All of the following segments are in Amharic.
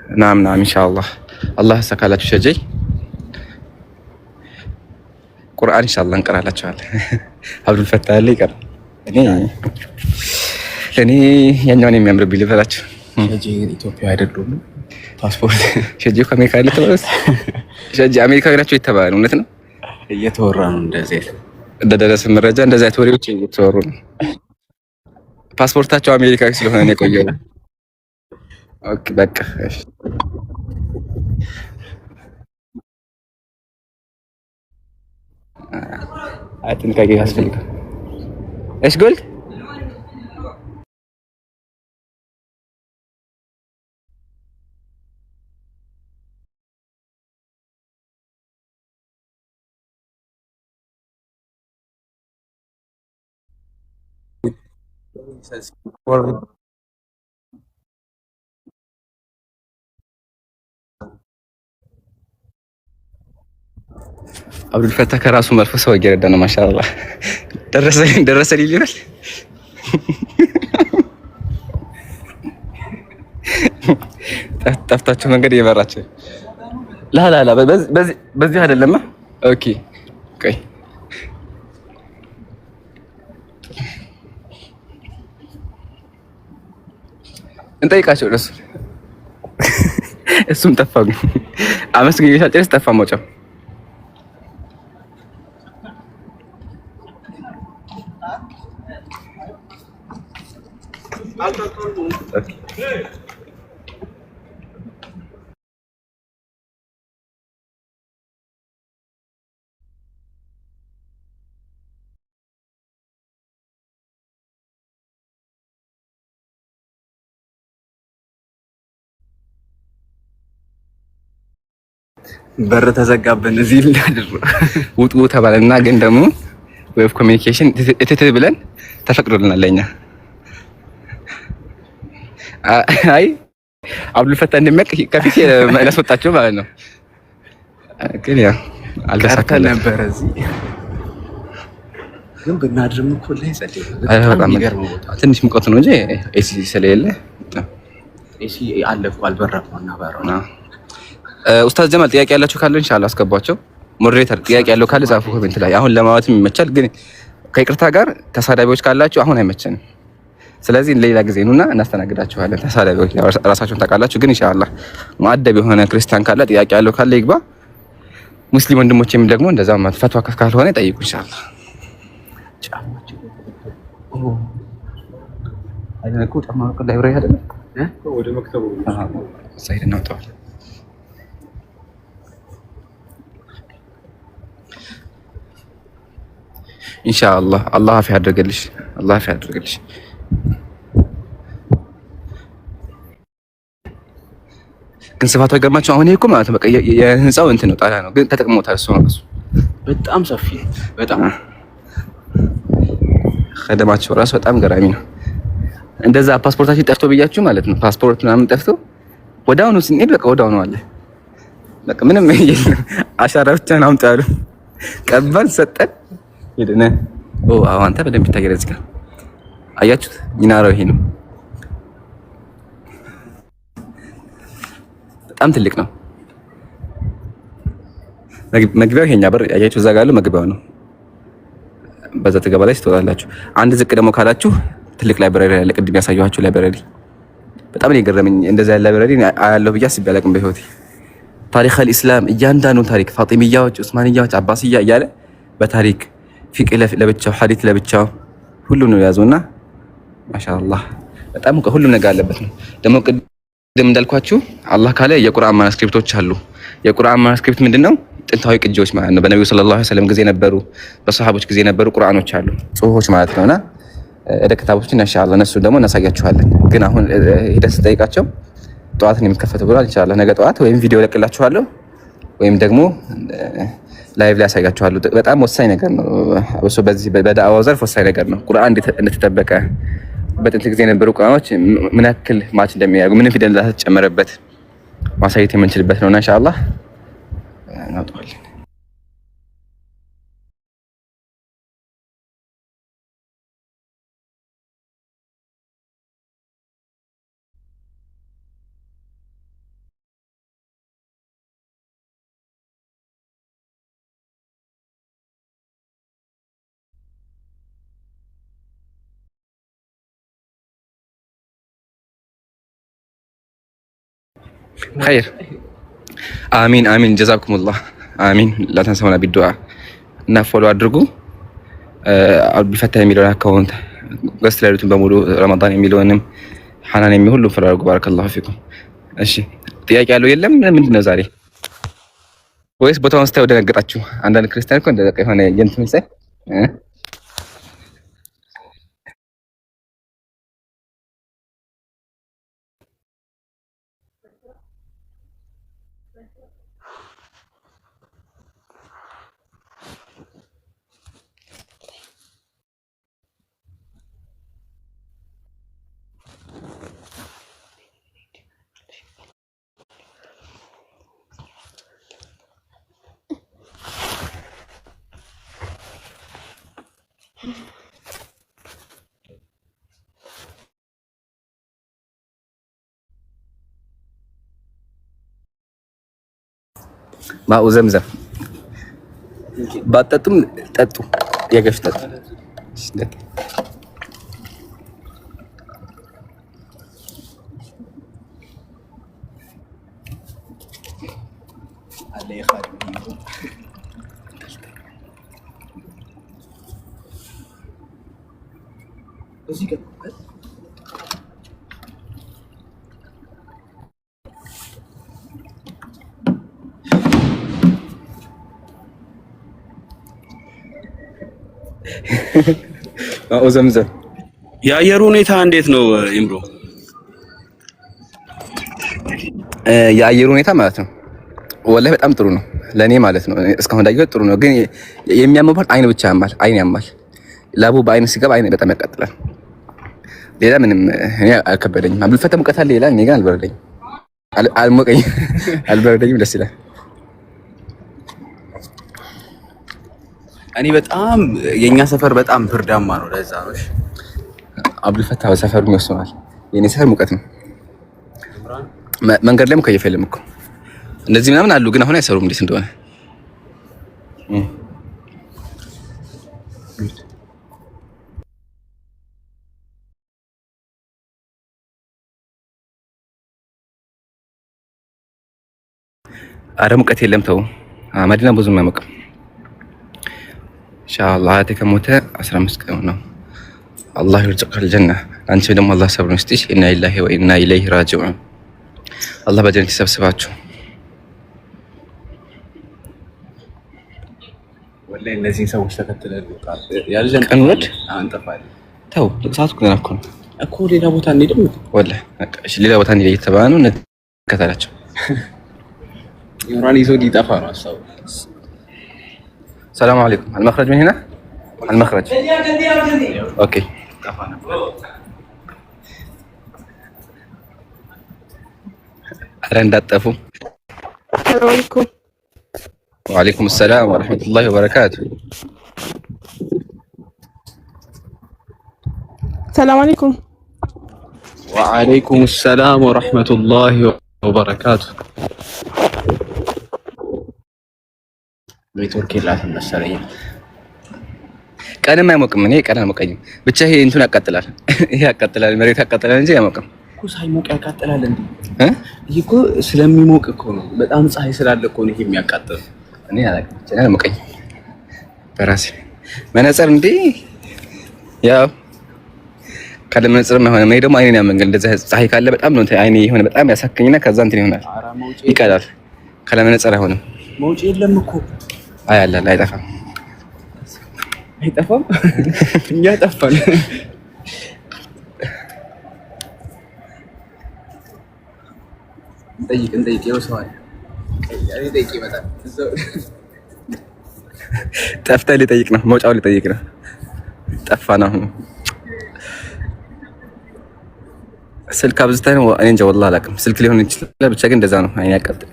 نعم نعم إن شاء الله. الله يسكالك شجي ቁርአን ኢንሻአላህ እንቀራላችኋለን። አብዱል ፈታህ ላይ ይቀር እኔ ያኛውን የሚያምርብኝ ልበላችሁ። ሸጂ ኢትዮጵያ አይደሉም ፓስፖርት ሸጂ ከአሜሪካ አይደል ተባለ። ሸጂ አሜሪካዊ ናቸው የተባለ እውነት ነው እየተወራ ነው። እንደዚህ እንደደረሰ መረጃ እንደዚህ አይነት ወሬዎች እየተወሩ ነው። ፓስፖርታቸው አሜሪካዊ ስለሆነ ነው የቆየው። ኦኬ በቃ እሺ። ጥንቃቄ ያስፈልጋል። እሺ ጎልድ አብዱል ፈታህ ከራሱ መልፎ ሰው እየረዳ ነው። ማሻአላህ ደረሰ ሊል ጠፍታቸው መንገድ እየመራቸው ላላላ በዚህ አይደለም። ኦኬ ቆይ እንጠይቃቸው ደስ እሱም ጠፋ። አመስግኝ ጨርስ ጠፋ ሞጫው በር ተዘጋብን። እዚህ እንዳድር ውጡ ተባለና ግን ደግሞ ዌብ ኮሚኒኬሽን እትት ብለን ተፈቅዶልናል ለኛ። አይ አብዱል ፈታህ እንደሚያውቅ ከፊት ላስወጣቸው ማለት ነው። ግን ያ አልተሳካም ነበር። እዚህ ግን ብናድርም እኮ ላይ ትንሽ ሙቀት ነው እንጂ ኤሲ ስለሌለ ኤሲ አለ እኮ አልበረደም እና ባረው ኡስታዝ ጀማል ጥያቄ ያላችሁ ካለ ኢንሻአላህ አስገቧቸው። ሞዴሬተር ጥያቄ ያለው ካለ ጻፉ ኮሜንት ላይ። አሁን ለማለትም ይመቻል፣ ግን ከይቅርታ ጋር ተሳዳቢዎች ካላችሁ አሁን አይመቸንም። ስለዚህ ሌላ ጊዜ ነውና እናስተናግዳችኋለን። ተሳዳቢዎች ራሳችሁን ታውቃላችሁ፣ ግን ኢንሻአላህ ሙአደብ የሆነ ክርስቲያን ካለ ጥያቄ ያለው ካለ ይግባ። ሙስሊም ወንድሞቼም ደግሞ እንደዛው ፈትዋ ካልሆነ ይጠይቁ ኢንሻአላህ። አይደነቁ ጫማው ላይብራሪ አይደለም ወደ መክተቡ ሳይድ እናውጣው። ኢንሻአላህ አላህ አፍ ያድርግልሽ፣ አላህ አፍ ያድርግልሽ። ግን ስፋቱ አይገርማችሁ? አሁን ይሄ እኮ ማለት ነው በቃ የህንጻው እንትን ነው ጣሪያ ነው፣ ግን ተጠቅሞታል። እሱ ነው በጣም ሰፊ በጣም ከደማቸው ራሱ በጣም ገራሚ ነው። እንደዛ ፓስፖርታችን ጠፍቶ ብያችሁ ማለት ነው። ፓስፖርት ምናምን ጠፍቶ ወዳውኑ ስንሄድ በቃ ወዳውኑ አለ። በቃ ምንም የለም። አሻራ ብቻ ነው አምጣ ያሉ ቀባል ሰጠን ሄደነ። አዎ አንተ በደንብ ይታያል። እዚህ ጋር አያችሁት? ሚናራው ይሄ ነው። በጣም ትልቅ ነው። መግቢያው ይሄኛ በር አያችሁ? እዛ ጋር ያለው መግቢያው ነው። በዛ ትገባላችሁ፣ ትወጣላችሁ። አንድ ዝቅ ደግሞ ካላችሁ ትልቅ ላይብራሪ ያለ ቅድም ያሳየኋችሁ ላይብራሪ በጣም ነው የገረመኝ። እንደዛ ያለ ላይብራሪ አያለሁ ብዬ አስቤ አላውቅም በህይወቴ። ታሪክ አልኢስላም እያንዳንዱ ታሪክ ፋጢሚያዎች፣ ዑስማንያዎች፣ አባስያ እያለ በታሪክ ፊቅህ ለብቻው ሐዲት ለብቻው ሁሉም ነው ያዘውና ማሻአላህ በጣም ሁሉም ነገር አለበት ነው። ደግሞ ቅድም እንዳልኳችሁ አላህ ካለ የቁርአን ማኑስክሪፕቶች አሉ። የቁርአን ማኑስክሪፕት ምንድነው? ጥንታዊ ቅጂዎች ማለት ነው። በነብዩ ሰለላሁ ዐለይሂ ወሰለም ጊዜ ነበሩ፣ በሰሃቦች ጊዜ ነበሩ ቁርአኖች አሉ፣ ጽሁፎች ማለት ነውና እደ ክታቦችን ኢንሻአላህ እነሱ ደግሞ እናሳያችኋለን። ግን አሁን ሄደን ስጠይቃቸው ጠዋት ነው የሚከፈተው ብሏል። ኢንሻአላህ ነገ ጠዋት ወይም ቪዲዮ ለቅላችኋለሁ ወይም ደግሞ ላይቭ ላይ ያሳያችኋለሁ። በጣም ወሳኝ ነገር ነው። እሱ በዚህ በዳዕዋው ዘርፍ ወሳኝ ነገር ነው። ቁርአን እንደተጠበቀ በጥንት ጊዜ የነበሩ ቁርአኖች ምን ያክል ማች እንደሚያደርጉ ምን ፊደል ተጨመረበት ማሳየት የምንችልበት ነውና ኢንሻአላህ እናውጣለን። خير آمين آمين جزاكم الله آمين لا تنسونا بالدعاء እና ፎሎ አድርጉ አብዱልፈታህ የሚለውን አካውንት ገስት ላይ ያሉትን በሙሉ ረመዳን የሚለውንም ሐናን የሚሁሉ ፎሎ አድርጉ ባረከላሁ ፊኩም እሺ ጥያቄ ያለው የለም ምንድነው ዛሬ ወይስ ቦታውን ስታዩ ደነገጣችሁ አንዳንድ ክርስቲያን እኮ እንደዛ የሆነ የእንትን ሳይ ማኡ ዘምዘም ባጠጡም ጠጡ የገፍ ጠጡ ማኡ ዘምዘም የአየሩ ሁኔታ እንዴት ነው ኢምሮ? የአየሩ ሁኔታ ማለት ነው ወላሂ በጣም ጥሩ ነው ለኔ ማለት ነው። እስካሁን እንዳየሁት ጥሩ ነው፣ ግን የሚያመው አይን ብቻ ያማል። አይን ያማል። ላቡ በአይን ሲገባ አይን በጣም ያቃጥላል። ሌላ ምንም እኔ አልከበደኝም። አብዱልፈታህ ሙቀት አለ ይላል፣ እኔ ግን አልበረደኝም፣ አልሞቀኝም፣ አልበረደኝም። ደስ ይላል። እኔ በጣም የኛ ሰፈር በጣም ብርዳማ ነው፣ ለዛ ነው። አብዱልፈታህ ሰፈሩ ይወስናል። የኔ ሰፈር ሙቀት ነው። መንገድ ላይ ሙቀት የለም እኮ እንደዚህ ምናምን አሉ፣ ግን አሁን አይሰሩም። እንዴት እንደሆነ አረ ሙቀት የለም። ተው መዲና ብዙም አይሞቅም። ኢንሻአላህ አያቴ ከሞተ 15 ቀን ነው። አላህ ይርዘቅህ ጀና። አንቺ ደግሞ አላህ ሰብሩን ይስጥሽ። ኢና ሊላሂ ወኢና ኢለይሂ ራጂዑን። አላህ በጀነት ይሰብስባችሁ። ወላሂ እነዚህ ሰዎች ተከትለን ያልጀን ቀን ወድ አንጠፋለን። ተው ሰዓት እኮ ነው እኮ ሌላ ቦታ እንሄድም። ወላሂ እሺ ሌላ ቦታ እንሄድ እየተባለ ነው። እንከተላቸው። ኢምራን ይዞ ሊጠፋ ነው አሳው። السلام عليكم. المخرج من هنا؟ المخرج اوكي. أهلا እንዳጠፉ። السلام عليكم. وعليكم السلام ورحمة الله وبركاته. السلام عليكم. وعليكم السلام ورحمة الله وبركاته. ኔትወርክ የላትም መሰለኝ። ቀንም አይሞቅም። እኔ ቀን አልሞቀኝም። ብቻ ይሄ እንትን ያቃጥላል። ይሄ ያቃጥላል፣ መሬት ያቃጥላል እንጂ አይሞቅም እኮ። ሳይሞቅ ያቃጥላል እንዴ? ይሄ እኮ ስለሚሞቅ እኮ ነው። በጣም ፀሐይ ስላለ እኮ ነው ይሄ የሚያቃጥል። እኔ አላውቅም፣ ብቻ አልሞቀኝም በራሴ መነጽር እንዴ። ያው ካለ መነጽር የሆነ ነው ደግሞ አይኔን ያመኛል። እንደዛ ፀሐይ ካለ በጣም ነው አይኔ የሆነ በጣም ያሳከኝና ከዛ እንትን ይሆናል፣ ይቀላል። ካለ መነጽር አይሆንም። መውጪ የለም እኮ። አይ አለ አይጠፋም። አይጠፋም። እኛ ጠፋን። እንጠይቅ ይኸው ሰው አለ። ያኔ ጠይቅ ይመጣል። ጠፍተህ ሊጠይቅ ነው፣ መውጫው ሊጠይቅ ነው። ጠፋ ነው አሁን። ስልክ አብዝተህ ነው። እኔ እንጃ ወላሂ አላውቅም። ስልክ ሊሆን ይችላል፣ ብቻ ግን እንደዛ ነው። አይኔ ያቃጥል።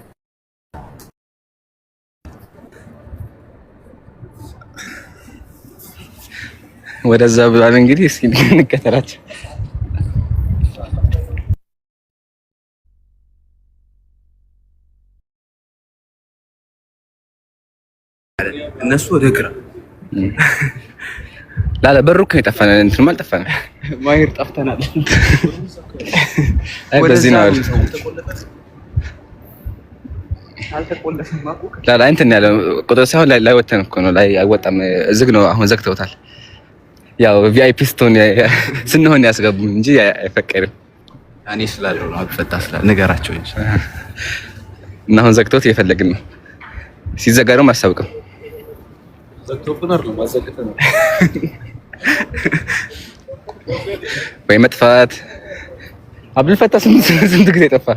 ወደዛ ብሏል። እንግዲህ እስኪ እንከተላቸው። እነሱ ወደ ግራ ላላ በሩ እኮ የጠፋን እንትንም አልጠፋንም። ማይር ጠፍተናል። አይ በዚህ ነው ላ እንትን ያለው ቁጥር ሳይሆን ላይ ወተን እኮ ነው። ላይ አይወጣም፣ ዝግ ነው። አሁን ዘግተውታል። ያው ቪአይፒ ስንሆን ያስገቡን እንጂ አይፈቀድም። እኔ ስላለው ነው አብፈታ ስላለ ነገራቸው እንጂ እና አሁን ዘግተውት እየፈለግን ነው። ሲዘጋ ደግሞ አያስታውቅም። ዘግቶብናል ነው ማዘግተ ነው ወይ መጥፋት። አብዱልፈታ ስንት ጊዜ ጠፋ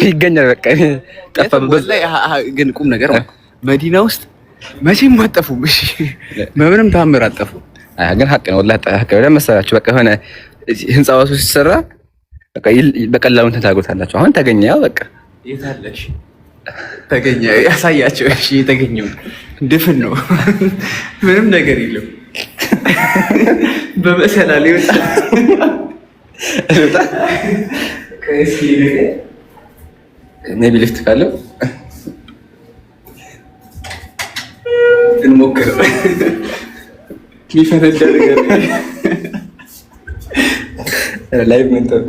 ይገኛል። በቃ ጠፋበት ላይ ግን ቁም ነገር መዲና ውስጥ መቼም አጠፉም። እሺ በምንም ታምር አጠፉ። ግን ሀቅ ነው ወላሂ ሀቅ ነው። ለመሰላችሁ በቃ ሆነ ህንጻው ሲሰራ በቃ በቀላሉ እንትን ታጎታላችሁ። አሁን ተገኘ ያው በቃ የታለሽ ተገኘ ያሳያቸው። እሺ የተገኘው ድፍን ነው ምንም ነገር የለም። በመሰላል ይወጣ ከእስኪ ሜቢ ሊፍት ካለው እንሞክረው። የሚፈነዳ ነገር ላይቭ ሜንተር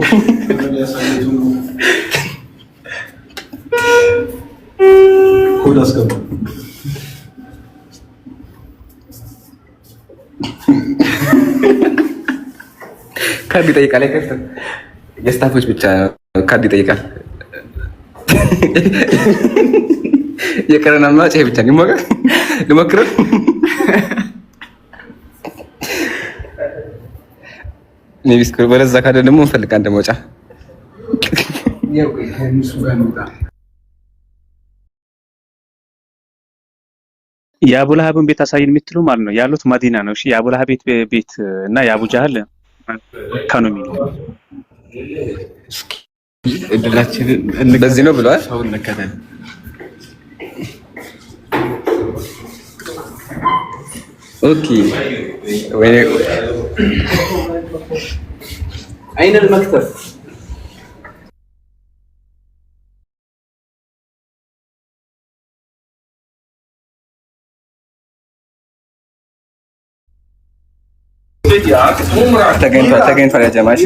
ኮድ አስገባ። ካርድ ይጠይቃል። አይከፍትም። የስታፎች ብቻ ካርድ ይጠይቃል። የቀረና ማጭ ብቻ ልሞክረው። ኔቪስኩ በለዛ ካደ ደግሞ እንፈልጋ እንደመውጫ የአቡላሃብን ቤት አሳይን የምትሉ ማለት ነው። ያሉት መዲና ነው። እሺ የአቡላሃብ ቤት እና የአቡ ጃህል ኢኮኖሚ እድላችንን በዚህ ነው ብለዋል። ሰውን ነከተን ኦኬ ወይ አይነ المكتب ተገኝቷል። ያ ጀማሽ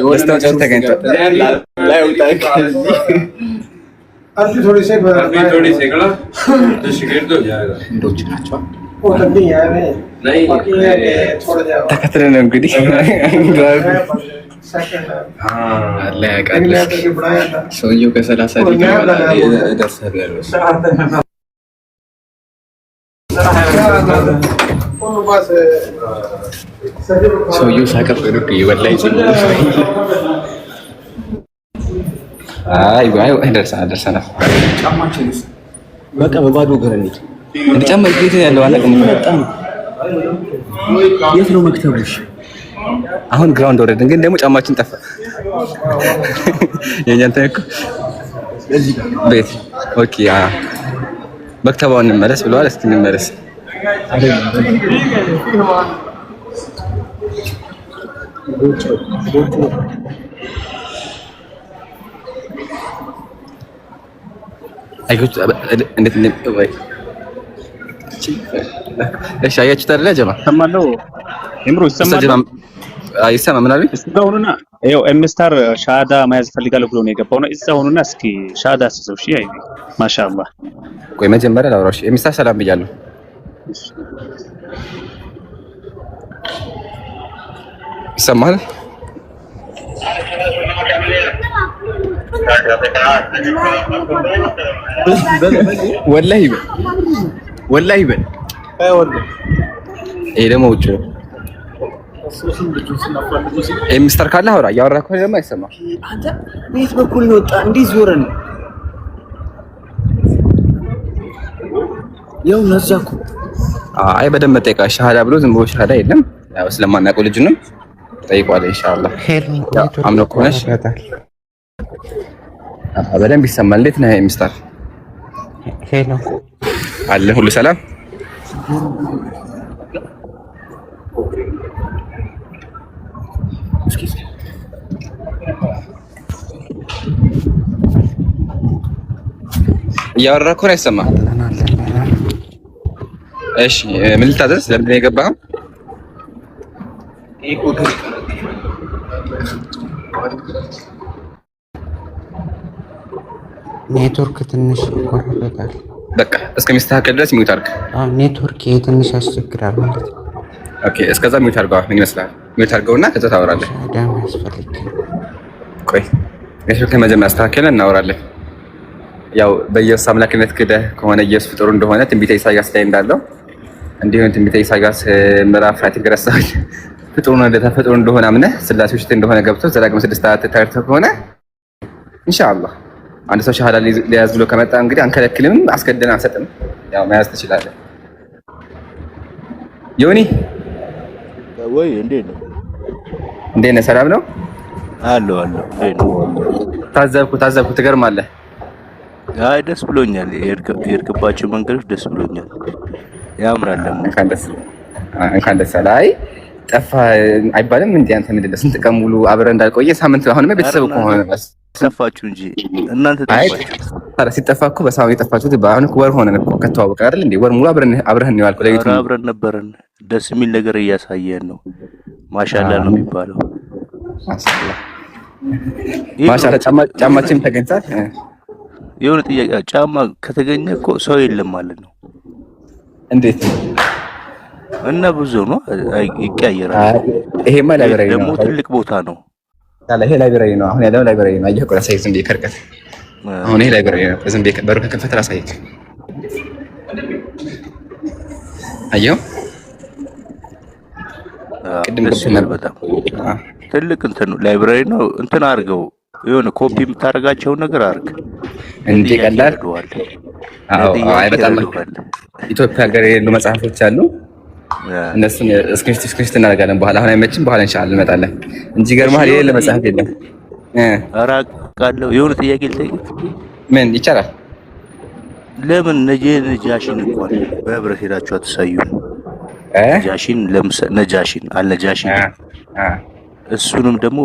በስተመጨረሻ ተገኝቷል። ላይ ወጣክ अभी थोड़ी से कला तो शिकायत हो जाएगा እንዶች ናቸው። वो लंबी है नहीं बाकी है कि थोड़ा जा ተከትለን ነው እንግዲህ सेकंड हाँ አለ इंग्लैंड ያቃለሽ के बढ़ाया था ሰውየው ከ30 ዲግሪ በላይ ደርሰህ ያለው उन पास ሰውየው ሳቀፍ ነው ይወላይ አይ ደርሰናል። ጫማችንስ በቃ በባዶ እግር እንሂድ። እንደ ጫማ ቤት ያለው አላውቅም። በጣም የት ነው መክተቡሽ? አሁን ግራውንድ ወረድን፣ ግን ደግሞ ጫማችን ጠፋ። የኛ እንትን እኮ ቤት ኦኬ። መክተባውን እንመለስ ብለዋል። እስኪ እንመለስ። አይጎች እንዴት ወይ እሺ፣ አያችሁት አይደል ጀማ? ሰማለው እምሮ ይሰማል። አይሰማ ምን አለኝ? እዛው ሆኑና ይኸው ኤምስታር ሻሃዳ መያዝ ፈልጋለሁ ብሎ ነው የገባው ነው። እዛው ሆኑና እስኪ ሻሃዳ አስይዘው። እሺ አይ ማሻአላህ። ቆይ መጀመሪያ ላውራሽ። ኤምስታር ሰላም ብያለሁ። ይሰማል? ወላሂ ወላሂ በል ይሄ ደግሞ ውጭ ነው። ሚስተር ካለ አውራ እያወራ ከሆነ ደግሞ አይሰማም። አንተ ቤት በኩል ነው ወጣ እንዴ ዞረን ያው ነዛኩ። አይ በደንብ መጠየቅ ሻሃዳ ብሎ ዝም ብሎ ሻሃዳ የለም። ያው ስለማናውቀው ልጅንም ጠይቋል። ኢንሻአላህ አምኖ ከሆነሽ በደንብ ይሰማል። እንዴት ነህ ሚስተር? ሄሎ አለ ሁሉ ሰላም? እያወራህ እኮ ነው አይሰማህም። እሺ ምን ልታዘዝ? ለምንድን ነው የገባኸው? ኔትወርክ ትንሽ ይቆራረጣል። በቃ እስከሚስተካከል ድረስ ሚውት አድርግ። ኔትወርክ ትንሽ ያስቸግራል ማለት ነው። ኦኬ እስከዛ ሚውት አድርገው። ምን ይመስላል? ሚውት አድርገውና ከዛ ታወራለህ። ሻዳም ያስፈልግ። ቆይ ኔትወርክን መጀመሪያ አስተካክለን እናወራለን። ያው በኢየሱስ አምላክነት ክደህ ከሆነ ኢየሱስ ፍጡር እንደሆነ ትንቢተ ኢሳይያስ ላይ እንዳለው እንዲሁም ትንቢተ ኢሳይያስ ምዕራፍ አትገረሳል ፍጡር ነው እንደተፈጥሮ እንደሆነ አምነህ ስላሴዎች እንደሆነ ገብቶ ዘዳግም 6 ተርተህ ከሆነ ኢንሻአላህ አንድ ሰው ሻሃዳ ሊያዝ ብሎ ከመጣ እንግዲህ አንከለክልም፣ አስገደን አንሰጥም። ያው መያዝ ትችላለህ። ዮኒ ወይ እንዴት ነው? እንዴት ነህ? ሰላም ነው? አሎ እንዴት ነው? ታዘብኩ ትገርማለህ። አይ ደስ ብሎኛል። የሄድክባቸው መንገዶች ደስ ብሎኛል። ያምራል ደግሞ። እንኳን ደስ አለህ። አይ ጠፋ አይባልም እንዴ? አንተ ምንድን ነው ስንት ቀን ሙሉ አብረን እንዳልቆየ ሳምንት አሁንም ቤተሰብ ከሆነ ጠፋችሁ እንጂ እናንተ ጠፋችሁ። አረ ሲጠፋ እኮ በሳው የጠፋችሁት አሁን እኮ ወር ሆነን እኮ ከተዋወቀ አይደል እንዴ? ወር ሙሉ አብረን ነው ያልኩት። ለይቱ አብረን ነበርን። ደስ የሚል ነገር እያሳየን ነው። ማሻአላ ነው የሚባለው። ማሻአላ ጫማችን ተገኝቷል። የሆነ ጥያቄ ጫማ ከተገኘ እኮ ሰው የለም ማለት ነው። እንዴት እና ብዙ ነው ይቀያየራል። ይሄማ ላይብረሪ ነው ደግሞ ትልቅ ቦታ ነው። ይሄ ላይብረሪ ነው። አሁን ያለው ላይብረሪ ነው። አየህ እኮ ራስህ ዝም ብዬ ከርቀት አሁን ይሄ ላይብረሪ ነው። ዝም ብዬ በሩ ከከፈተ ራስህ አየው። ቅድም በጣም ትልቅ እንትን ላይብረሪ ነው። እንትን አድርገው የሆነ ኮፒ የምታደርጋቸውን ነገር አድርግ እንዴ ቀላል። አይ በጣም ኢትዮጵያ ሀገር የሌሉ መጽሐፎች አሉ። እነሱን ስክሪፕት እናደርጋለን በኋላ። አሁን አይመችም፣ በኋላ ኢንሻአላህ እንመጣለን እንጂ ገርማል። የሌለ መጽሐፍ የለም። አራቃለሁ። የሆነ ጥያቄ ልጠይቅ። ምን ይቻላል? ለምን ነጃሺን እንኳን በህብረት ሄዳችሁ አትሳዩም? ነጃሺን ነጃሺን አልነጃሺን እሱንም ደግሞ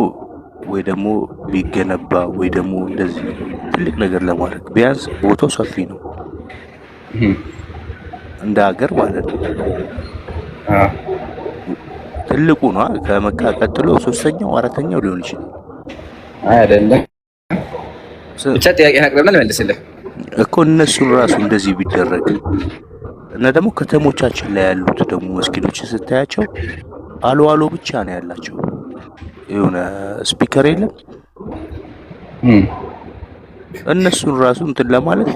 ወይ ደግሞ ቢገነባ ወይ ደግሞ እንደዚህ ትልቅ ነገር ለማድረግ ቢያንስ ቦታው ሰፊ ነው እንደ ሀገር ማለት ነው። ትልቁ ነው። ከመካ ቀጥሎ 3ኛው 4ኛው ሊሆን ይችላል። አይደለም ብቻ ጥያቄ አቅርበና ልመልስልህ እኮ እነሱን ራሱ እንደዚህ ቢደረግ እና ደግሞ ከተሞቻችን ላይ ያሉት ደግሞ መስጊዶችን ስታያቸው አሎ ብቻ ነው ያላቸው። የሆነ ስፒከር የለም። እነሱን ራሱ እንትን ለማለት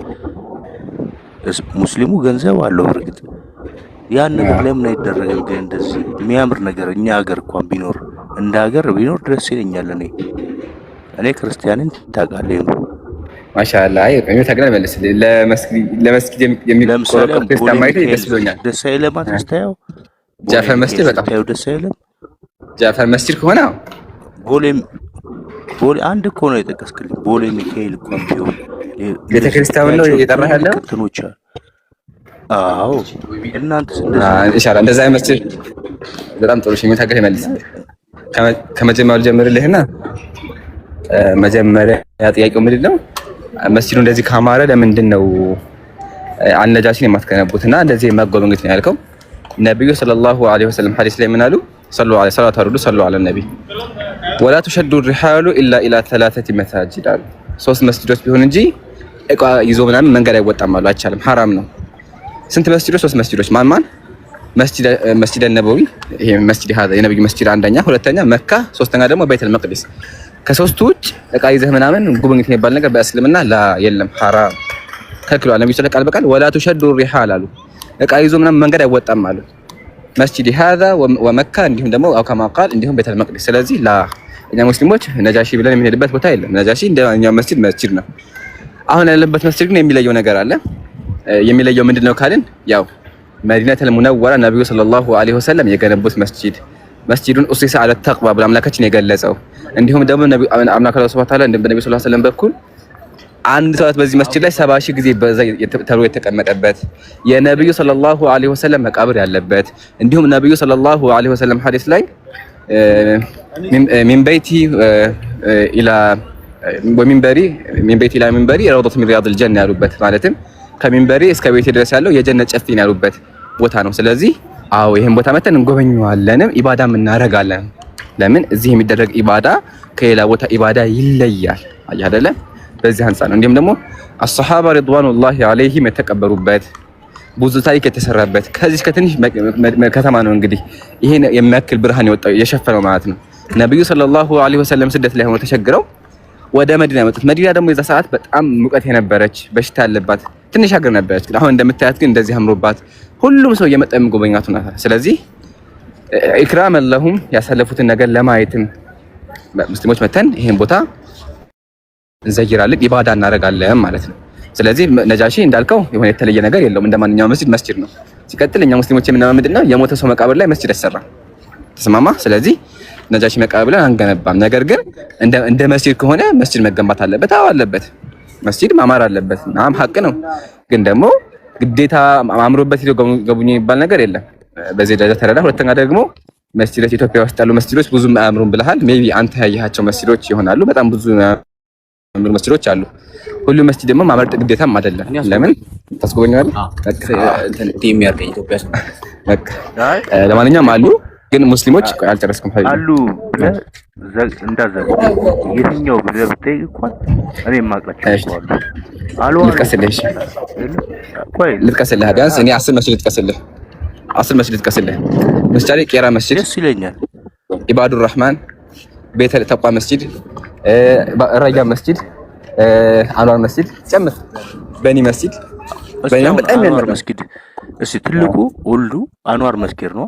ሙስሊሙ ገንዘብ አለው እርግጥ ያን ነገር ለምን አይደረግም? ግን እንደዚህ የሚያምር ነገር እኛ ሀገር እንኳን ቢኖር እንደ ሀገር ቢኖር ድረስ ይለኛል። እኔ ክርስቲያንን ታውቃለህ ነው ማሻአላህ። አይ ቀኝ ታገናኝ መልስ ለመስጊድ የሚቆረቆር ክርስቲያን ማይተ ደስ ብሎኛል። ደስ አይልም? አትስተያው ጃፈር መስጊድ በጣም ደስ አይልም? ጃፈር መስጊድ ከሆነ ቦሌ አንድ እኮ ነው የጠቀስክልኝ። ቦሌ ሚካኤል እኮ ቢሆን ቤተክርስቲያን ነው የጠራህ ያለው እንትኖች። አዎ እናንተስ ኢንሻአላህ እንደዛ መስጊድ በጣም ጥሩ ሽኝ ታገናኝ መልስ። ከመጀመሪያው ጀምርልህና መጀመሪያ ጥያቄው ምንድን ነው? መስጊዱ እንደዚህ ካማረ ለምንድን ነው አልነጃሺን የማትገነቡትና እንደዚህ የማጎበኙት ነው ያልከው? ነብዩ ሰለላሁ ዐለይሂ ወሰለም ሐዲስ ላይ ምን አሉ? ሰለላሁ ዐለይሂ ወሰለም ሰለላሁ ዐለ ነብይ ወላ ተሸዱ الرحال الا الى 3 مساجد አሉ። 3 መስጊዶች ቢሆን እንጂ እቃ ይዞ ምናምን መንገድ አይወጣም አሉ። አይቻልም፣ ሐራም ነው። ስንት መስጊዶች? 3 መስጊዶች። ማን? መስጂድ ነብዊ፣ ይሄ መስጂድ የነብዩ መስጂድ አንደኛ፣ ሁለተኛ መካ፣ ሶስተኛ ደግሞ ቤተል መቅደስ። ከሶስቱ ውጭ እቃ ይዘህ ምናምን ጉብኝት የሚባል ነገር በእስልምና ላ የለም፣ ሐራም ተከልክሏል። ነብዩ ሰለላሁ ዐለይሂ ወሰለም ወላ ተሸዱ الرحال አሉ። እቃ ይዞ ምናምን መንገድ አይወጣም አሉ። መስጂድ هذا ወመካ እንዲሁም ደግሞ አው ከማ ቃል እንዲሁም ቤተል መቅደስ። ስለዚህ ላ እኛ ሙስሊሞች ነጃሺ ብለን የምንሄድበት ቦታ የለም። ነጃሺ እንደኛው መስጂድ ነው። አሁን ያለበት መስጂድ ግን የሚለየው ነገር አለ። የሚለየው ምንድነው ካልን ያው መዲናቱል ሙነወራ ነብዩ ሰለላሁ ዐለይሂ ወሰለም የገነቡት መስጂዱን ኡሲሰ አለ ተቅዋ ብሎ አምላካችን የገለጸው እንዲሁም ደግሞ አምላካችን ሱብሃነሁ ወተዓላ በነብዩ ሰለላሁ ዐለይሂ ወሰለም በኩል አንድ ሰዓት በዚህ መስጂድ ላይ 70,000 ጊዜ ተብሎ የተቀመጠበት የነብዩ ሰለላሁ ዐለይሂ ወሰለም መቃብር ያለበት እንዲሁም ነብዩ ሰለላሁ ዐለይሂ ወሰለም ሐዲስ ላይ ሚን በይቲ ኢላ ሚንበሪ ረውደቱ ሚን ሪያዲል ጀና ያሉበት ማለትም ከሚንበሪ እስከ ቤቴ ድረስ ያለው የጀነት ጨፌ ነው ያሉበት ቦታ ነው። ስለዚህ አዎ ይሄን ቦታ መተን እንጎበኘዋለንም ኢባዳም እናረጋለን። ለምን እዚህ የሚደረግ ኢባዳ ከሌላ ቦታ ኢባዳ ይለያል። አይ አይደለ? በዚህ አንፃር ነው። እንዲሁም ደግሞ አስሐባ ረድዋኑላሂ ዐለይሂም የተቀበሩበት ብዙ ታሪክ የተሰራበት ከዚህ ከትንሽ ከተማ ነው እንግዲህ ይሄን የሚያክል ብርሃን የወጣው የሸፈነው ማለት ነው። ነብዩ ሰለላሁ ዐለይሂ ወሰለም ስደት ላይ ሆነው ተቸግረው ወደ መዲና መጡት። መዲና ደግሞ የዛ ሰዓት በጣም ሙቀት የነበረች በሽታ ያለባት ትንሽ ሀገር ነበረች። አሁን እንደምታያት ግን እንደዚህ አምሮባት ሁሉም ሰው እየመጣ የሚጎበኛት ናት። ስለዚህ ኢክራመን ለሁም ያሳለፉትን ነገር ለማየትም ሙስሊሞች መተን ይሄን ቦታ እንዘይራለን፣ ኢባዳ እናደርጋለን ማለት ነው። ስለዚህ ነጃሺ እንዳልከው የሆነ የተለየ ነገር የለውም። እንደማንኛውም መስጂድ ነው። ሲቀጥል እኛ ሙስሊሞች የምናምን ምንድነው የሞተ ሰው መቃብር ላይ መስጂድ አይሰራም። ተስማማ። ስለዚህ ነጃሺ መቃብር ብለን አንገነባም። ነገር ግን እንደ መስጂድ ከሆነ መስጂድ መገንባት አለበት። አዎ አለበት። መስጂድ ማማር አለበት። ናም ሀቅ ነው። ግን ደግሞ ግዴታ አምሮበት ሄዶ ገቡኝ የሚባል ነገር የለም። በዚህ ደረጃ ተረዳ። ሁለተኛ ደግሞ መስጂዶች ኢትዮጵያ ውስጥ ያሉ መስጂዶች ብዙም አያምሩም ብለሃል። ሜቢ አንተ ያያቸው መስጂዶች ይሆናሉ። በጣም ብዙ የሚያምሩ መስጂዶች አሉ። ሁሉ መስጂድ ደግሞ ማመርጥ ግዴታም አይደለም። ለምን ታስጎበኛለህ? ቲም ያርገኝ ኢትዮጵያ በቃ ለማንኛውም አሉ። ግን ሙስሊሞች አልጨረስኩም አሉ እንዳዘው የትኛው ብለህ ብትጠይቅ እንኳን እኔ የማውቃቸው አሉ ልጥቀስልህ። ቢያንስ እኔ 10 መስጂድ ልጥቀስልህ። ምሳሌ ቄራ መስጂድ ደስ ይለኛል። ኢባዱር ረህማን፣ ቤተ ተቋ መስጂድ፣ ራያ መስጂድ፣ አንዋር መስጂድ ጨምር፣ በኒ መስጂድ በእኛም በጣም ያምር መስጊድ። እሺ ትልቁ ሁሉ አንዋር መስጊድ ነው።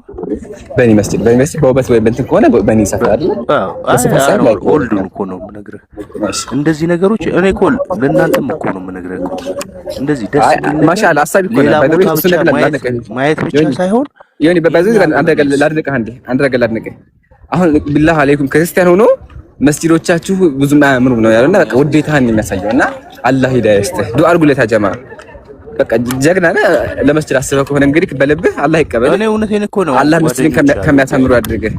በኒ መስጊድ በውበት ወይ እንትን ከሆነ በኒ ሰፈር አይደል? አዎ ሁሉ እኮ ነው የምነግርህ። እንደዚህ ነገሮች እኔ እኮ ለእናንተም እኮ ነው የምነግርህ እኮ እንደዚህ ደስ ማሻአላ አሳቢ እኮ ነው። ባይደረስ እሱ ነገር ማየት ብቻ ሳይሆን ይሁን በባይዘዝ አንተ ላድንቅህ አንድ ነገር ላድንቅህ። አሁን ቢላህ አለይኩም ክርስቲያን ሆኖ መስጂዶቻችሁ ብዙ ማያምሩ ነው ያለና በቃ ውዴታህን የሚያሳየውና አላህ ሂዳያ ይስጥህ። ዱአ አድርጉለት ጀማ። በቃ ጀግና ነህ። ለመስጂድ አስበህ ከሆነ እንግዲህ በልብህ አላህ ይቀበል። እኔ እውነቴን እኮ ነው። አላህ መስጂድን ከሚያሳምሩ ያድርግህ።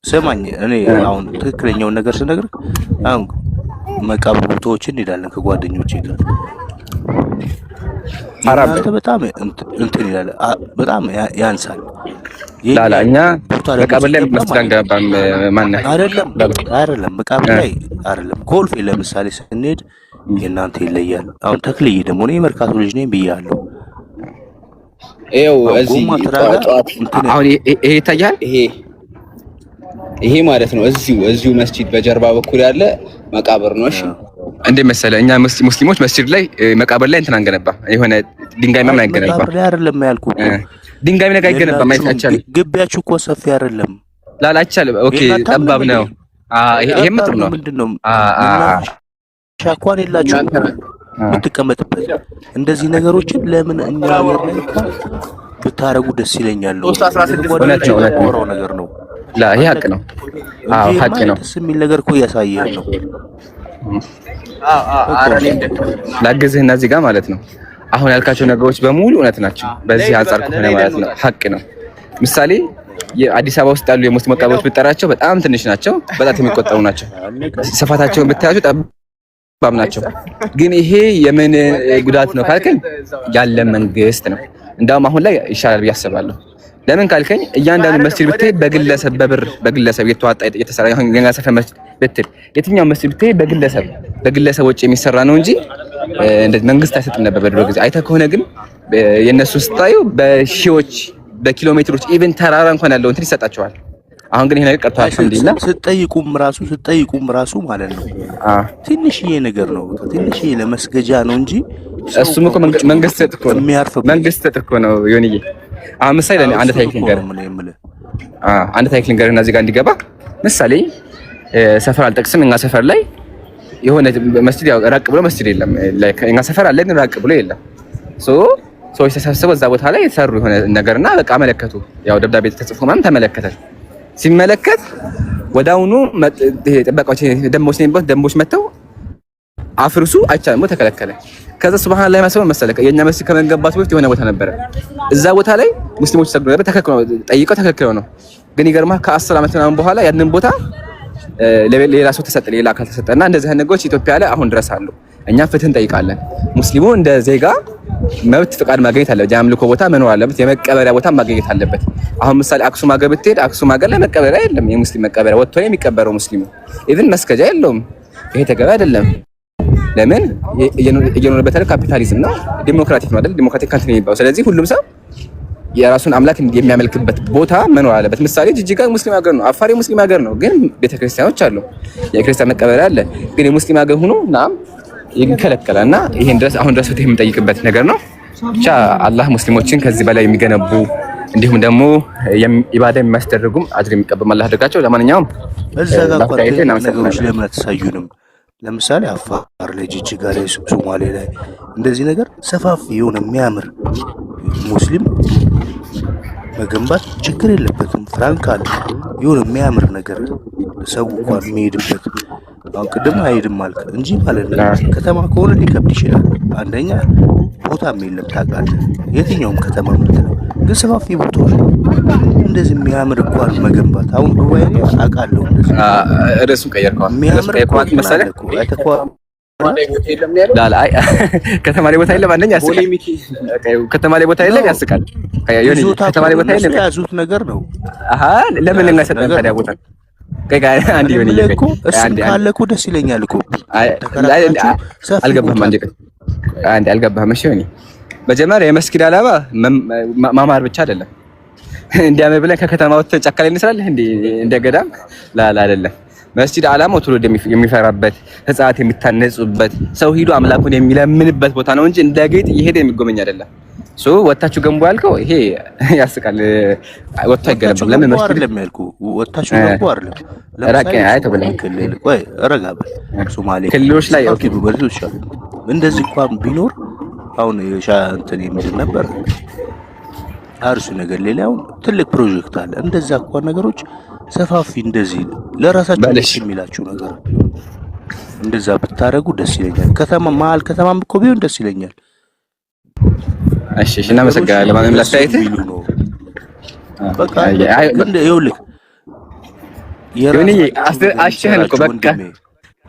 ስማኝ፣ እኔ አሁን ትክክለኛውን ነገር ስነግርህ አሁን መቃብር ቦታዎችን እንሄዳለን ከጓደኞቼ ጋር። አንተ በጣም እንትን ይላል፣ በጣም ያንሳል። ላላ እኛ መቃብር ላይ መስጂድ አንገባም። ማን አይደለም መቃብር ላይ አይደለም። ኮልፌ ለምሳሌ ስንሄድ የእናንተ ይለያል። አሁን ተክልዬ ደግሞ እኔ መርካቶ ልጅ ነኝ ብያለሁ። ይኸው እዚህ አሁን ይሄ ይታያል። ይሄ ማለት ነው እዚሁ መስጂድ በጀርባ በኩል ያለ መቃብር ነው። እሺ እንደ መሰለህ እኛ ሙስሊሞች መስጂድ ላይ መቃብር ላይ እንትን አንገነባ። የሆነ ድንጋይ ምናምን አይገነባ። መቃብር ላይ አይደለም ያልኩህ እኮ ድንጋይ ነገር አይገነባም። አይቻልም። ግቢያችሁ እኮ ሰፊ አይደለም። ላላ አይቻልም። ኦኬ ጠባብ ነው። ይሄም ጥሩ ነው። ምንድነው ሻኳን የላችሁ ብትቀመጥበት። እንደዚህ ነገሮችን ለምን እኛ ሀገር ላይ ብታረጉ ደስ ይለኛል። ነው ነገር ነው። ላ ይሄ ሀቅ ነው። አዎ ሀቅ ነው። ደስ የሚል ነገር እኮ እያሳየህ ነው። ላግዝህና እዚህ ጋር ማለት ነው አሁን ያልካቸው ነገሮች በሙሉ እውነት ናቸው። በዚህ አንፃር ከሆነ ማለት ነው ሀቅ ነው። ምሳሌ የአዲስ አበባ ውስጥ ያሉ የሙስሊም መቃብሮች ብትጠራቸው በጣም ትንሽ ናቸው፣ በጣም የሚቆጠሩ ናቸው። ስፋታቸውን ብታያቸው ጠባብ ናቸው። ግን ይሄ የምን ጉዳት ነው ካልከኝ ያለ መንግስት ነው። እንዳውም አሁን ላይ ይሻላል ብዬ አስባለሁ። ለምን ካልከኝ እያንዳንዱ መስጂድ ብትሄድ በግለሰብ በብር በግለሰብ የተዋጣ የተሰራ ይሁን ገና ሰፈር መስጂድ ብትል የትኛው መስጂድ ብትሄድ በግለሰብ ወጪ የሚሰራ ነው እንጂ እንደ መንግስት አይሰጥም ነበር በድሮ ጊዜ። አይተህ ከሆነ ግን የነሱ ስታዩ በሺዎች በኪሎ ሜትሮች ኢቭን ተራራ እንኳን ያለው እንትን ይሰጣቸዋል። አሁን ግን ይሄ ነገር ቀርቷል። አልሐምዱሊላህ ስትጠይቁም ራሱ ማለት ነው ትንሽዬ ነገር ነው፣ ትንሽዬ ለመስገጃ ነው እንጂ እሱም እኮ መንግስት እኮ ነው ዮኒዬ። አሁን ምሳሌ አንድ ታሪክ ልንገርህ እና እዚህ ጋር እንዲገባ ምሳሌ ሰፈር አልጠቅስም። እኛ ሰፈር ላይ የሆነ መስጂድ ያው ራቅ ብሎ መስጂድ የለም። እኛ ሰፈር አለ ግን ራቅ ብሎ የለም። ሰዎች ተሰብስበው እዛ ቦታ ላይ የተሰሩ የሆነ ነገርና በቃ አመለከቱ። ያው ደብዳቤ ተጽፎ ምናምን ተመለከተ። ሲመለከት ወዳውኑ ጥበቃዎች ደንቦች መጥተው አፍርሱ አይቻልም ተከለከለ። ከዛ ሱብሃንአላህ መሰለህ የኛ መስጂድ ከመገንባቱ በፊት የሆነ ቦታ ነበረ። እዛ ቦታ ላይ ሙስሊሞች ሰግደው ነበር። ተከልክለው ነው። ግን ይገርማል ከ10 ዓመት ምናምን በኋላ ያንን ቦታ ሌላ ሰው ተሰጠ፣ ሌላ አካል ተሰጠና እንደዚህ ነገሮች ኢትዮጵያ ላይ አሁን ድረስ አሉ። እኛ ፍትህ እንጠይቃለን። ሙስሊሙ እንደ ዜጋ መብት ፍቃድ ማግኘት አለበት። የአምልኮ ቦታ መኖር አለበት። የመቀበሪያ ቦታ ማግኘት አለበት። አሁን ምሳሌ አክሱም ሀገር ብትሄድ አክሱም ሀገር ላይ መቀበሪያ የለም። የሙስሊም መቀበሪያ ወጥቶ ነው የሚቀበረው ሙስሊሙ። ኢቭን መስገጃ የለውም። ይሄ ተገቢ አይደለም። ለምን እየኖረበት ያለው ካፒታሊዝም ነው፣ ዲሞክራቲክ ነው አይደል? ዲሞክራቲክ ካንትሪ ነው። ስለዚህ ሁሉም ሰው የራሱን አምላክ የሚያመልክበት ቦታ መኖር አለበት። ምሳሌ ጅጅጋ ሙስሊም ሀገር ነው፣ አፋር ሙስሊም ሀገር ነው፣ ግን ቤተክርስቲያኖች አሉ፣ የክርስቲያን መቀበሪያ አለ። ግን የሙስሊም ሀገር ሆኖ ናም ይከለከላል። እና ይሄን ድረስ አሁን ድረስ የምንጠይቅበት ነገር ነው። ብቻ አላህ ሙስሊሞችን ከዚህ በላይ የሚገነቡ እንዲሁም ደግሞ ኢባዳ የሚያስደርጉም አጅር የሚቀበል አላህ አድርጋቸው። ለማንኛውም እዛ ጋር ነገሮች ለምን አትሳዩንም? ለምሳሌ አፋር ላይ፣ ጅጅጋ ላይ፣ ሶማሌ ላይ እንደዚህ ነገር ሰፋፊ የሆነ የሚያምር ሙስሊም መገንባት ችግር የለበትም። ፍራንክ አለ የሆነ የሚያምር ነገር ሰው እንኳን የሚሄድበት። አሁን ቅድም አይሄድም አልክ እንጂ ማለት ነው። ከተማ ከሆነ ሊከብድ ይችላል። አንደኛ ቦታም የለም ታውቃለህ፣ የትኛውም ከተማ ምትለው ግን ሰፋፊ ቦታዎች እንደዚህ የሚያምር እንኳን መገንባት። አሁን ዱባይ ላይ አውቃለሁ እንደዚህ ርዕሱን ቀየርከዋል። የሚያምር መሰለህ ላላይ ከተማ ላይ ቦታ የለም። አንደኛ ያስቃል። ከተማ ላይ ቦታ የለም ያስቃል። ከተማ ላይ ቦታ የለም ያዙት ነገር ነው። አሃ ለምን እናሰጠን ታዲያ ቦታ አንድ ይሆን እኮ እሱም ካለ እኮ ደስ ይለኛል እኮ። አልገባህም? አንድ አልገባህም? እሺ ሆኒ መጀመሪያ የመስጊድ ዓላማ ማማር ብቻ አይደለም። እንዲያምር ብለን ከከተማ ወጥተን ጫካ ላይ እንስራለን እንደ ገዳም ላላ አይደለም። መስጂድ ዓላማው ትውልድ የሚፈራበት፣ ህፃናት የሚታነጹበት፣ ሰው ሂዶ አምላኩን የሚለምንበት ቦታ ነው እንጂ እንደ ጌጥ ይሄድ የሚጎመኝ አይደለም። ሶ ወጣችሁ ገንቦ ያልከው ይሄ ያስቃል። ወጣ አይገለብም። ለምን መስጂድ ለሚያልኩ ወጣችሁ ገንቦ አይደለም። ለራቀ አይ ተብለኝ ክልል ቆይ ረጋበል ሶማሌ ክልሎች ላይ ኦኬ በልቶች እንደዚህ እንኳን ቢኖር አሁን እንትን የሚል ነበር አርሱ ነገር ሌላው ትልቅ ፕሮጀክት አለ። እንደዛ እንኳን ነገሮች ሰፋፊ እንደዚህ ለራሳችሁ ደስ የሚላችሁ ነገር እንደዛ ብታረጉ ደስ ይለኛል። ከተማ መሀል ከተማም እኮ ቢሆን ደስ ይለኛል። እሺ እናመሰግናለን። ለማንም ላስተያየት በቃ እንደ ይኸውልህ የኔ አሽህን እኮ በቃ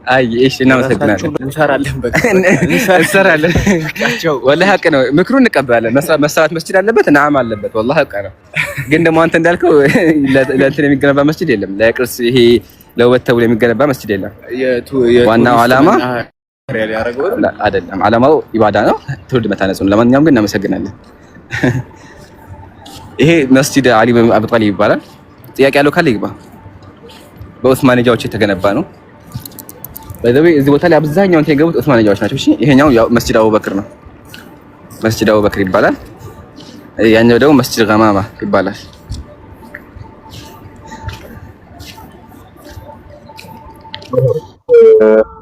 አይ እሺ እናመሰግናለን። እንሰራለን በቃ እንሰራለን። ወላሂ ሀቅ ነው። ምክሩን እንቀበላለን። መስራት መስጂድ አለበት ናም አለበት። ወላሂ ሀቅ ነው። ግን ደግሞ አንተ እንዳልከው ለእንትን የሚገነባ መስጂድ የለም። ለቅርስ ይሄ ለውበት ተብሎ የሚገነባ መስጂድ የለም። ዋናው ዓላማ አይደለም። ዓላማው ኢባዳ ነው፣ ትውልድ መታነጽ ነው። ለማንኛውም ግን እናመሰግናለን። ይሄ መስጂድ አሊ አቡ ጣሊብ ይባላል። ጥያቄ ያለው ካለ ይግባ። በኡስማንያዎች የተገነባ ነው። እዚህ ቦታ ላይ አብዛኛውን የገቡት ኡስማንያዎች ናቸው። እሺ ይሄኛው ያው መስጂድ አቡበክር ነው። መስጂድ አቡበክር ይባላል። ያኛው ደግሞ መስጂድ ገማማ ይባላል።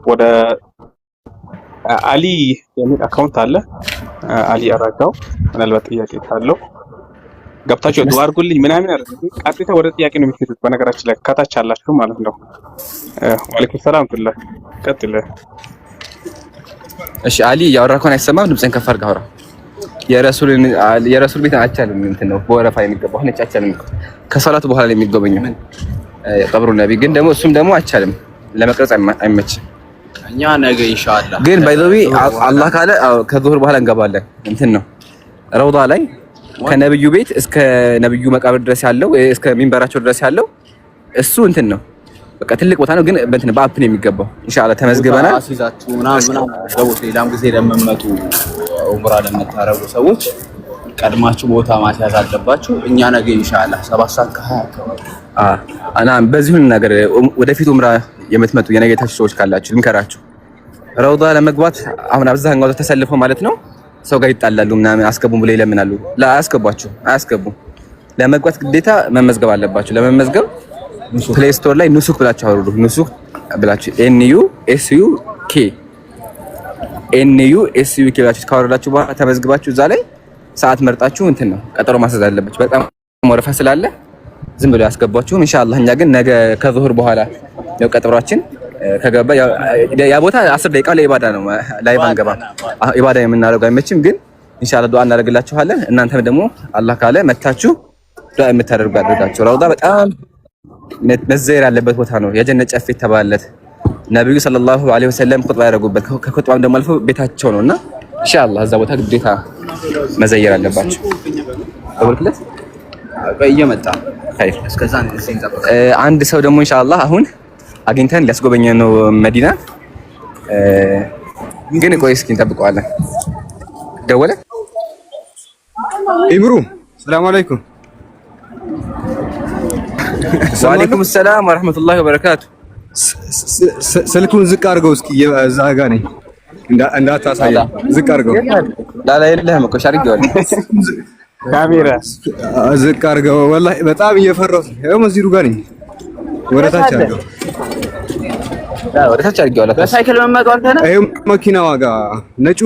ወደ አሊ የሚል አካውንት አለ። አሊ አራጋው ምናልባት ጥያቄ ካለው ገብታችሁ ዱአ አድርጉልኝ ምናምን አይደል? ቀጥታ ወደ ጥያቄ ነው የምትሄዱት። በነገራችን ላይ ከታች አላችሁ ማለት ነው። ወአለይኩም ሰላም ትላ ቀጥል። እሺ አሊ ያወራከውን አይሰማም? ድምፅን ከፍ አድርገህ አውራ። የረሱል ቤት አይቻልም እንትን ነው በወረፋ የሚገባው ሆነ አይቻልም። ከሰላቱ በኋላ የሚጎበኘው ቀብሩ ነቢ ግን ደግሞ እሱም ደግሞ አይቻልም፣ ለመቅረጽ አይመችም። እኛ ነገ ኢንሻአላህ ግን ባይዘዊ አላህ ካለ ከዙሁር በኋላ እንገባለን። እንትን ነው ረውዳ ላይ ከነብዩ ቤት እስከ ነብዩ መቃብር ድረስ ያለው እስከ ሚንበራቸው ድረስ ያለው እሱ እንትን ነው። በቃ ትልቅ ቦታ ነው። ግን በእንትን በአፕ ነው የሚገባው። ኢንሻአላህ ተመዝግበናል። አሲዛችሁ ምናምን ሰዎች ሌላም ጊዜ ለምመጡ ኡምራ ለምታረጉ ሰዎች ቀድማችሁ ቦታ ማስያዝ አለባችሁ። እኛ ነገ ኢንሻአላህ 7 ሰዓት ከ20 አካባቢ እና በዚሁን ነገር ወደፊት ኡምራ የምትመጡ የነገታችሁ ሰዎች ካላችሁ ልምከራችሁ። ረውዳ ለመግባት አሁን አብዛኛው ተሰልፈው ማለት ነው ሰው ጋር ይጣላሉ ምናምን አስገቡም ብለው ይለምናሉ። አያስገቧችሁ፣ አያስገቡም። ለመግባት ግዴታ መመዝገብ አለባችሁ። ለመመዝገብ ፕሌይ ስቶር ላይ ኑሱክ ብላችሁ አውርዱ። ኑሱክ ብላችሁ NUSUK ብላችሁ ካወረዳችሁ በኋላ ተመዝግባችሁ እዛ ላይ ሰዓት መርጣችሁ እንትን ነው ቀጠሮ ማስያዝ አለባችሁ። በጣም ወረፋ ስላለ ዝም ብለው ያስገቧችሁም። ኢንሻአላህ እኛ ግን ነገ ከዙሁር በኋላ ነው ቀጠሯችን። ከገባ ያ ቦታ 10 ደቂቃ ለኢባዳ ነው። ላይቭ አንገባ ኢባዳ የምናደርገው አይመችም። ግን ኢንሻአላህ ዱአ እናደርግላችኋለን። እናንተም ደግሞ አላህ ካለ መታችሁ ዱአ የምታደርጉ አድርጋችሁ። ረውዳ በጣም መዘየር ያለበት ቦታ ነው። የጀነት ጨፌ ተባለለት ነብዩ ሰለላሁ ዐለይሂ ወሰለም ኹጥባ ያደረጉበት ከኹጥባም ደግሞ አልፎ ቤታቸው ነውና ኢንሻአላህ እዛ ቦታ ግዴታ መዘየር አለባችሁ። ተወልክለት እየመጣ ኸይር እስከዛ ነው እንጠብቅ። አንድ ሰው ደግሞ ኢንሻአላህ አሁን አግኝተን ሊያስጎበኘን ነው መዲና። ግን ቆይ እስኪ እንጠብቀዋለን። ደወለ ኢምሩ ሰላም አለይኩም። ወአለይኩም ሰላም ወራህመቱላሂ ወበረካቱ። ስልኩን ዝቅ አድርገው እስኪ እዛ ጋር ነኝ እንዳታሳይ። ዝቅ አድርገው። ላላ የለህም እኮ ሻርጌዋለሁ። ካሜራ ዝቅ አድርገው። ወላሂ በጣም እየፈራሁት ነው። ያው መስጂዱ ጋር ነኝ። ወደታች አድርገው። ወደታች አድርጌዋለሁ። በሳይክል መመጣው አንተ ነህ? ይሄው መኪናዋ ጋር ነጩ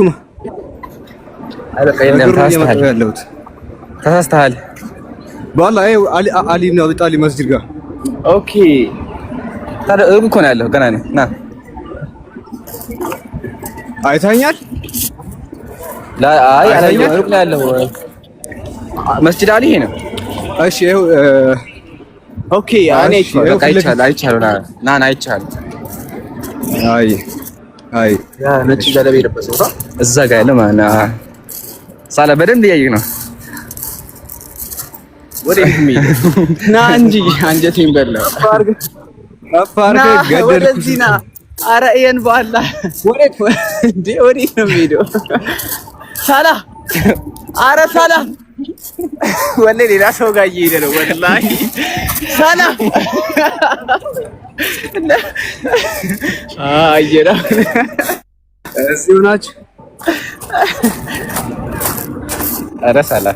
ተሳስተሃል። والله ايوه علي بن ابي طالب مسجد ጋር ኦኬ ታዲያ እርጉ እኮ ነው ያለው። ገና ነኝ። ና አይታኛል። አይ አላየሁም። እርጉ ነው ያለው። መስጂድ አሊ ይሄ ነው። እሺ ይኸው ኦኬ እኔ አይቻለሁ። ና አይቻለሁ። አይ ያ ነጭ ጀለቤ የለበሰው እዛ ጋር ያለው ማለት ነው። ሳላ በደንብ እያየህ ነው። ወዴት ምን ና እንጂ አንጀቴን በላው። አፋርገ ገደል ወደዚህ ና። ኧረ ይሄን በኋላ ወዴት ነው የምሄደው? ሳላ ኧረ ሳላ ወላሂ ሌላ ሰው ጋር እየሄደ ነው። ወላሂ ሳላ አየራ እዚሁ ናችሁ። ኧረ ሳላ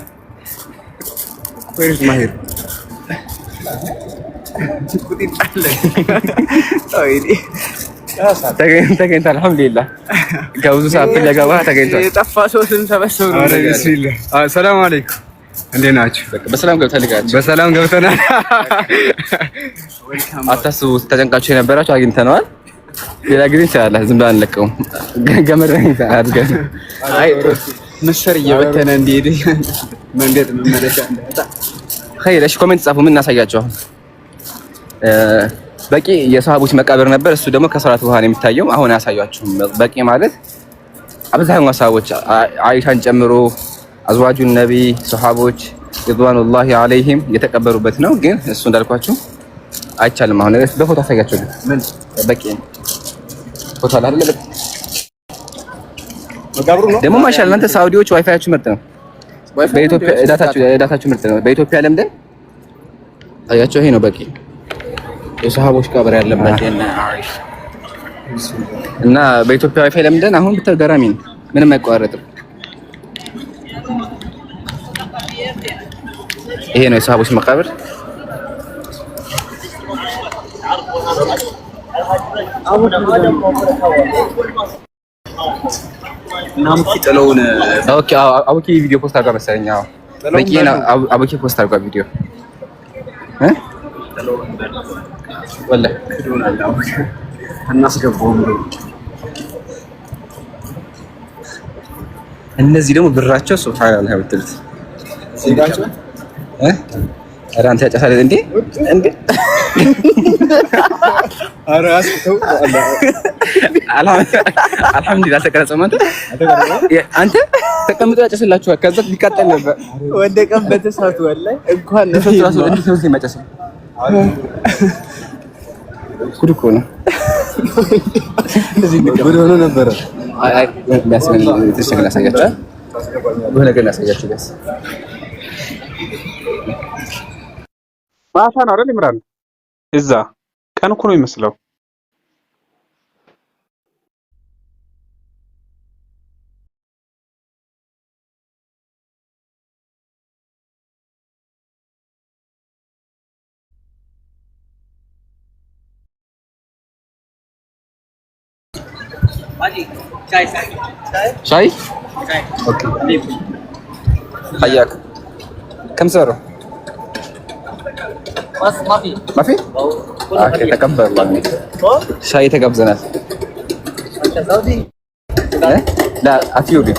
ወይስ ማሄር ተገኝቷል። አልሐምዱሊላህ ከብዙ ሰዓት ፍለጋ ተገኝቷል። የጠፋ ሰው ስንሰበሰብ ነው። ቢስሚላህ ሰላም አለይኩም። እንዴት ናችሁ? በሰላም ገብተናል። በሰላም ገብተናል። አታስቡ። ተጨንቃችሁ የነበራችሁ አግኝተነዋል። ሌላ ጊዜ ይቻላል። ዝም ብለን አንለቀውም። ገመድ አድርገን አይ ምስር እየበተነ እንዲሄድ መንገድ መመለሻ እንዳታ ኸይር። እሺ ኮሜንት ጻፉ። ምን እናሳያችሁ? በቂ የሰሃቦች መቃብር ነበር። እሱ ደግሞ ከሰላት በኋላ የሚታየው አሁን ያሳያችሁም። በቂ ማለት አብዛኛው ሰሃቦች አይሻን ጨምሮ አዝዋጁን ነቢ ሰሃቦች ሪድዋኑላሂ አለይሂም የተቀበሩበት ነው። ግን እሱ እንዳልኳችሁ አይቻልም። አሁን በፎቶ አሳያችሁ። ምን በቂ ፎቶ አለ አይደል? መቃብሩ ነው ደግሞ ማሻአላ። እናንተ ሳውዲዎች ዋይፋያችሁ ምርጥ ነው። በኢትዮጵያ ዳታችሁ ምርጥ ነው። በኢትዮጵያ ለምደን አያችሁ። ይሄ ነው በቂ የሰሃቦች ቀብር ያለበት እና በኢትዮጵያ ዋይፋይ ለምደን አሁን ብትገራሚ ነው። ምንም አይቋረጥም። ይሄ ነው የሰሃቦች መቃብር። ጥለውን ኦኬ አቡኪ ቪዲዮ ፖስት አድርጋ መሰለኝ። አዎ በቂ ነው። አቡኪ ፖስት አድርጋ ቪዲዮ ወላሂ እናስገባውም ነው። እነዚህ ደግሞ ብራቸው ሱብሃንአላህ ብትልት ሲጋቸው ኧረ አንተ ያጨሳል እንዴ? ኧረ አስተው አልሐምዱሊላህ ተቀረጸው። አንተ ተቀምጦ ያጨስላችኋል። ከዛ ሊቃጠል ነበር። ወደቀበት እሳቱ ወላሂ እንኳን ነው ራሱ እንዴት ነው የሚያጨሰው? ጉድ እኮ ነው። ጉድ ሆኖ ነበረ። አይ ቢያስበል ተሸክላ ያሳያችኋል። የሆነ ነገር ያሳያችሁ ቢያስ ማታ ነው አይደል? ይምራል እዛ ቀን እኮ ነው የሚመስለው። شاي؟ اوكي حياك كم سعره؟ بس ما في اوكي تكبر الله منك. شاي تقبزنا سعودي لا اثيوبي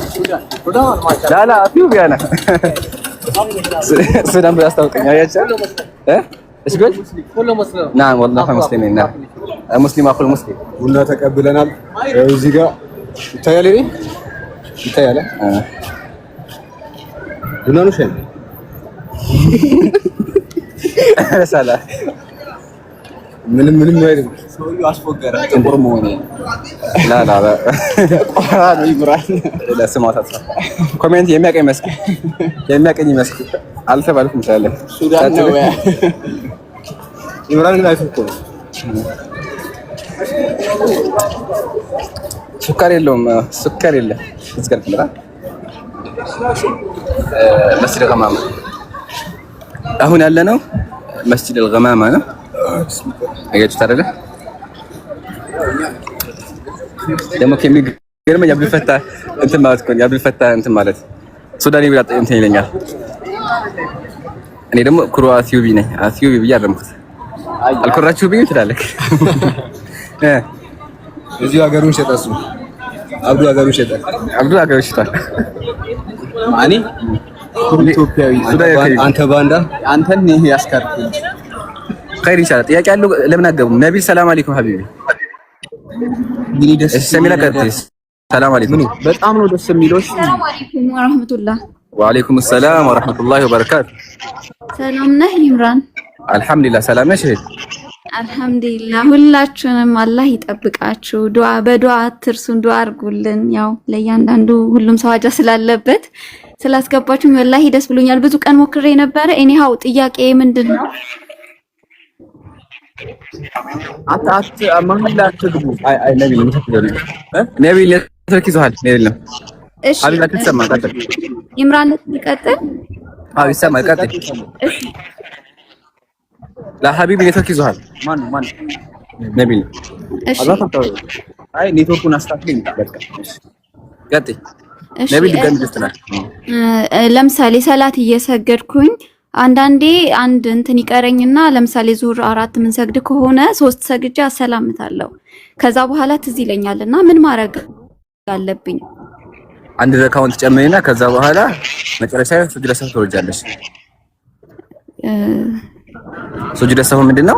لا اثيوبي انا سودان بيستوقع يا شباب ايش قلت؟ كله مسلم نعم والله احنا مسلمين. نعم مسلم اخو المسلم. ቡና ተቀብለናል። እዚህ ጋር ይታያል። እኔ ይታያል። ቡና ነው ሻይ ሰላም ምንም አይደለም። ሰውዬው አስፎገረ ጥቁር መሆኔ ላ ቆራ ነው ይብራል። ለስማታት ኮሜንት የሚያቀኝ ይመስል አልተባልኩም ታለ ሱዳን ነው ያ ኢምራን ግን አይፈኩም። ሱካር የለውም። ሱካር የለም። እዝጋር ከመራ መስጂድ ገማማ አሁን ያለ ነው። መስጂድ ገማማ ነው። አያችሁት አይደለ? ደግሞ ከሚገርመኝ አብዱል ፈታህ እንትን ማለት እኮ አብዱል ፈታህ እንትን ማለት ሱዳኒ ብላ እንትን ይለኛል። እኔ ደግሞ ኩሩ አትዩቢ ነኝ። አትዩቢ ብዬ አረምኩት። አልኮራችሁብኝም ትላለህ። እዚሁ ሀገሩን ሸጠሱ። አብዱ ሀገሩን ሸጠ። አብዱ ሀገሩን ሸጠ። ማኒ ኢትዮጵያዊ አንተ ባንዳ አንተን ነው ያስከርኩኝ። خير ان شاء الله ጥያቄ ያለው ለምን አገቡ? ነቢል ሰላም አለይኩም ሀቢቢ እንግዲህ ደስ ሰሚላ ከርቲስ ሰላም አለይኩም። በጣም ነው ደስ የሚለው። ሰላም አለይኩም ወራህመቱላህ። ወአለይኩም ሰላም ወራህመቱላሂ ወበረካቱ። ሰላም ነህ ኢምራን? አልሐምዱሊላህ ሰላም ነሽ? አልሐምዱሊላህ። ሁላችሁንም አላህ ይጠብቃችሁ። በዱዓ አትርሱን፣ ዱዓ አድርጉልን። ያው ለእያንዳንዱ ሁሉም ሰው ሀጃ ስላለበት ስላስገባችሁ ወላሂ ደስ ብሎኛል። ብዙ ቀን ሞክሬ ነበረ። ኤኒሃው ጥያቄ ምንድን ነው? አት ማህላ አትግቡ። አይ ነቢል ነቢል ኔትወርክ ይዘሃል። ነቢል ነው። እሺ ሀቢብ አትሰማ ቀጥል። ኢምራን ይቀጥል። አዎ ይሰማ ቀጥል። እሺ ለሀቢብ ኔትወርክ ይዘሃል። ማን ነቢል። እሺ አይ ኔትወርኩን አስተካክለኝ በቃ። ቀጥል። እሺ ነቢል ድጋሚ ደስተናል። ለምሳሌ ሰላት እየሰገድኩኝ አንዳንዴ አንድ እንትን ይቀረኝና ለምሳሌ ዙር 4 ምን ሰግድ ከሆነ 3 ሰግጄ አሰላምታለሁ። ከዛ በኋላ ትዝ ይለኛልና ምን ማድረግ አለብኝ? አንድ ረካውን ትጨምሪና ከዛ በኋላ መጨረሻ ሱጁድ ሰህው ትወርጃለሽ። ሱጁድ ሰህው ምንድነው?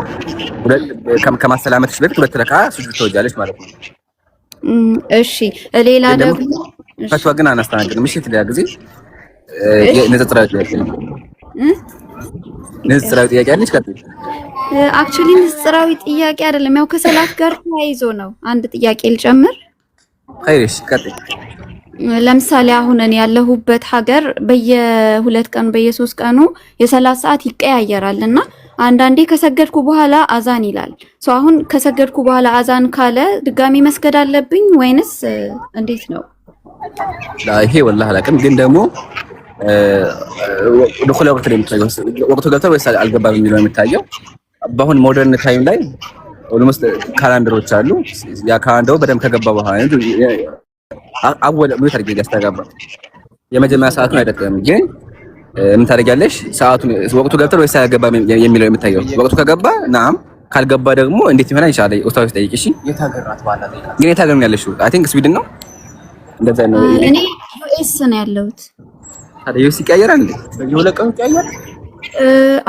ከማሰላመትሽ በፊት 2 ረካ ሱጁድ ትወርጃለሽ ማለት ነው። እሺ ሌላ ደግሞ ፈትዋ ግን አናስተናግድም። እሺ ትዲያ ጊዜ ንጽራዊ ጥያቄ አለች። ቀጥል። አክቹሊ ንጽራዊ ጥያቄ አይደለም፣ ያው ከሰላት ጋር ተያይዞ ነው። አንድ ጥያቄ ልጨምር። ኸይርሽ ቀጥል። ለምሳሌ አሁን እኔ ያለሁበት ሀገር በየ2 ቀኑ በየ3 ቀኑ የሰላት ሰዓት ይቀያየራል እና አንዳንዴ ከሰገድኩ በኋላ አዛን ይላል። ሶ አሁን ከሰገድኩ በኋላ አዛን ካለ ድጋሚ መስገድ አለብኝ ወይንስ እንዴት ነው? ይሄ ወላሂ አላውቅም፣ ግን ደግሞ ወደ ወቅቱ ላይ የምታየው ወቅቱ ገብቷል ወይስ አልገባም የሚለው የምታየው በአሁን ሞደርን ታይም ላይ ኦልሞስት ካላንደሮች አሉ። ያ ካላንደሩ በደንብ ከገባ በኋላ አወለ ምን ታርጌ ያስተጋባ የመጀመሪያ ሰዓቱን አይደለም፣ ግን ምን ታደርጊያለሽ? ሰዓቱን ወቅቱ ገብቷል ወይስ አልገባም የሚለው የምታየው ወቅቱ ከገባ ናም፣ ካልገባ ደግሞ እንዴት ይሆናል? ኢንሻአላህ ኡስታዝ ጠይቂ። እሺ የታገራት ባላ ላይ ግን የታገር ነው ያለሽው? አይ ቲንክ ስዊድን ነው እንደዛ ነው። እኔ ዩኤስ ነው ያለሁት። ታዲያ ዩኤስ ይቀያየራል እንዴ? በየ2 ቀኑ ይቀያየራል?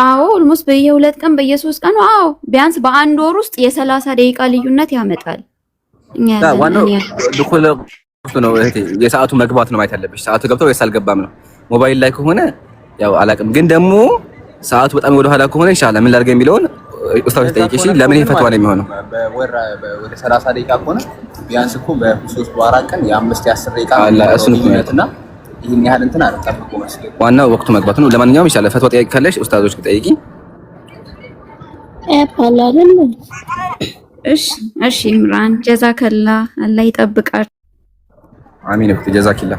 አዎ ኦልሞስት በየ2 ቀን በየ3 ቀኑ አዎ፣ ቢያንስ በአንድ ወር ውስጥ የ30 ደቂቃ ልዩነት ያመጣል። ዋናው ድኩል ነው እህቴ፣ የሰዓቱ መግባት ነው ማየት ያለብሽ። ሰዓቱ ገብቶ ወይስ አልገባም ነው። ሞባይል ላይ ከሆነ ያው አላውቅም፣ ግን ደግሞ ሰዓቱ በጣም ወደ ኋላ ከሆነ ኢንሻአላህ ምን ላድርግ የሚለውን ኡስታዝ ጠይቂ። እሺ ለምን ይሄ ፈትዋ ነው የሚሆነው? በወር ወደ 30 ደቂቃ ከሆነ ቢያንስ እኮ በ3 በ4 ቀን የ5 የ10 ደቂቃ አላ እሱን ልዩነትና ይሄን ያህል እንትን አልጠብቁ መስለኝ። ዋናው ወቅቱ መግባት ነው። ለማንኛውም ኢንሻአላህ ፈትዋ ጠይቂ ካለሽ ኡስታዞች ጠይቂ። አላለም። እሺ ኢምራን ጀዛከላ፣ አላህ ይጠብቃችሁ። አሚን። እህቴ ጀዛኪላ።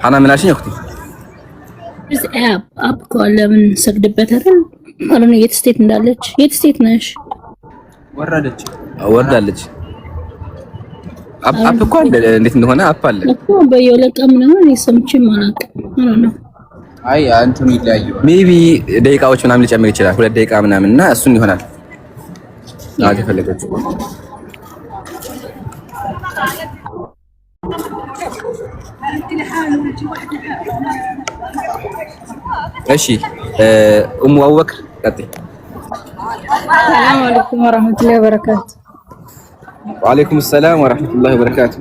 ሐና ምን አልሽኝ እህቴ? አፕ ኮል ለምን ሰግድበት አይደል? አሁን የት ስቴት እንዳለች የት ስቴት ነሽ? ወርዳለች። አፕ እኮ አለ። እንዴት እንደሆነ አፕ አለ እኮ በየ2 ቀን ምናምን የሰምቼም አላውቅም ነው። አይ አንተም ይለያየው ሜቢ ደቂቃዎች ምናምን ሊጨምር ይችላል። 2 ደቂቃ ምናምን እና እሱን ይሆናል አት የፈለገችው። እሺ ኡሙ አቡበክር ቀጥይ። ሰላም አለይኩም ወራህመቱላሂ ወበረካቱ። ወአለይኩም ሰላም ወራህመቱላሂ ወበረካቱ።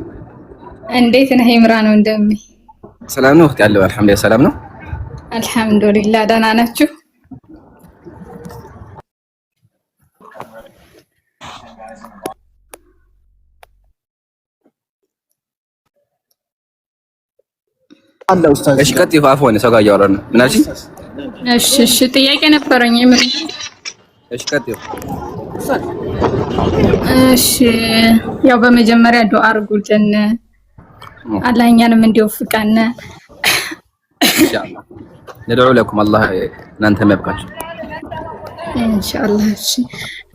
እንዴት ነህ ኢምራን? ወንድሜ ሰላም ነው እህቴ? አለሁ አልሐምዱሊላህ ሰላም ነው። አልሐምዱሊላህ ደህና ናችሁ? አለ ኡስታዝ። እሺ ቀጥይ። አፍወን ሰው ጋር እያወራን ነው። ምን አልሽኝ? እሺ ጥያቄ ነበረኝ። እሺ ቀጥይ። እሺ ያው በመጀመሪያ ዱአ አድርጉልን አላህ እኛንም እንዲወፍቀን ኢንሻአላህ። ندعو لكم الله እናንተ መብቃችሁ ኢንሻአላህ። እሺ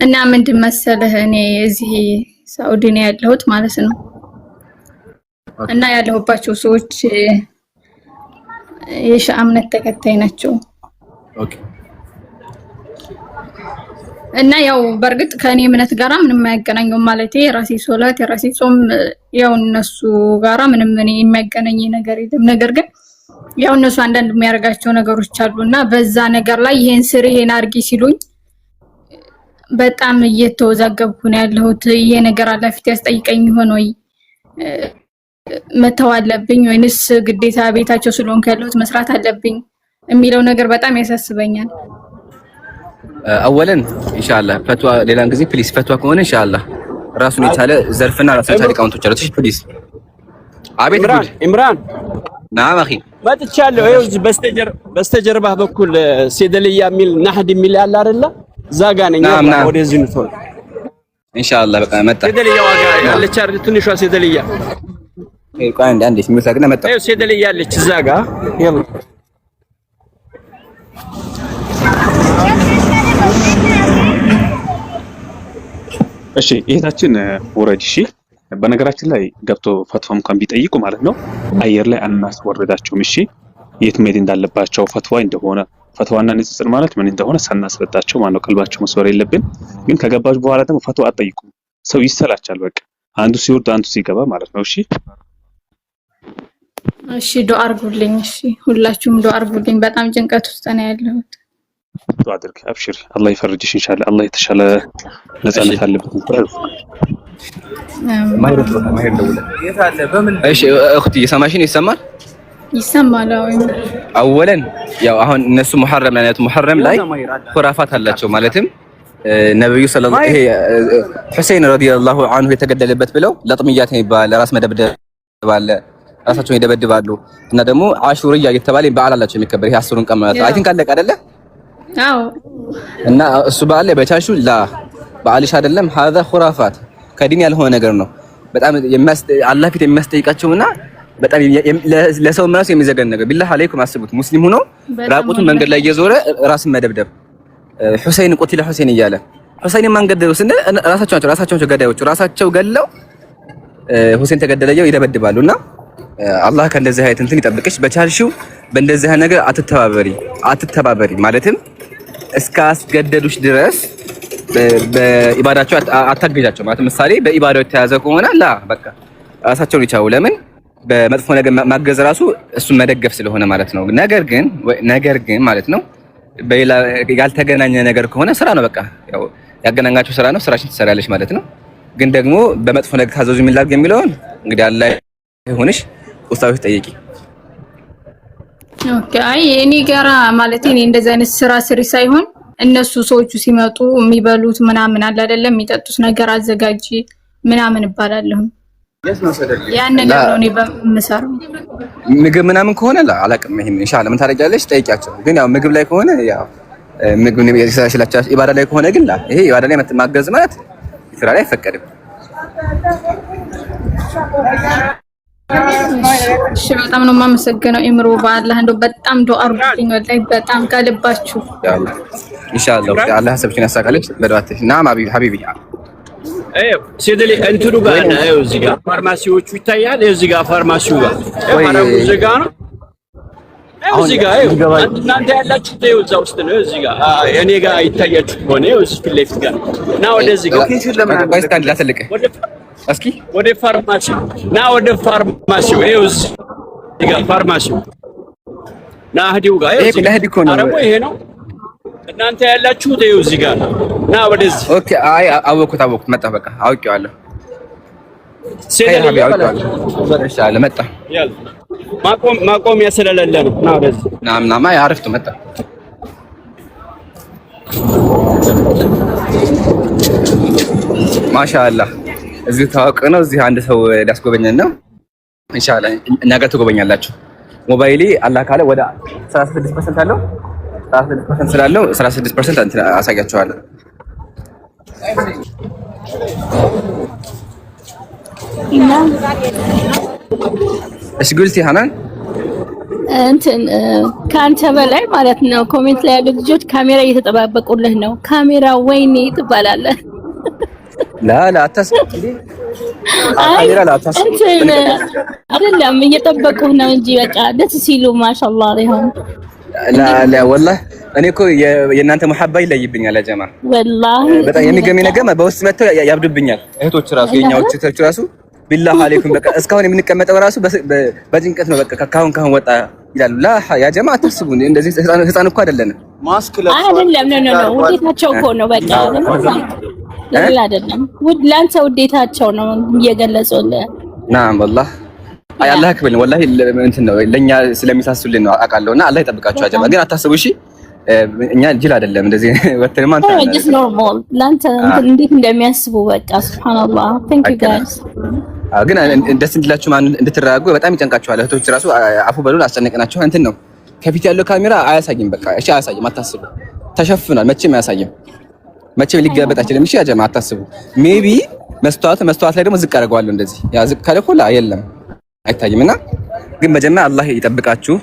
እና ምንድን መሰለህ እኔ እዚህ ሳውዲ ነው ያለሁት ማለት ነው እና ያለሁባቸው ሰዎች የሺዓ እምነት ተከታይ ናቸው። ኦኬ። እና ያው በርግጥ ከኔ እምነት ጋራ ምንም የማያገናኘው ማለት የራሴ ሶላት የራሴ ጾም ያው እነሱ ጋራ ምንም የሚያገናኝ ነገር የለም። ነገር ግን ያው እነሱ አንዳንድ የሚያደርጋቸው ነገሮች አሉና በዛ ነገር ላይ ይሄን ስሪ ይሄን አርጊ ሲሉኝ በጣም እየተወዛገብኩ ነው ያለሁት። ይሄ ነገር አላፊት ያስጠይቀኝ ይሆን ወይ መተው አለብኝ ወይንስ ግዴታ ቤታቸው ስለሆንኩ ያለሁት መስራት አለብኝ የሚለው ነገር በጣም ያሳስበኛል። አወለን ኢንሻአላህ ፈትዋ ሌላን ጊዜ ፕሊስ ፈትዋ ከሆነ ኢንሻአላህ ራሱን የቻለ ዘርፍና ራሱን የቻለ ቃውንቶች አሉት። ፕሊስ አቤት ኢምራን ናም አኺ መጥቻለሁ። ይኸው እዚህ በስተጀርባህ በኩል ሴደልያ የሚል ናህድ የሚል ያለ አይደለ? እዛ ጋር ነኝ። ወደዚህ ነው ቶሎ ኢንሻአላህ በቃ መጣ። ሴደልያ ዋጋ ያለች አይደል? ትንሿ ሴደልያ ቆይ አንዴ ሲሙሳ ግን መጣ። ይኸው ሴደልያ ያለች እዛ ጋር ይኸው እሺ እህታችን ወረድ። እሺ በነገራችን ላይ ገብቶ ፈትዋ እንኳን ቢጠይቁ ማለት ነው አየር ላይ አናስወርዳቸውም። እሺ የት መሄድ እንዳለባቸው ፈትዋ እንደሆነ ፈትዋና ንጽጽር ማለት ምን እንደሆነ ሳናስረዳቸው ማለት ነው ቀልባቸው መስወር የለብን። ግን ከገባች በኋላ ደግሞ ፈትዋ አጠይቁ። ሰው ይሰላቻል። በቃ አንዱ ሲወርድ አንዱ ሲገባ ማለት ነው። እሺ ዱአ አድርጉልኝ። እሺ ሁላችሁም ዱአ አድርጉልኝ። በጣም ጭንቀት ውስጥ ነው ያለሁት። ዱአ አድርግ። አብሽሪ አላህ ይፈርጅሽ ኢንሻአላህ። አላህ የተሻለ ነፃነት አለበት። ማይር ደውለ የታለ በምን? እሺ እخቲ የሰማሽን ይሰማል? ይሰማል። አወለን ያው አሁን እነሱ ሙሐረም ላይ ኩራፋት አላቸው። ማለትም ነብዩ ሰለላሁ ዐለይሂ ሁሴን ረዲየላሁ ዐንሁ የተገደለበት ብለው ለጥምያት የሚባል ራስ መደብደብ አለ። ራሳቸውን ይደበድባሉ። እና ደግሞ አሹርያ እየተባለ በዓል አላቸው የሚከበር። ይሄ 10ን ቀን ማለት አይ ቲንክ አለቀ አይደለ? አዎ። እና እሱ በዓል ላይ በቻልሹ ላ በዓልሽ አይደለም هذا خرافات ከዲን ያልሆነ ነገር ነው። በጣም አላህ ፊት የሚያስጠይቃቸውና በጣም ለሰው ራስ የሚዘገን ነገር። ቢላህ አለይኩም አስቡት። ሙስሊም ሆኖ ራቁቱን መንገድ ላይ እየዞረ ራስን መደብደብ ሁሴን ቁቲለ ሁሴን እያለ ሁሴን ማን ገደለው ስንል ራሳቸው ገዳዮቹ ራሳቸው ገለው ሁሴን ተገደለየው ይደበድባሉና አላህ ከእንደዚህ አይነት እንትን ይጠብቅሽ። በቻልሽው በእንደዚህ አይነት ነገር አትተባበሪ ማለትም እስከ አስገደዱሽ ድረስ በኢባዳቸው አታገጃቸው ማለት ምሳሌ በኢባዳው የተያዘ ከሆነ ላ በቃ ራሳቸውን ይቻው። ለምን በመጥፎ ነገር ማገዝ ራሱ እሱን መደገፍ ስለሆነ ማለት ነው። ነገር ግን ማለት ነው በሌላ ያልተገናኘ ነገር ከሆነ ስራ ነው። በቃ ያው ያገናኛቸው ስራ ነው። ስራሽን ትሰራለሽ ማለት ነው። ግን ደግሞ በመጥፎ ነገር ታዘዙ የሚላርግ የሚለውን እንግዲህ አላህ ይሁንሽ ኡስታዞች ጠይቂ። ኦኬ። አይ እኔ ጋራ ማለት እኔ እንደዚህ አይነት ስራ ስሪ ሳይሆን እነሱ ሰዎቹ ሲመጡ የሚበሉት ምናምን አለ አይደለም የሚጠጡት ነገር አዘጋጂ ምናምን እባላለሁ። ያን ነገር ነው እኔ በምሰራው። ምግብ ምናምን ከሆነ አላውቅም። ይሄን ኢንሻአላህ ምን ታደርጊያለሽ ጠይቂያቸው። ግን ያው ምግብ ላይ ከሆነ ያው ምግብ ነው የሰራሽላችሁ። ኢባዳ ላይ ከሆነ ግን ይሄ ኢባዳ ላይ ማገዝ ማለት ስራ ላይ አይፈቀድም። እሺ በጣም ነው የማመሰግነው ኢምሮ። በአላህ እንደው በጣም ዱአ አድርጉልኝ ወላሂ በጣም ከልባችሁ ኢንሻአላህ። አላህ ሐሰብሽን ያሳካልሽ በዱአትሽ። ናም ሀቢቢ ሴደሊ እንትኑ ጋር ነው እዚህ ጋር ፋርማሲዎቹ ይታያል። እዚህ ጋር ፋርማሲው ጋር ማራሙ እዚህ ጋር ነው። እዚህ ጋር እናንተ ያላችሁት እዛ ውስጥ ነው። እዚህ ጋር እኔ ጋር ይታያችሁ ሆነ እዚህ ፊት ለፊት ጋር እና ወደዚህ ጋር ባይስካን ላተልቀ እስኪ ወደ ፋርማሲው ና ወደ ፋርማሲው እዚህ ጋር ፋርማሲው ና ህዲው ጋር ይሄ ለህዲ እኮ ነው። ይሄ ነው እናንተ ያላችሁት እዚህ ጋር ና ወደዚህ። ኦኬ። አይ አወኩት መጣ። በቃ አውቄዋለሁ። ሴደሊ ኢንሻአላህ መጣ። ማቆሚያ ስለሌለ ነው። ና ወደዚህ ናም አሪፍቱ መጣ። ማሻአላህ እዚህ ታውቅ ነው። እዚህ አንድ ሰው ሊያስጎበኘን ነው። ኢንሻአላህ ነገ ትጎበኛላችሁ። ሞባይሌ አላህ ካለ ወደ 36% አለው 36% ስላለው 36% እንትን አሳያችኋለሁ። እሺ ጉልቲ ሐናን እንትን ካንተ በላይ ማለት ነው ኮሜንት ላይ ያሉ ልጆች ካሜራ እየተጠባበቁልህ ነው። ካሜራ ወይኔ ትባላለህ። ላ አታስብ ካሜራ ላ አታስብ አይደለም እየጠበቁህ ነው እንጂ በቃ ደስ ሲሉ ማሻአላህ ይሁን። ላ ወላሂ እኔ እኮ የእናንተ መሐባ ይለይብኛል። ጀማ ወላሂ በጣም የሚገርመኝ ነገር በውስጥ መጥተው ያብዱብኛል። እህቶች ራሱ የኛዎች እህቶች ራሱ ቢላህ አለይኩም በቃ እስካሁን የምንቀመጠው ራሱ በጭንቀት ነው። በቃ ካሁን ወጣ ይላሉ። ላ ያ ጀማ አታስቡ እንደዚህ ህፃን እኮ አይደለንም። ማስክ ለብሰው አይደለም ነው ውዴታቸው እኮ ነው በቃ ለሌላ አይደለም። ለአንተ ውዴታቸው ነው እየገለጹልህ። ናም ወላሂ አይ አላህ ክብልን ወላሂ እንትን ነው ለኛ ስለሚሳሱልን ነው አውቃለሁና አላህ ይጠብቃችሁ። አጀማ ግን አታስቡ እሺ። እኛ ጅል አይደለም እንደዚህ ወተን ማንተ ነው just normal ላንተ እንዴት እንደሚያስቡ በቃ ሱብሃንአላህ thank you guys። ግን ደስ እንድላችሁ ማን እንድትረጋጉ በጣም ይጨንቃችኋል። እህቶች ራሱ አፉ በሉን አስጨነቅናችሁ። እንትን ነው ከፊት ያለው ካሜራ አያሳይም። በቃ እሺ አያሳይም፣ አታስቡ። ተሸፍኗል፣ መቼም አያሳይም፣ መቼም ሊገበጥ አይችልም። እሺ አጀማ አታስቡ። ሜቢ መስተዋት ላይ ደግሞ ዝቅ አደርገዋለሁ እንደዚህ ያ ዝቅ ካለ እኮ የለም አይታይምና፣ ግን መጀመሪያ አላህ ይጠብቃችሁ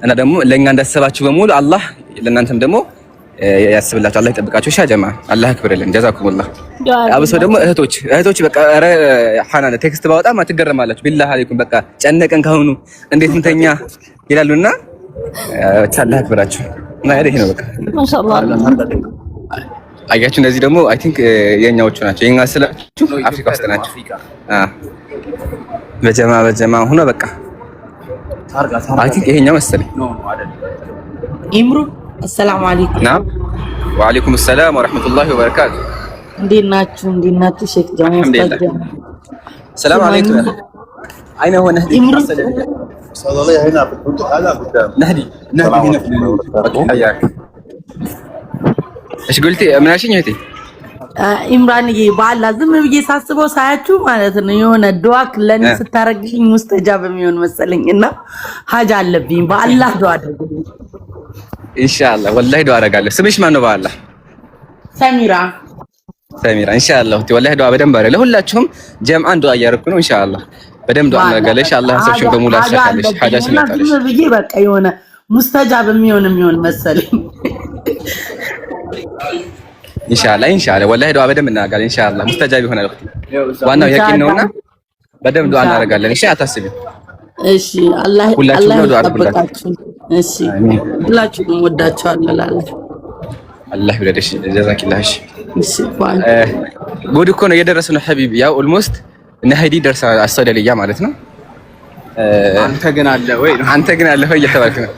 እና ደግሞ ለኛ እንዳሰባችሁ በሙሉ አላህ ለእናንተም ደግሞ ያስብላችሁ። አላህ ይጠብቃችሁ። እሺ ጀማ አላህ ያክብርልን። ጀዛኩሙላህ። አብሶ ደግሞ እህቶች በቃ ኧረ ሐናን ቴክስት ባወጣማ ትገረማላችሁ። ቢላህ አለይኩም በቃ ጨነቀን ካሁኑ እንዴት እንተኛ ይላሉና አላህ ያክብራችሁ። እና ይሄ ነው በቃ ማሻአላህ። አያችሁ እነዚህ ደግሞ አይ ቲንክ የኛዎቹ ናቸው። የኛ ስላችሁ አፍሪካ ውስጥ ናቸው። በጀማ ሆኖ በቃ አይ ቲንክ ይሄኛው መሰለኝ ኢምሩ አሰላሙ አለይኩም። ናም ወአለይኩም ሰላም ወራህመቱላሂ ወበረካቱ። እንዴት ናችሁ ሼክ ጀማል? ሰላም አለይኩም። አይነ ሆነ ኢምሩ ሰለላሁ هنا بتحط على قدام نهدي هنا في حياك ايش قلتي ምን አልሽኝ እህቴ? ኢምራንዬ በአላ ዝም ብዬ ሳስበው ሳያችሁ ማለት ነው የሆነ ዱዓክ ለኔ ስታረግልኝ ሙስተጃብ የሚሆን መሰለኝና ሀጅ አለብኝ። በአላህ ዱዓ አድርጉልኝ ኢንሻአላህ። ወላሂ ዱዓ አደርጋለሁ። ስምሽ ማን ነው? በአላህ ሰሚራ ኢንሻአላህ። ወላሂ ዱዓ በደንብ አደረገ። ለሁላችሁም ጀምዓን ዱዓ እያደረኩ ነው። ኢንሻአላህ በደንብ ዱዓ እናደርጋለን። ኢንሻአላህ ሀሳብሽን በሙሉ አስተካክለሽ ሀጃሽን ታጣለሽ ብዬ በቃ የሆነ ሙስተጃብ የሚሆን መሰለኝ። ኢንሻአላህ ወላሂ ዱዓ በደንብ እናደርጋለን። ኢንሻአላህ ሙስተጃብ ይሆናል። ዋናው የቂን ነውና በደንብ ዱዓ እናደርጋለን። እሺ አታስቢ። እሺ አላህ ይጠብቃችሁ። እሺ ሁላችሁም ወዳችኋለሁ እላለሁ። አላህ ይወደድሽ። ጀዛኪላህ። እሺ ባይ። ጉድ እኮ ነው እየደረሰ ነው ሐቢቢ። ያው ኦልሞስት ነህዲ ደርሳ አስተደልያ ማለት ነው። አንተ ግን አለ ወይ እየተባልክ ነው።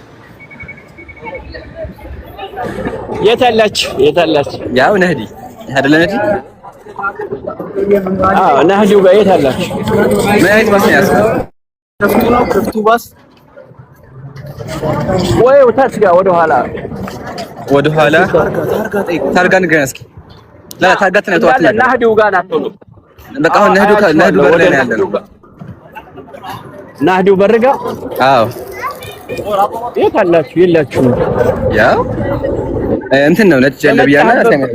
የት አላችሁ? ያው ነህዲ አይደለ? ነህዲ ነህዲው ጋር የት አላችሁ? ምን አይነት ባስ ነው ያዝከው? ክፍቱ ባስ ወይ ታች ጋር ወደ ኋላ ታርጋ ንገረን እስኪ። ታርጋ ተነቷት ነህዲው ጋር ናቸው። በቃ አሁን ነህዲው በር ላይ ያለ ነው። ነህዲው በር ጋር አዎ። የት አላችሁ? የላችሁም። ያው እንትን ነው ነጭ ጀለቢያና ሰማያዊ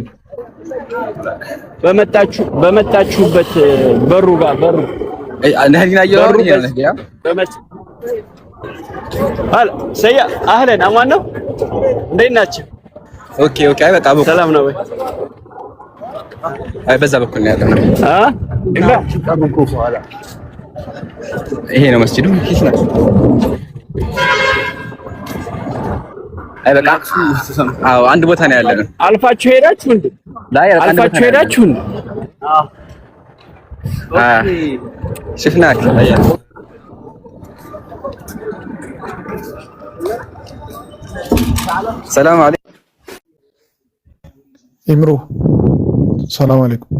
በመጣችሁበት በሩ ጋር ነህዲና ያየው ነህዲያ ሰያ አህለን አማን ነው። እንዴት ናችሁ? ኦኬ አይ በቃ ሰላም ነው ወይ? አይ በዛ በኩል ነው ያለው። ይሄ ነው መስጂዱ። አይ በቃ አዎ አንድ ቦታ ነው ያለነው። አልፋችሁ ሄዳችሁ እንዴ? አልፋችሁ ሄዳችሁ እንዴ? شفناك. ሰላም አለይኩም ኢምሩ። ሰላም አለይኩም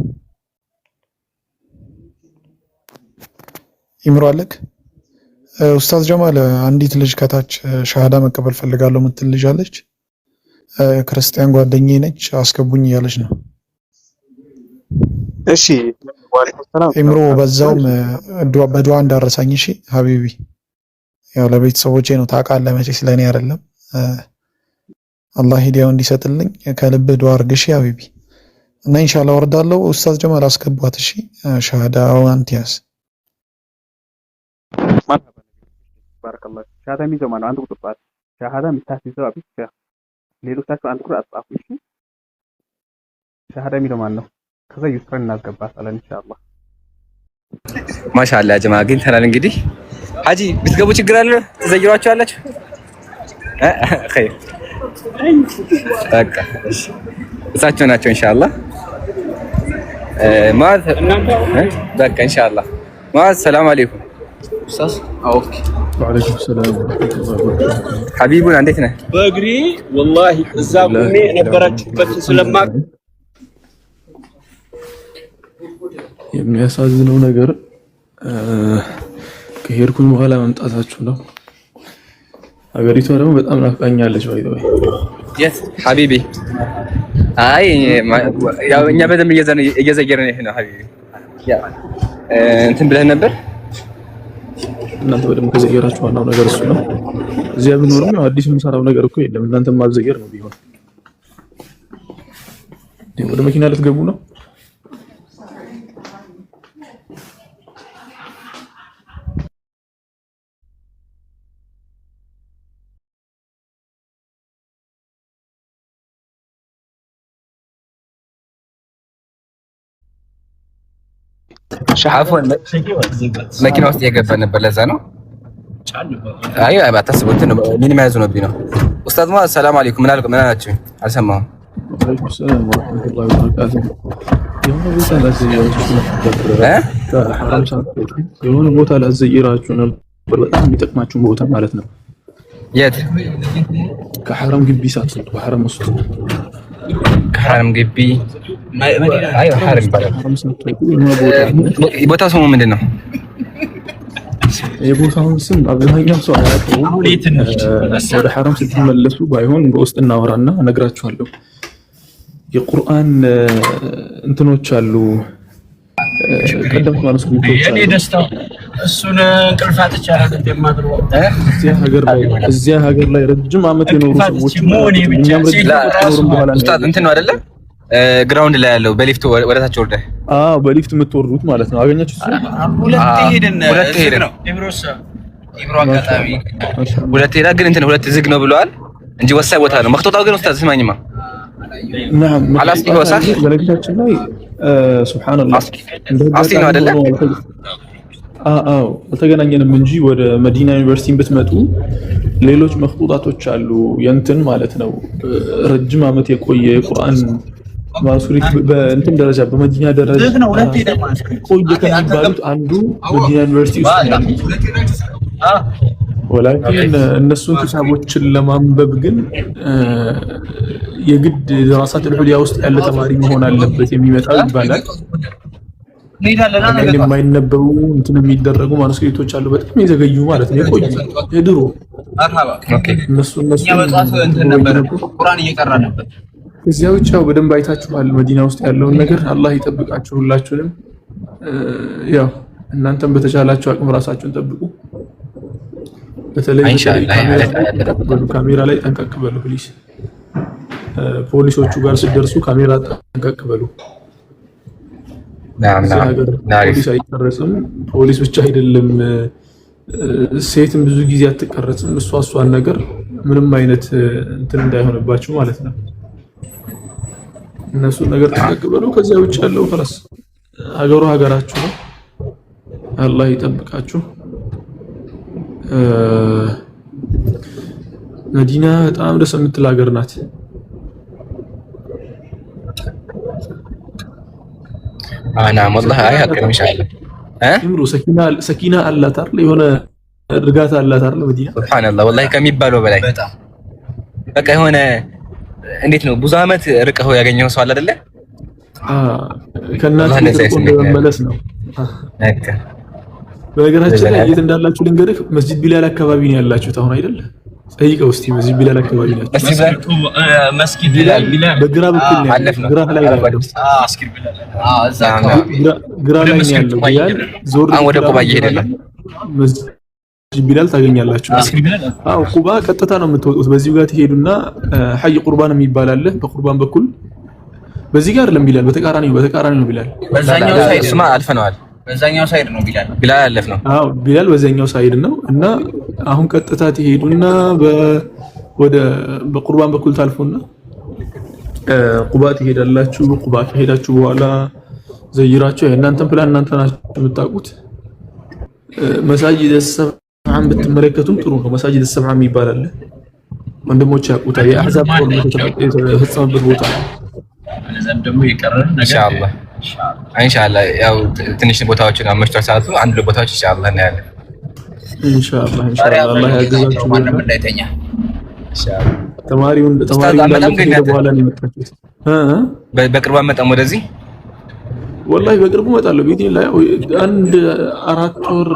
ኢምሩ አለክ። ኡስታዝ ጀማል አንዲት ልጅ ከታች ሻሃዳ መቀበል ፈልጋለሁ የምትል ልጅ አለች። ክርስቲያን ጓደኛዬ ነች፣ አስገቡኝ እያለች ነው። እሺ ወአለይኩም ሰላም ኢምሩ፣ በዛውም በዱዓ እንዳረሳኝ። እሺ ሀቢቢ ያው ለቤተሰቦቼ ነው ታውቃለህ፣ መቼስ ለእኔ አይደለም። አላህ ሂዳያው እንዲሰጥልኝ ከልብ ዱዓ አድርግ እሺ ሀቢቢ። እና ኢንሻአላህ ወርዳለሁ። ኡስታዝ ጀማል አስገቧት እሺ። ሻሃዳውን አንቲያስ ባረከላህ። ሻሃዳ የሚይዘው ማነው? አንድ ቁጥር ጻፍ። ሻሃዳ የምታስይዘው አብይ ሌሎቻችሁ አንድ ቁጥር አጻፉ እሺ። ሻሃዳ የሚለው ማን ነው? ከዛ ዩስራን እናስገባታለን ኢንሻአላህ። ማሻአላህ ጀማ አግኝተናል። እንግዲህ ሀጂ ብትገቡ ችግር አለ? ትዘይሯቸዋላችሁ? ኸይር በቃ እሺ፣ እሳቸው ናቸው ኢንሻአላህ። ማዝ በቃ ኢንሻአላህ። ማዝ ሰላም አለይኩም ኡስታዝ። ኦኬ ወአለይኩም ሰላም ሐቢቡና እንዴት ነህ? በእግሬ ወላሂ እዛ ቆሜ የነበራችሁበት ስለማቅ የሚያሳዝነው ነገር ከሄድኩኝ በኋላ መምጣታችሁ ነው። ሀገሪቷ ደግሞ በጣም ናፍቃኛለች። ባይዘው የት ሐቢቢ? አይ ያው እኛ በደንብ እየዘየርን ነው ሐቢቢ። ያ እንትን ብለህ ነበር። እናንተ በደንብ ከዘየራችሁ ዋናው ነገር እሱ ነው። እዚያ ብኖርም ያው አዲስ የምሰራው ነገር እኮ የለም። እናንተ ማዘየር ነው ቢሆን። ወደ መኪና ልትገቡ ነው? ሻሃፎን መኪና ውስጥ እየገባ ነበር። ለዛ ነው። አይ አታስቡት ነው ምን መያዙ ነው ቢኖ ኡስታዝ ማ ሰላም አለይኩም ምን አላችሁ? አልሰማሁም። ወአለይኩም ሰላም ወራህመቱላሂ ወበረካቱሁ። የሆነ ቦታ ላዘይራችሁ ነበር። በጣም የሚጠቅማችሁ ቦታ ማለት ነው። የት? ከሐረም ግቢ ሳትወጡ ሐረም ውስጥ ከሐረም ግቢ አይ ሐረም ይባላል። ቦታው ስሙ ምንድን ነው? የቦታውን ስም አብዛኛው ሰው አያውቀውም። ወደ ሐረም ስትመለሱ ባይሆን በውስጥ እናወራና እነግራችኋለሁ። የቁርአን እንትኖች አሉ። ቀደምት ማለት ነው። እኔ ደስታው እሱን እንቅልፋት ይቻላል እንደማድረው እዚያ ሀገር ላይ ረጅም ዓመት የኖሩ ሰዎች ኡስታዝ እንትን ነው አይደለ? ግራውንድ ላይ ያለው በሊፍት ወደታች ወርደ በሊፍት የምትወርዱት ማለት ነው። አገኛችሁ? ሁለት ሄደን ነው ኢብሮ አጋጣሚ ሁለት ሄዳ ግን እንትን ሁለት ዝግ ነው ብለዋል እንጂ ወሳኝ ቦታ ነው። መክቶታው ግን ኡስታዝ ስማኝማ አላስ ይወሳል በለግታችን ላይ ሱብሃንአላህ አስቲ ነው አይደለ? አልተገናኘንም እንጂ ወደ መዲና ዩኒቨርሲቲ ብትመጡ ሌሎች መክጡጣቶች አሉ። የእንትን ማለት ነው ረጅም ዓመት የቆየ ቁርአን ማስሪክ በእንትን ደረጃ በመዲና ደረጃ ቆየ ከሚባሉት አንዱ መዲና ዩኒቨርሲቲ ውስጥ ነው። ወላኪን እነሱን ኪታቦችን ለማንበብ ግን የግድ ደራሳት ዑሊያ ውስጥ ያለ ተማሪ መሆን አለበት የሚመጣው ይባላል። የማይነበቡ እንትን የሚደረጉ ማኑስክሪፕቶች አሉ። በጣም የዘገዩ ማለት ነው የቆዩ የድሮ እነሱ ቁርአን እየቀራ ነበር። እዚያ ብቻ በደንብ አይታችኋል መዲና ውስጥ ያለውን ነገር። አላህ ይጠብቃችሁ ሁላችሁንም። ያው እናንተም በተቻላችሁ አቅም ራሳችሁን ጠብቁ። በተለይ ካሜራ ላይ ጠንቀቅ በሉ ፕሊስ። ፖሊሶቹ ጋር ሲደርሱ ካሜራ ጠንቀቅ በሉ። ፖሊስ አይቀረጽም። ፖሊስ ብቻ አይደለም ሴትም ብዙ ጊዜ አትቀረጽም። እሷን ነገር ምንም አይነት እንትን እንዳይሆንባችሁ ማለት ነው። እነሱ ነገር ተቀበሉ። ከዚያ ውጭ ያለው خلاص ሀገሩ ሀገራችሁ ነው። አላህ ይጠብቃችሁ። መዲና በጣም ደስ የምትል ሀገር ናት። አና والله አይ ሀቀም ኢንሻአላህ እምሩ ሰኪና አላት አይደል? የሆነ እርጋታ አላት አይደል? መዲና ሱብሃንአላህ والله ከሚባለው በላይ በቃ የሆነ እንዴት ነው ብዙ አመት ርቀው ያገኘው ሰው አለ አይደለ? ከእናንተ መመለስ ነው። በነገራችን ላይ የት እንዳላችሁ ልንገርህ። መስጂድ ቢላል አካባቢ ነው ያላችሁት አሁን አይደል? ጠይቀው እስቲ መስጂድ ቢላል አካባቢ ናችሁ። መስጊድ ቢላል በግራ በኩል ነው ያለው። ግራ ላይ ያለው መስጊድ ቢላል እዛ ግራ ላይ ያለው ቢላል ዞር ወደ ቁባ እየሄደ ነው። ቢላል ታገኛላችሁ። አዎ ቁባ ቀጥታ ነው የምትወጡት። በዚሁ ጋር ትሄዱና ሐይ ቁርባን የሚባል አለ። በቁርባን በኩል በዚህ ጋር አይደለም ቢላል፣ በተቃራኒ ነው ቢላል። በዛኛው ሳይድ ስማ አልፈነዋል። በዛኛው ሳይድ ነው ቢላል አለፍ ነው። አዎ ቢላል በዛኛው ሳይድ ነው። እና አሁን ቀጥታ ትሄዱና ወደ በቁርባን በኩል ታልፉና ቁባ ትሄዳላችሁ። ቁባ ከሄዳችሁ በኋላ ዘይራችሁ የእናንተን ፕላን እናንተ ናችሁ የምታውቁት። መሳጂድ ሰብዓን ብትመለከቱም ጥሩ ነው። መሳጂድ ሰብዓን ይባላል። ወንድሞች ያውቁታል። የአሕዛብ ጦርነት የተፈጸመበት ቦታ ነው። ለዛም ደግሞ የቀረን ነገር ኢንሻአላህ ያው ትንሽ ቦታዎችን አመሽቷል ሰዓቱ። አንድ ቦታዎች ኢንሻአላህ እናያለን። ኢንሻአላህ አላህ ያግዛችሁ። ማንም እንዳይተኛ ተማሪውን በኋላ ነው የመጣችሁት። በቅርቡ አመጣም ወደዚህ ወላሂ በቅርቡ እመጣለሁ። ቤቴ ላይ አንድ 4 ወር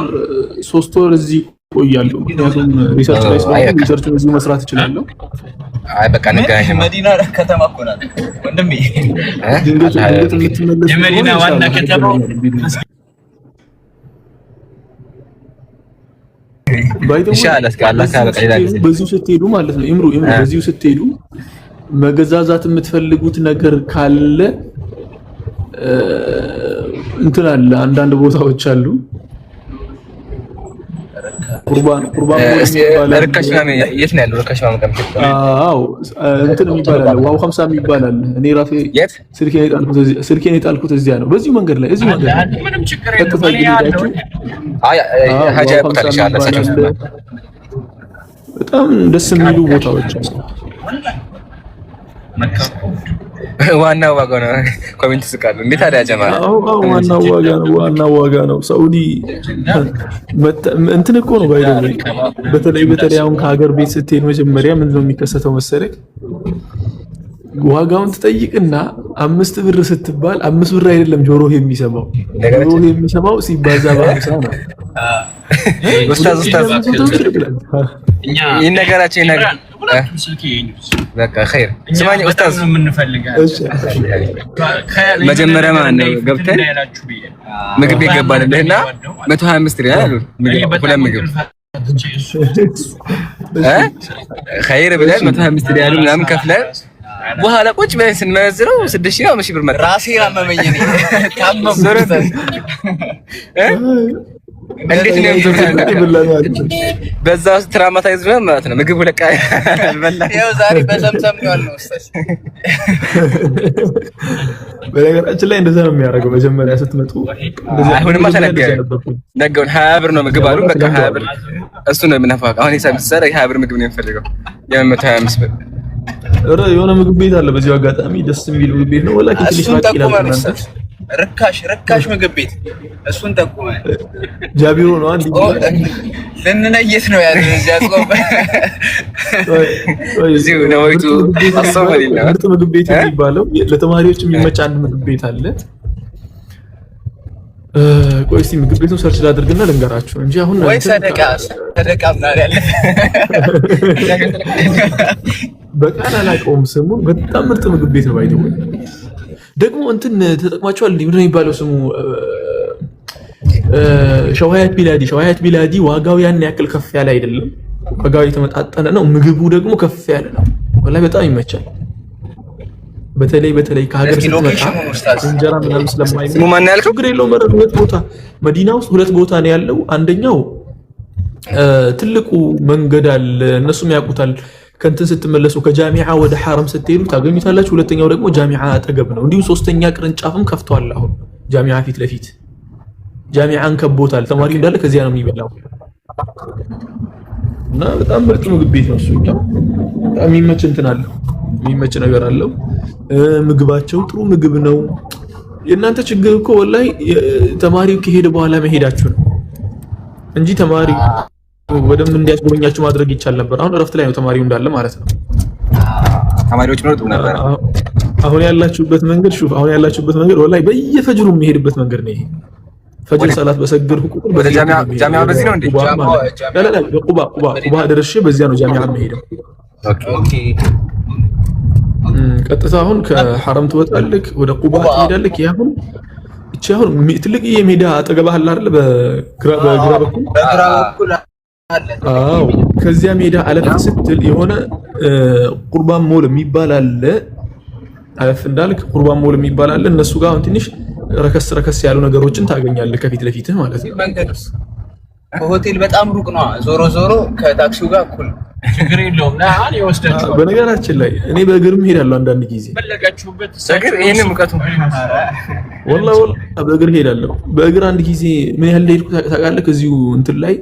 3 ወር እዚህ ቆያለሁ። ምክንያቱም ሪሰርች ላይ ስለሆነ ሪሰርቹን እዚህ መስራት እችላለሁ። አይ በቃ እንገናኝ። መዲና ከተማ እኮ ናት ወንድሜ። ድንገት የምትመለስ የመዲና ዋና ከተማው ኢንሻአላህ አላህ ካበቀለ በዚሁ ስትሄዱ ማለት ነው ኢምሩ በዚሁ ስትሄዱ መገዛዛት የምትፈልጉት ነገር ካለ እንትን አለ። አንዳንድ ቦታዎች አሉ ቁርባን ርካሽ ነው። የት ነው ያለው ርካሽ ማምጣም? አዎ እንትን ይባላል ዋው 50 ይባላል። እኔ ራሴ ስልኬን የጣልኩት እዚያ ነው። በዚሁ መንገድ ላይ ምንም ችግር የለም። ሀጃ ያቁታል ኢንሻአላህ። በጣም ደስ የሚሉ ቦታዎች ዋናው ዋጋ ነው። ኮሜንት ስቃሉ እንዴት ታዲያ ጀማዓ? ዋናው ዋጋ ነው። ሳኡዲ እንትን እኮ ነው ባይደው። በተለይ አሁን ከሀገር ቤት ስትሄድ መጀመሪያ ምንድን ነው የሚከሰተው መሰለህ? ዋጋውን ትጠይቅና 5 ብር ስትባል 5 ብር አይደለም ጆሮህ የሚሰማው ሲባዛ በ50 ነው። ኡስታዝ ይሄን ነገራችን ነገር በቃ ኸይር ስማኝ ኡስታዝ መጀመሪያ ማን ነው ገብተን ምግብ ይገባልህና 125 ሪያል አሉ ሁለት ምግብ ኸይር ብለን 125 ሪያል ምናምን ከፍለን በኋላ ቁጭ ብለን ስንመነዝረው 6000 ነው 5000 ብር መጣ። ራሴ አመመኝ እኔ ታመምኩ። እንዴት ነው የምትሆነው? በዛ ትራማታይዝ ነው ማለት ነው። ምግቡ ለቃ አልበላ። ያው ዛሬ በሰምሰም ነው ያለው ኡስታዝ። በነገራችን ላይ እንደዛ ነው የሚያደርገው። መጀመሪያ ስትመጡ እንደዛ አሁንማ ተነገረ ነገውን 20 ብር ነው ምግብ አሉ። በቃ 20 ብር እሱ ነው የምናፋቅ። አሁን ሂሳብ ሲሰራ 20 ብር ምግብ ነው የሚፈልገው የ125 ብር። የሆነ ምግብ ቤት አለ በዚህ አጋጣሚ ደስ የሚል ምግብ ቤት ነው። ወላሂ ትንሽ ማቂ ይላል። ርካሽ ምግብ ቤት እሱን ጠቁመ ጃቢሮ ነው አንድ ለነየት ነው ያለው እዚያ ቆም እዚሁ ነው ወይቱ አሰማሊና ምርጥ ምግብ ቤት የሚባለው ለተማሪዎች የሚመች አንድ ምግብ ቤት አለ። ቆይ እስቲ ምግብ ቤቱን ሰርች ላድርግና ልንገራችሁ እንጂ አሁን ወይ ሰደቃ ምናምን ያለ በቃል አላውቀውም ስሙን። በጣም ምርጥ ምግብ ቤት ነው ባይደው። ደግሞ እንትን ተጠቅማችኋል እንዴ? ምንድን ነው የሚባለው ስሙ? ሸዋያት ቢላዲ ዋጋው ያን ያክል ከፍ ያለ አይደለም። ዋጋው የተመጣጠነ ነው። ምግቡ ደግሞ ከፍ ያለ ነው። ወላሂ በጣም ይመቻል። በተለይ ከሀገር ስትመጣ እንጀራ ምናምን ስለማይመች ስሙ ማን ያልከው? ችግር የለውም። ሁለት ቦታ መዲና ውስጥ 2 ቦታ ነው ያለው። አንደኛው ትልቁ መንገድ አለ፣ እነሱም ያውቁታል። ከንትን ስትመለሱ ከጃሚዓ ወደ ሐረም ስትሄዱ ታገኙታላችሁ። ሁለተኛው ደግሞ ጃሚዓ አጠገብ ነው። እንዲሁም ሶስተኛ ቅርንጫፍም ከፍቷል። አሁን ጃሚዓ ፊት ለፊት ጃሚዓን ከቦታል። ተማሪ እንዳለ ከዚያ ነው የሚበላው እና በጣም ምርጥ ምግብ ቤት ነው እሱ። በጣም የሚመች እንትን አለው፣ የሚመች ነገር አለው። ምግባቸው ጥሩ ምግብ ነው። የእናንተ ችግር እኮ ወላሂ ተማሪው ከሄደ በኋላ መሄዳችሁ ነው እንጂ ተማሪ ወደም እንዲያስጎበኛችሁ ማድረግ ይቻል ነበር። አሁን እረፍት ላይ ነው ተማሪው እንዳለ ማለት ነው። ተማሪዎች ነው ጥሩ ነበር። አሁን ያላችሁበት መንገድ አሁን ያላችሁበት መንገድ ወላሂ በየፈጅሩ የሚሄድበት መንገድ ነው ይሄ። ፈጅር ሰላት በሰገድኩ ቁጥር ወደ ጃሚዓ በዚህ ነው እንዴ? ቁባ ደርሼ በዚያ ነው ጃሚዓ የምሄደው። ኦኬ ቀጥታ አሁን ከሐረም ትወጣለህ ወደ ቁባ ትሄዳለህ። ያሁን ትልቅ ሜዳ አጠገባህ አለ አይደል? በግራ በኩል አዎ ከዚያ ሜዳ አለፍ ስትል የሆነ ቁርባን ሞል የሚባል አለ። አለፍ እንዳልክ ቁርባን ሞል የሚባል አለ። እነሱ ጋር አሁን ትንሽ ረከስ ያሉ ነገሮችን ታገኛለህ ከፊት ለፊትህ ማለት ነው። ሆቴል በጣም ሩቅ ነው። ዞሮ ከታክሲው ጋር እኩል ችግር የለውም። ናን ይወስዳችሁ። በነገራችን ላይ እኔ በእግርም ሄዳለሁ አንዳንድ ጊዜ በለጋችሁበት ሰግር ይሄን ሙቀቱ ወላሂ በእግር ሄዳለሁ። በእግር አንድ ጊዜ ምን ያህል ሄድኩ ታውቃለህ? ከዚሁ እንትን ላይ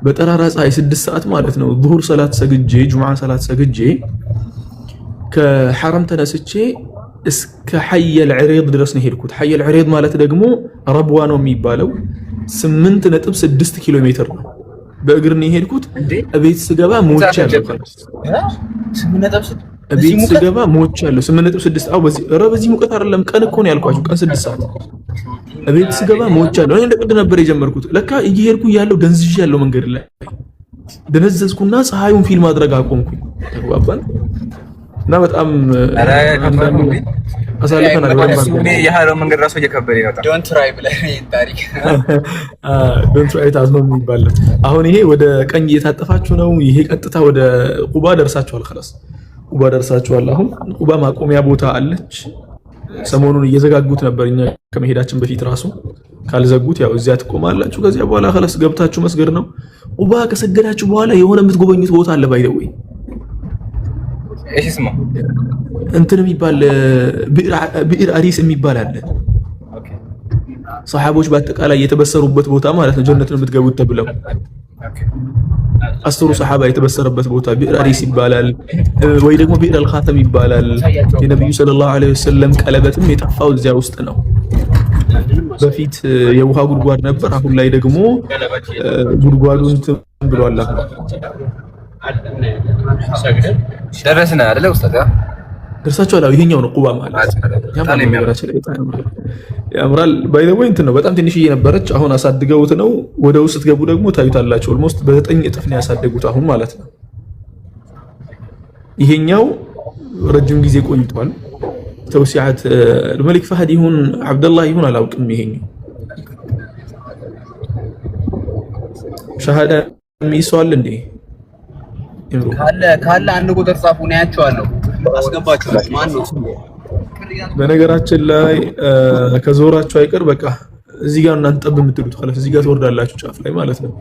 በጠራራ ፀሐይ 6 ሰዓት ማለት ነው ዙሁር ሰላት ሰግጄ ጁምዓ ሰላት ሰግጄ ከሐረም ተነስቼ እስከ ሐየል ዒሪድ ድረስ ነው ሄድኩት። ሐየል ዒሪድ ማለት ደግሞ ረብዋ ነው የሚባለው 8.6 ኪሎ ሜትር ነው። በእግር ነው የሄድኩት። እቤት ስገባ ሞቻለሁ። 8.6 እቤት ስገባ ሞቻለሁ። 8.6 አው በዚህ ሙቀት አይደለም ቀን እኮ ነው ያልኳችሁ፣ ቀን 6 ሰዓት እቤት ስገባ ሞቻለሁ። እኔ እንደቅድ ነበር የጀመርኩት። ለካ እየሄድኩ ያለው ደንዝዣለሁ። መንገድ ላይ ደነዘዝኩና ፀሐዩን ፊልም ማድረግ አቆምኩኝ። ተግባባን እና በጣም አሳልፈናል። የሐረም መንገድ ራሱ እየከበደኝ ነው። ዶንት ትራይ ብለህ ታሪክ ዶንት ትራይ ታዝኖ የሚባል አሁን ይሄ ወደ ቀኝ እየታጠፋችሁ ነው። ይሄ ቀጥታ ወደ ቁባ ደርሳችኋል። خلاص ቁባ ደርሳችኋል። አሁን ቁባ ማቆሚያ ቦታ አለች። ሰሞኑን እየዘጋጉት ነበር እኛ ከመሄዳችን በፊት ራሱ ካልዘጉት ያው እዚያ ትቆማላችሁ። ከዚያ በኋላ خلاص ገብታችሁ መስገድ ነው። ቁባ ከሰገዳችሁ በኋላ የሆነ የምትጎበኙት ቦታ አለ ባይደውይ እሺ ስማ እንትን የሚባል ብዕር አሪስ የሚባል አለ። ሰሃቦች በአጠቃላይ የተበሰሩበት ቦታ ማለት ነው። ጀነትን የምትገቡት ተብለው አስሩ ሰሃባ የተበሰረበት ቦታ ብዕር አሪስ ይባላል። ወይ ደግሞ ብዕር አልኻተም ይባላል። የነብዩ ሰለላሁ ዐለይሂ ወሰለም ቀለበትም የጠፋው እዚያ ውስጥ ነው። በፊት የውሃ ጉድጓድ ነበር። አሁን ላይ ደግሞ ጉድጓዱን ብሏል። ደረስና አይደለ ኡስታዝ? ደርሳችኋል። ይሄኛው ነው ቁባ ማለት ያምራል። ባይ ዘ ወይ እንትን ነው በጣም ትንሽዬ ነበረች። አሁን አሳድገውት ነው። ወደ ውስጥ ስትገቡ ደግሞ ታዩታላችሁ። ኦልሞስት በ9 እጥፍ ነው ያሳደጉት አሁን ማለት ነው። ይሄኛው ረጅም ጊዜ ቆይቷል። ተውሲዓት الملك فهد ይሁን አብደላህ ይሁን አላውቅም። ይሄኛው ሸሃዳ የሚይሰዋል እንዴ? ካለ አንድ ቁጥር ጻፉ ነው ያያቸዋለሁ። አስገባችሁ ማን ነው? በነገራችን ላይ ከዞራችሁ አይቀር በቃ እዚህ ጋር እናንተ ጠብ የምትሉት خلاص እዚህ ጋር ትወርዳላችሁ ጫፍ ላይ ማለት ነው።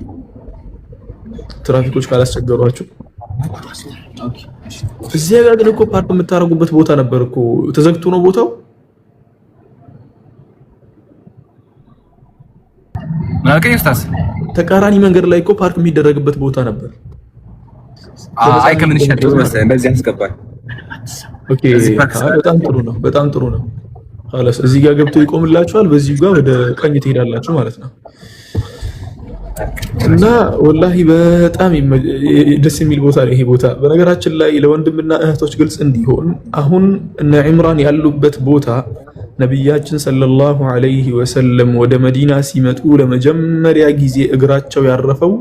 ትራፊኮች ካላስቸገሯችሁ እዚህ ጋር ግን እኮ ፓርክ የምታረጉበት ቦታ ነበር እኮ ተዘግቶ ነው ቦታው። ማለከኝ ኡስታዝ ተቃራኒ መንገድ ላይ እኮ ፓርክ የሚደረግበት ቦታ ነበር። አይ ከምን ይሻላል መሰለኝ በዚህ አስገባል። ኦኬ በጣም ጥሩ ነው። በጣም ጥሩ ነው። خلاص እዚህ ጋር ገብቶ ይቆምላችኋል። በዚህ ጋር ወደ ቀኝ ትሄዳላችሁ ማለት ነው። እና ወላሂ በጣም ደስ የሚል ቦታ ነው ይሄ ቦታ። በነገራችን ላይ ለወንድምና እህቶች ግልጽ እንዲሆን አሁን እነ ዒምራን ያሉበት ቦታ ነብያችን ሰለላሁ ዐለይሂ ወሰለም ወደ መዲና ሲመጡ ለመጀመሪያ ጊዜ እግራቸው ያረፈው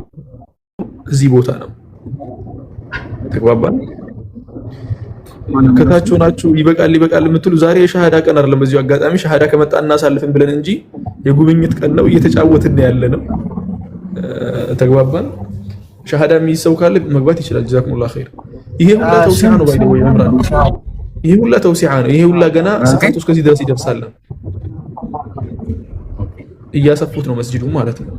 እዚህ ቦታ ነው። ተግባባን? ከታች ሆናችሁ ይበቃል የምትሉ ዛሬ የሻሃዳ ቀን አይደለም። በዚሁ አጋጣሚ ሻሃዳ ከመጣ እናሳልፍን ብለን እንጂ የጉብኝት ቀን ነው። እየተጫወትን ያለ ነው። ተግባባን? ሻሃዳ የሚይዘው ካለ መግባት ይችላል። ጀዛኩሙላህ ኸይር። ይሄ ሁላ ተውሲዓ ነው ባይደው ይምራን። ይሄ ሁላ ተውሲዓ ነው። ይሄ ሁላ ገና ስፋቱ እስከዚህ ድረስ ይደርሳል። እያሰፉት ነው መስጂዱ ማለት ነው።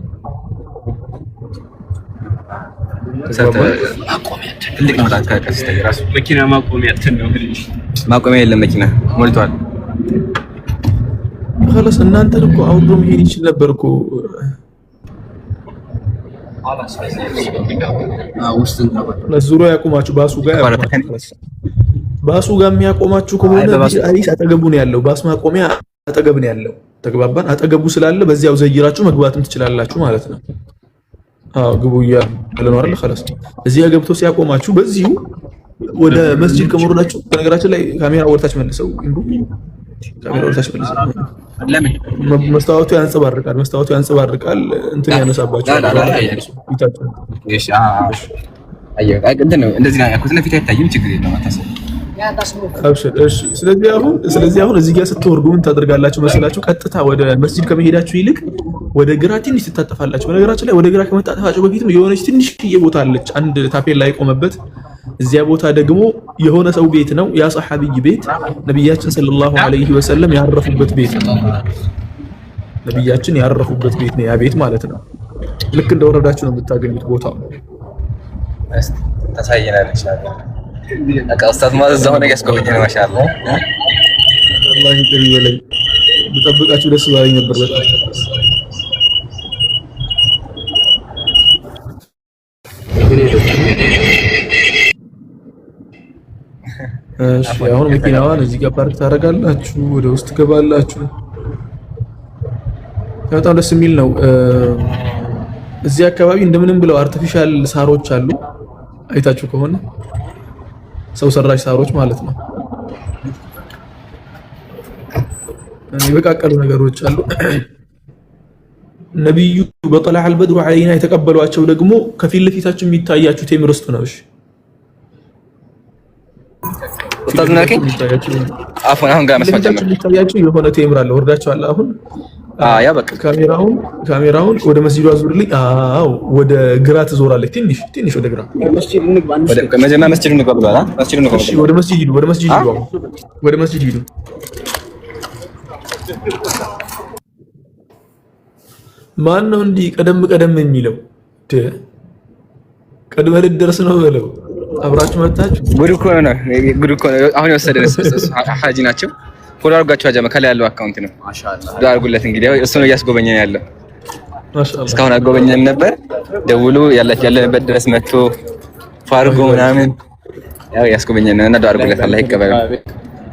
ትልቅ ነው። ታካከስተ ራሱ መኪና ማቆሚያ ነው። ማቆሚያ የለም፣ መኪና ሞልቷል። خلاص እናንተን እኮ አውርዶ መሄድ ይችል ነበር እኮ። ለዙሮ ያቆማችሁ ባሱ ጋር ያቆማችሁ። ባሱ ጋር የሚያቆማችሁ ከሆነ ቢአሪስ አጠገቡ ነው ያለው። ባስ ማቆሚያ አጠገብ ነው ያለው። ተግባባን? አጠገቡ ስላለ በዚያው ዘይራችሁ መግባትም ትችላላችሁ ማለት ነው። ግቡ እያለ ነው አይደል? خلاص እዚህ ገብቶ ሲያቆማችሁ በዚሁ ወደ መስጂድ ከመሮዳችሁ። በነገራችን ላይ ካሜራ ወርታች መልሰው እንዱ ካሜራ ወርታች መልሰው ለምን መስታወቱ ያንጸባርቃል እንትን ያነሳባችኋል። እሺ አየሁ። እንደዚህ ነው ያልኩት። ለፊት አይታይም፣ ችግር የለም አታስብ። አብሽር። እሺ ስለዚህ አሁን እዚህ ጋር ስትወርዱ ምን ታደርጋላችሁ መሰላችሁ? ቀጥታ ወደ መስጂድ ከመሄዳችሁ ይልቅ ወደ ግራ ትንሽ ትታጠፋላችሁ። በነገራችን ላይ ወደ ግራ ከመታጠፋችሁ በፊትም የሆነች ትንሽዬ ቦታ አለች፣ አንድ ታፔላ የቆመበት። እዚያ ቦታ ደግሞ የሆነ ሰው ቤት ነው፣ ያ ሰሐቢይ ቤት፣ ነብያችን ሰለላሁ ዐለይሂ ወሰለም ያረፉበት ቤት ነው። ነብያችን ያረፉበት ቤት ነው ያ ቤት ማለት ነው። ልክ እንደወረዳችሁ ነው የምታገኙት ቦታው። ታሳየናለህ ኢንሻአላህ። በቃ ኡስታዝ ማዘዝ ሆነ ያስቆመኝ ነው ማሻአላህ። አላህ ይቅር ይበለኝ። ብጠብቃችሁ ደስ ባለኝ ነበር በጣም። እሺ አሁን መኪናዋን እዚህ ጋር ፓርክ ታደርጋላችሁ፣ ወደ ውስጥ ገባላችሁ። በጣም ደስ የሚል ነው። እዚህ አካባቢ እንደምንም ብለው አርቲፊሻል ሳሮች አሉ፣ አይታችሁ ከሆነ ሰው ሰራሽ ሳሮች ማለት ነው። የበቃቀሉ ነገሮች አሉ። ነብዩ በጠላዕ አልበድሩ ዐለይና የተቀበሏቸው ደግሞ ከፊት ለፊታችሁ የሚታያችሁ ቴምር ውስጥ ነው። እሺ ኡስታዝ ነኪ አሁን ጋር መስማት ጀመረ። የሚታያችሁ የሆነ ቴምር አለ፣ ወርዳችኋል አሁን። ያ በቃ ካሜራውን ወደ መስጂዱ አዙርልኝ። ወደ ግራ ትዞራለች፣ ትንሽ ወደ ግራ። መጀመሪያ መስጂዱ እንግባ ብሏል። መስጂዱ እንግባ። እሺ ወደ መስጂድ ሂዱ፣ ወደ መስጂድ ሂዱ። ማን ነው እንዲህ ቀደም የሚለው? ቀድመ ልደርስ ነው በለው። አብራችሁ መጣችሁ። ጉድ እኮ ነው። አሁን የወሰደን ሐጂ ናቸው። ፎሎ አድርጋችሁ አጀማ ከላይ ያለው አካውንት ነው። ማሻአላህ ዱአ አድርጉለት። እንግዲህ እሱ ነው እያስጎበኘን ያለው። ማሻአላህ እስካሁን አጎበኘን ነበር። ደውሉ ያለንበት ድረስ መጥቶ ፋርጎ ምናምን ያው ያስጎበኘን እና ዱአ አድርጉለት። አላህ ይቀበለው።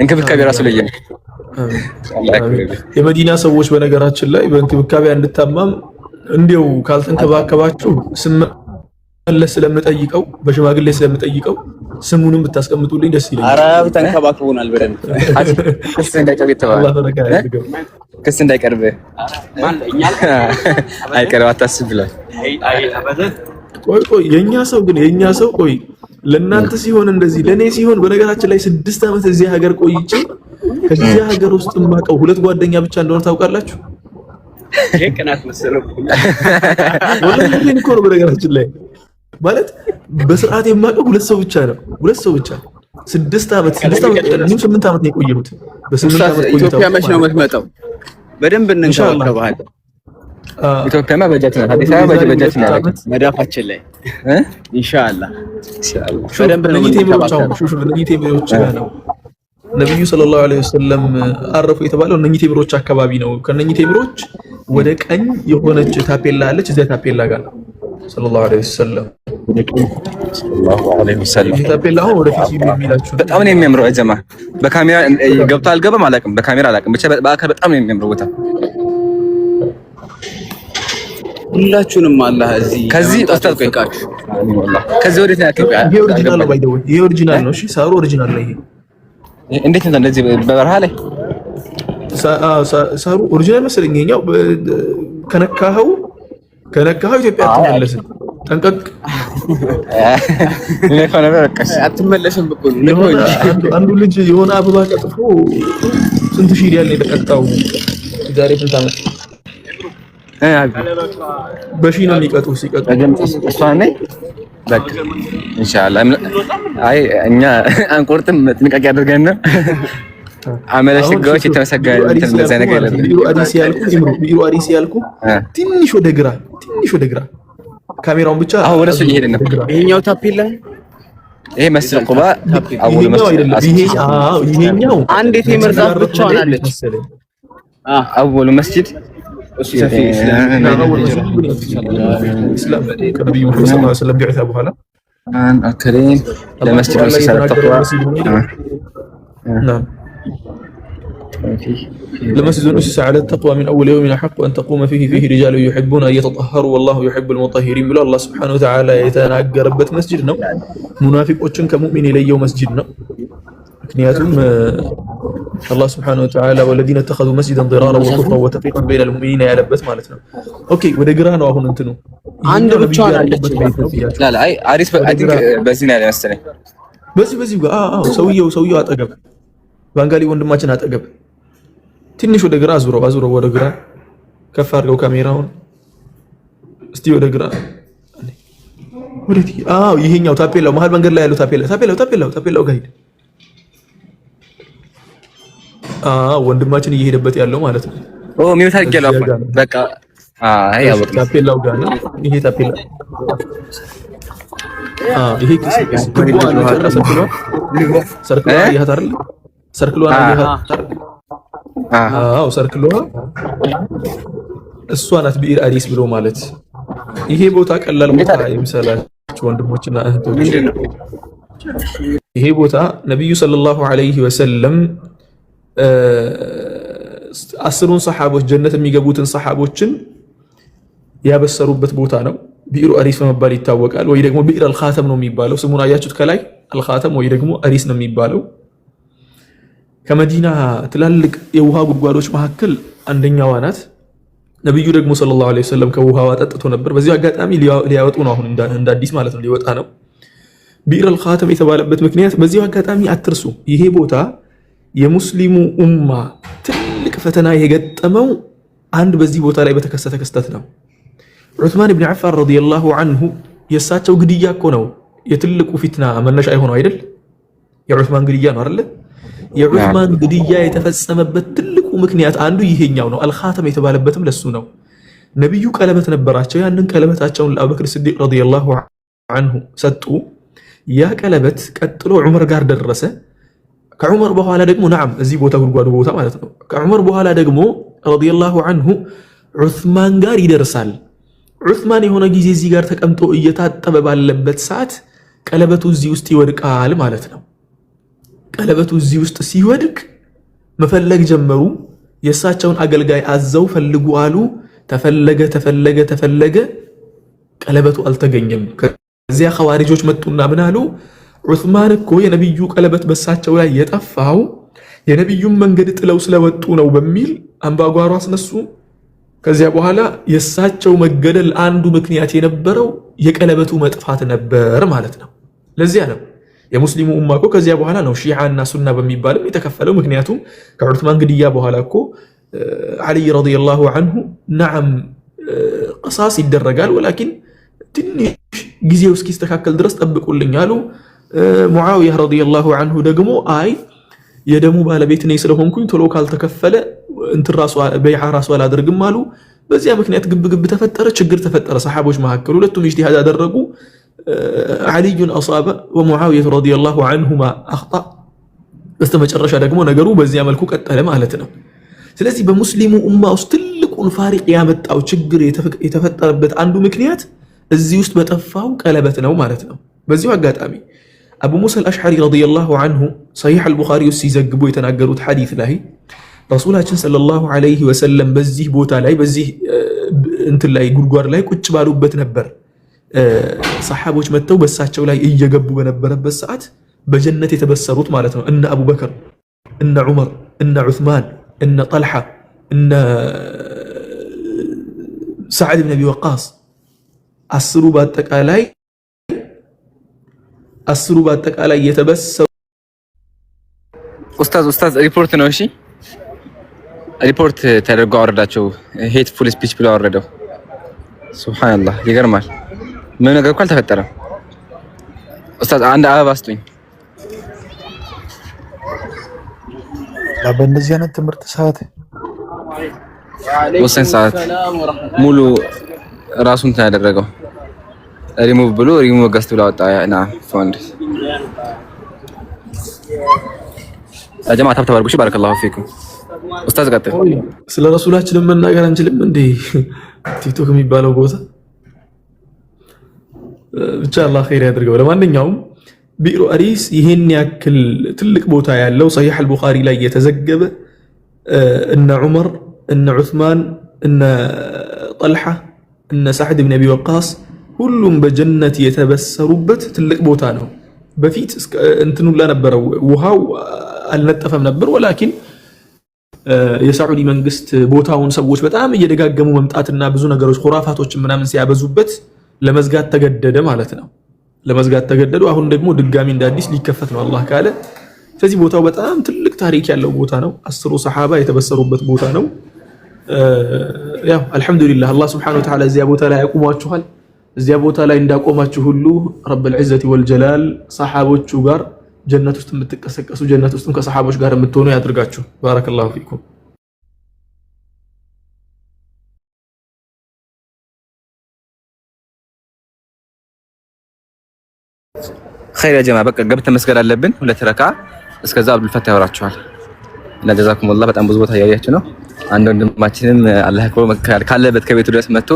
እንክብካቤ ራሱ ለየ የመዲና ሰዎች በነገራችን ላይ በእንክብካቤ እንድታማም እንዲው ካልተንከባከባችሁ ስመለስ ስለምጠይቀው በሽማግሌ ስለምጠይቀው ስሙንም ብታስቀምጡልኝ ደስ ይለኛል። አራብ ተንከባክቦናል በደንብ ክስ እንዳይቀርብ ይተባል። ክስ እንዳይቀርብ አይቀርብ አታስብ ብሏል። ቆይ የኛ ሰው ቆይ ለእናንተ ሲሆን እንደዚህ ለኔ ሲሆን በነገራችን ላይ 6 ዓመት እዚህ ሀገር ቆይቼ ከዚህ ሀገር ውስጥ ማቀው 2 ጓደኛ ብቻ እንደሆነ ታውቃላችሁ። የቀናት መሰለው ወላሂ ምን እኮ ነው በነገራችን ላይ ማለት በስርዓት የማቀው 2 ሰው ብቻ ነው። 2 ሰው ብቻ 6 ዓመት 8 ዓመት ነው የቆየሁት። በ8 ዓመት ቆይታ ኢትዮጵያ መች ነው የምትመጣው? በደንብ እንንከባከባለን። ኢትዮጵያማ በጀት ነው። አዲስ አበባ በጀት ነው መዳፋችን ላይ ኢንሻአላህ በደንብ ነው የምንከባከበው። ነብዩ ሰለላሁ ዐለይሂ ወሰለም አረፉ የተባለው እነኚህ ቴምሮች አካባቢ ነው። ከነኚህ ቴምሮች ወደ ቀኝ የሆነች ታፔላ አለች። እዚያ ታፔላ ጋር ሰለላሁ ዐለይሂ ወሰለም ታፔላ አሁን ወደ ፊት የሚላችሁ በጣም ነው የሚያምረው። አጀማ በካሜራ ገብቶ አልገባም አላውቅም፣ በካሜራ አላውቅም፣ ብቻ በአካል በጣም ነው የሚያምረው ቦታ። ሁላችሁንም አላህ እዚህ ከዚህ ኡስታዝ ቆይቃችሁ ከዚህ ወዴት ነው ያከበ? ይሄ ኦሪጂናል ነው ባይደው፣ ይሄ ኦሪጂናል ነው። እሺ ሳሩ ኦሪጂናል ነው። ይሄ እንዴት ነው እንደዚህ በበረሃ ላይ ሳሩ ኦሪጂናል መሰለኝ። ይሄኛው ከነካኸው ኢትዮጵያ አትመለስም። ጠንቀቅ። አትመለስም እኮ ነው። አንዱ ልጅ የሆነ አበባ ቀጥፎ ስንት ሺህ ሪያል ነው የተቀጣው ዛሬ 2 ዓመት። በሺ ነው የሚቀጡ ሲቀጡ እሷን ነኝ በቃ ኢንሻአላህ። አይ እኛ አንቆርጥም፣ ጥንቃቄ አድርገን ነው አመለ ሽጋዎች የተመሰገነ እንትን እንደዛ ነገር አይደለም። ቢሮ አዲስ ያልኩ ትንሽ ወደ ግራ ካሜራውን ብቻ አሁን ወደሱ እየሄድን ነው። ይሄኛው ታፔላ ይሄ መስጂድ ቁባ አቡል መስጂድ ይሄኛው አንድ የቴምር ዛፍ ብቻዋን አለች። አቡል መስጂድ እሱ ሰፊ እስላም ከነብዩ መሐመድ ሰለላሁ ዐለይሂ ወሰለም ቢዕታ በኋላ አከሪን ለመስጂድ ወሰለ ተቅዋ نعم لمسجد أسس على التقوى من أول يوم أحق أن تقوم فيه رجال يحبون أن يتطهروا والله يحب المطهرين بلا الله سبحانه وتعالى يتناقربت مسجدنا منافق وجن كمؤمن إليه مسجدنا ምክንያቱም الله سبحانه وتعالى والذين اتخذوا مسجدا ضرارا وكفرا وتفريقا بين المؤمنين ያለበት ማለት ነው። ኦኬ ወደ ግራ ነው አሁን እንትኑ አንድ ብቻዋን አለች። ላ አይ አሪፍ አይ ቲንክ በዚህ ነው ያለ መሰለኝ በዚህ ጋር ሰውየው አጠገብ ባንጋሊ ወንድማችን አጠገብ ትንሽ ወደ ግራ አዙረው ወደ ግራ ከፍ አድርገው ካሜራውን እስቲ ወደ ግራ ወደዚህ ይሄኛው ታፔላው መሀል መንገድ ላይ ያለው ታፔላው ጋር ሂድ ወንድማችን እየሄደበት ያለው ማለት ነው ሚውት አድርጌያለሁ በቃ ያወቅ ታፔላው ጋር ነው ይሄ ታፔላ ይሄ ሰርክሏ እሷ ናት ቢኢር አዲስ ብሎ ማለት ይሄ ቦታ ቀላል ቦታ ይምሰላችሁ ወንድሞችና እህቶች ይሄ ቦታ ነብዩ ሰለላሁ ዐለይሂ ወሰለም 10 ሰሃቦች ጀነት የሚገቡትን ሰሃቦችን ያበሰሩበት ቦታ ነው ቢኢሩ አሪስ በመባል ይታወቃል ወይ ደግሞ ቢኢር አልኻተም ነው የሚባለው ስሙን አያችሁት ከላይ አልኻተም ወይ ደግሞ አሪስ ነው የሚባለው ከመዲና ትላልቅ የውሃ ጉድጓዶች መካከል አንደኛዋ ናት ነብዩ ደግሞ ሰለላሁ ዐለይሂ ወሰለም ከውሃዋ ጠጥቶ ነበር በዚህ አጋጣሚ ሊያወጡ ነው አሁን እንደ አዲስ ማለት ነው ሊወጣ ነው ቢኢር አልኻተም የተባለበት ምክንያት በዚህ አጋጣሚ አትርሱ ይሄ ቦታ የሙስሊሙ ኡማ ትልቅ ፈተና የገጠመው አንድ በዚህ ቦታ ላይ በተከሰተ ክስተት ነው ዑስማን ኢብኑ አፋን ረዲየላሁ ዐንሁ የሳቸው ግድያ እኮ ነው የትልቁ ፊትና መነሻ የሆነው አይደል የዑስማን ግድያ ነው አይደል የዑስማን ግድያ የተፈጸመበት ትልቁ ምክንያት አንዱ ይሄኛው ነው አልኻተም የተባለበትም ለሱ ነው ነብዩ ቀለበት ነበራቸው ያንን ቀለበታቸውን ለአቡበክር ሲዲቅ ረዲየላሁ ዐንሁ ሰጡ ያ ቀለበት ቀጥሎ ዑመር ጋር ደረሰ ከዑመር በኋላ ደግሞ ነዓም እዚህ ቦታ ጉድጓዱ ቦታ ማለት ነው ከዑመር በኋላ ደግሞ ረዲየላሁ ዐንሁ ዑስማን ጋር ይደርሳል ዑስማን የሆነ ጊዜ እዚህ ጋር ተቀምጦ እየታጠበ ባለበት ሰዓት ቀለበቱ እዚህ ውስጥ ይወድቃል ማለት ነው ቀለበቱ እዚህ ውስጥ ሲወድቅ መፈለግ ጀመሩ የእሳቸውን አገልጋይ አዘው ፈልጉ አሉ ተፈለገ ቀለበቱ አልተገኘም ከዚያ ኸዋሪጆች መጡና ምን አሉ ዑስማን እኮ የነብዩ ቀለበት በሳቸው ላይ የጠፋው የነብዩን መንገድ ጥለው ስለወጡ ነው በሚል አምባጓሮ አስነሱ ከዚያ በኋላ የሳቸው መገደል አንዱ ምክንያት የነበረው የቀለበቱ መጥፋት ነበር ማለት ነው ለዚያ ነው የሙስሊሙ ኡማ እኮ ከዚያ በኋላ ነው ሺዓና ሱና በሚባልም የተከፈለው ምክንያቱም ከዑስማን ግድያ በኋላ እኮ አሊ ረዲየላሁ ዐንሁ ነዓም ቀሳስ ይደረጋል ወላኪን ትንሽ ጊዜው እስኪስተካከል ድረስ ጠብቁልኝ አሉ ሙዓዊያ ረዲየላሁ ዐንሁ ደግሞ አይ የደሙ ባለቤት ነኝ ስለሆንኩኝ ቶሎ ካልተከፈለ ራሱ በይዓ ራሱ አላደርግም አሉ በዚያ ምክንያት ግብግብ ተፈጠረ ችግር ተፈጠረ ሰሃቦች መካከል ሁለቱም ኢጅቲሃድ አደረጉ አሊዩን አሳበ ወሙዓዊያ ረዲየላሁ ዐንሁማ አኽጣ በስተመጨረሻ ደግሞ ነገሩ በዚያ መልኩ ቀጠለ ማለት ነው ስለዚህ በሙስሊሙ ኡማ ውስጥ ትልቁን ፋሪቅ ያመጣው ችግር የተፈጠረበት አንዱ ምክንያት እዚህ ውስጥ በጠፋው ቀለበት ነው ማለት ነው በዚሁ አጋጣሚ አቡ ሙሳ አልአሽዓሪ ረዲየላሁ ዐንሁ ሰሒህ አልቡኻሪ ውስጥ ሲዘግቡ የተናገሩት ሐዲስ ላይ ረሱላችን ሰለላሁ ዐለይሂ ወሰለም በዚህ ቦታ ላይ በዚህ እንትን ላይ ጉድጓድ ላይ ቁጭ ባሉበት ነበር ሰሃቦች መተው በሳቸው ላይ እየገቡ በነበረበት ሰዓት በጀነት የተበሰሩት ማለት ነው እነ አቡበከር እነ ዑመር እነ ዑስማን እነ ጠልሓ እነ ሰዓድ ብን አቢ ወቃስ አስሩ በአጠቃላይ የተበሰሩ ኡስታዝ ሪፖርት ነው እሺ ሪፖርት ተደርጎ አወረዳቸው ሄትፉል ስፒች ብሎ አወረደው ሱብሃንአላህ ይገርማል ምን ነገር እኮ አልተፈጠረም ኡስታዝ አንድ አበባ አስጡኝ በእንደዚህ አይነት ትምህርት ሰዓት ወሰን ሰዓት ሙሉ ራሱን ያደረገው ሪሙቭ ብሎ ሪሙቭ ገስት ብሎ አወጣ ና ፎንድ አጀማ ተባረኩ እሺ ባረከላሁ ፊኩም ኡስታዝ ቀጥል ስለ ረሱላችን መናገር አንችልም እንዴ ቲክቶክ የሚባለው ቦታ ብቻ አላህ ኸይር ያድርገው ለማንኛውም ቢኢሩ አሪስ ይሄን ያክል ትልቅ ቦታ ያለው ሰሒህ አልቡኻሪ ላይ የተዘገበ እነ ዑመር እነ ዑስማን እነ ጠልሓ እነ ሰዕድ ብን አቢ ወቃስ ሁሉም በጀነት የተበሰሩበት ትልቅ ቦታ ነው በፊት እንትኑላ ነበረው ውሃው አልነጠፈም ነበር ወላኪን የሳዑዲ መንግስት ቦታውን ሰዎች በጣም እየደጋገሙ መምጣትና ብዙ ነገሮች ኹራፋቶች ምናምን ሲያበዙበት ለመዝጋት ተገደደ ማለት ነው ለመዝጋት ተገደዱ። አሁን ደግሞ ድጋሚ እንደ አዲስ ሊከፈት ነው አላህ ካለ። ስለዚህ ቦታው በጣም ትልቅ ታሪክ ያለው ቦታ ነው። 10ሩ ሰሃባ የተበሰሩበት ቦታ ነው። ያው አልহামዱሊላህ አላህ Subhanahu Wa Ta'ala እዚያ ቦታ ላይ ያቆማችኋል። እዚያ ቦታ ላይ እንዳቆማችሁ ሁሉ ረብል ዒዘቲ ወልጀላል ሰሃቦቹ ጋር ጀነት ውስጥ የምትቀሰቀሱ ጀነት ውስጥም ከሰሃቦች ጋር የምትሆኑ ያድርጋችሁ። ባረከላሁ ፊኩም። ኸይር ያ ጀማ በቃ ገብተን መስገድ አለብን። 2 ረካ እስከዛ አብዱል ፈታ ያወራችኋል። እና ጀዛኩሙላህ በጣም ብዙ ቦታ ያያችሁ ነው። አንድ ወንድማችንም አላህ ያክብረው ካለበት ከቤቱ ድረስ መጥቶ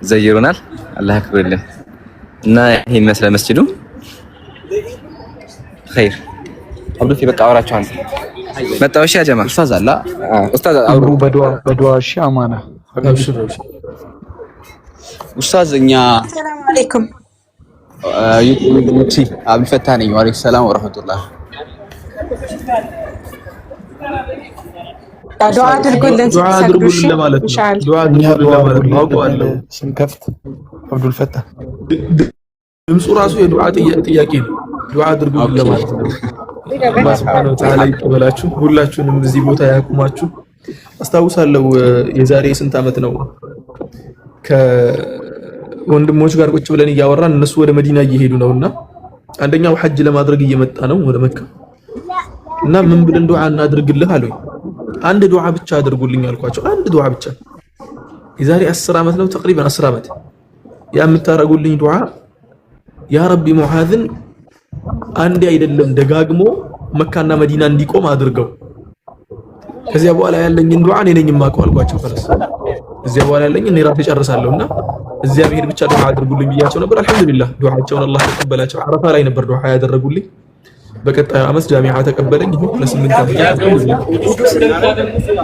ዘይሮናል። አላህ ያክብርልን። እና ይሄን መስለ መስጂዱ ኸይር አብዱል በቃ አወራችኋል። መጣው እሺ ያ ጀማ ኡስታዝ አላ ኡስታዝ አውሩ በዱዓ እሺ አማና ኡስታዝ እኛ ሰላም አለይኩም ዩቲ አብዱል ፈታ ነኝ። ወአለይኩም ሰላም ወራህመቱላህ። ዱዓ አድርጉልን ለማለት ነው። ዱዓ አድርጉልን ለማለት ነው። አውቀዋለሁ ስንከፍት አብዱል ፈታ ድምፁ ራሱ የዱዓ ጥያቄ ነው። ዱዓ አድርጉልን ለማለት ነው። አላህ Subhanahu Wa Ta'ala ይቀበላችሁ። ሁላችሁንም እዚህ ቦታ ያቁማችሁ። አስታውሳለሁ የዛሬ ስንት ዓመት ነው ከወንድሞች ጋር ቁጭ ብለን እያወራን እነሱ ወደ መዲና እየሄዱ ነውና አንደኛው ሐጅ ለማድረግ እየመጣ ነው ወደ መካ እና ምን ብለን ዱዓ እናድርግልህ አሉኝ። አንድ ዱዓ ብቻ አድርጉልኝ አልኳቸው። አንድ ዱዓ ብቻ የዛሬ 10 ዓመት ነው ተቅሪበን 10 ዓመት ያ የምታረጉልኝ ዱዓ ያ ረቢ ሙዓዝን አንዴ አይደለም ደጋግሞ መካና መዲና እንዲቆም አድርገው ከዚያ በኋላ ያለኝን ዱዓ እኔ ነኝ የማውቀው አልኳቸው። ፈረስ እዚያ በኋላ ያለኝን እኔ ራሴ ጨርሳለሁና እዚያ ብሄድ ብቻ ዱዓ አድርጉልኝ ብያቸው ነበር። አልহামዱሊላህ ዱዓቸውን አላህ ተቀበላቸው። አረፋ ላይ ነበር ዱዓ ያደረጉልኝ። በቀጣዩ ዓመት ጃሚዓ ተቀበለኝ። ይሁን ለ8 ዓመት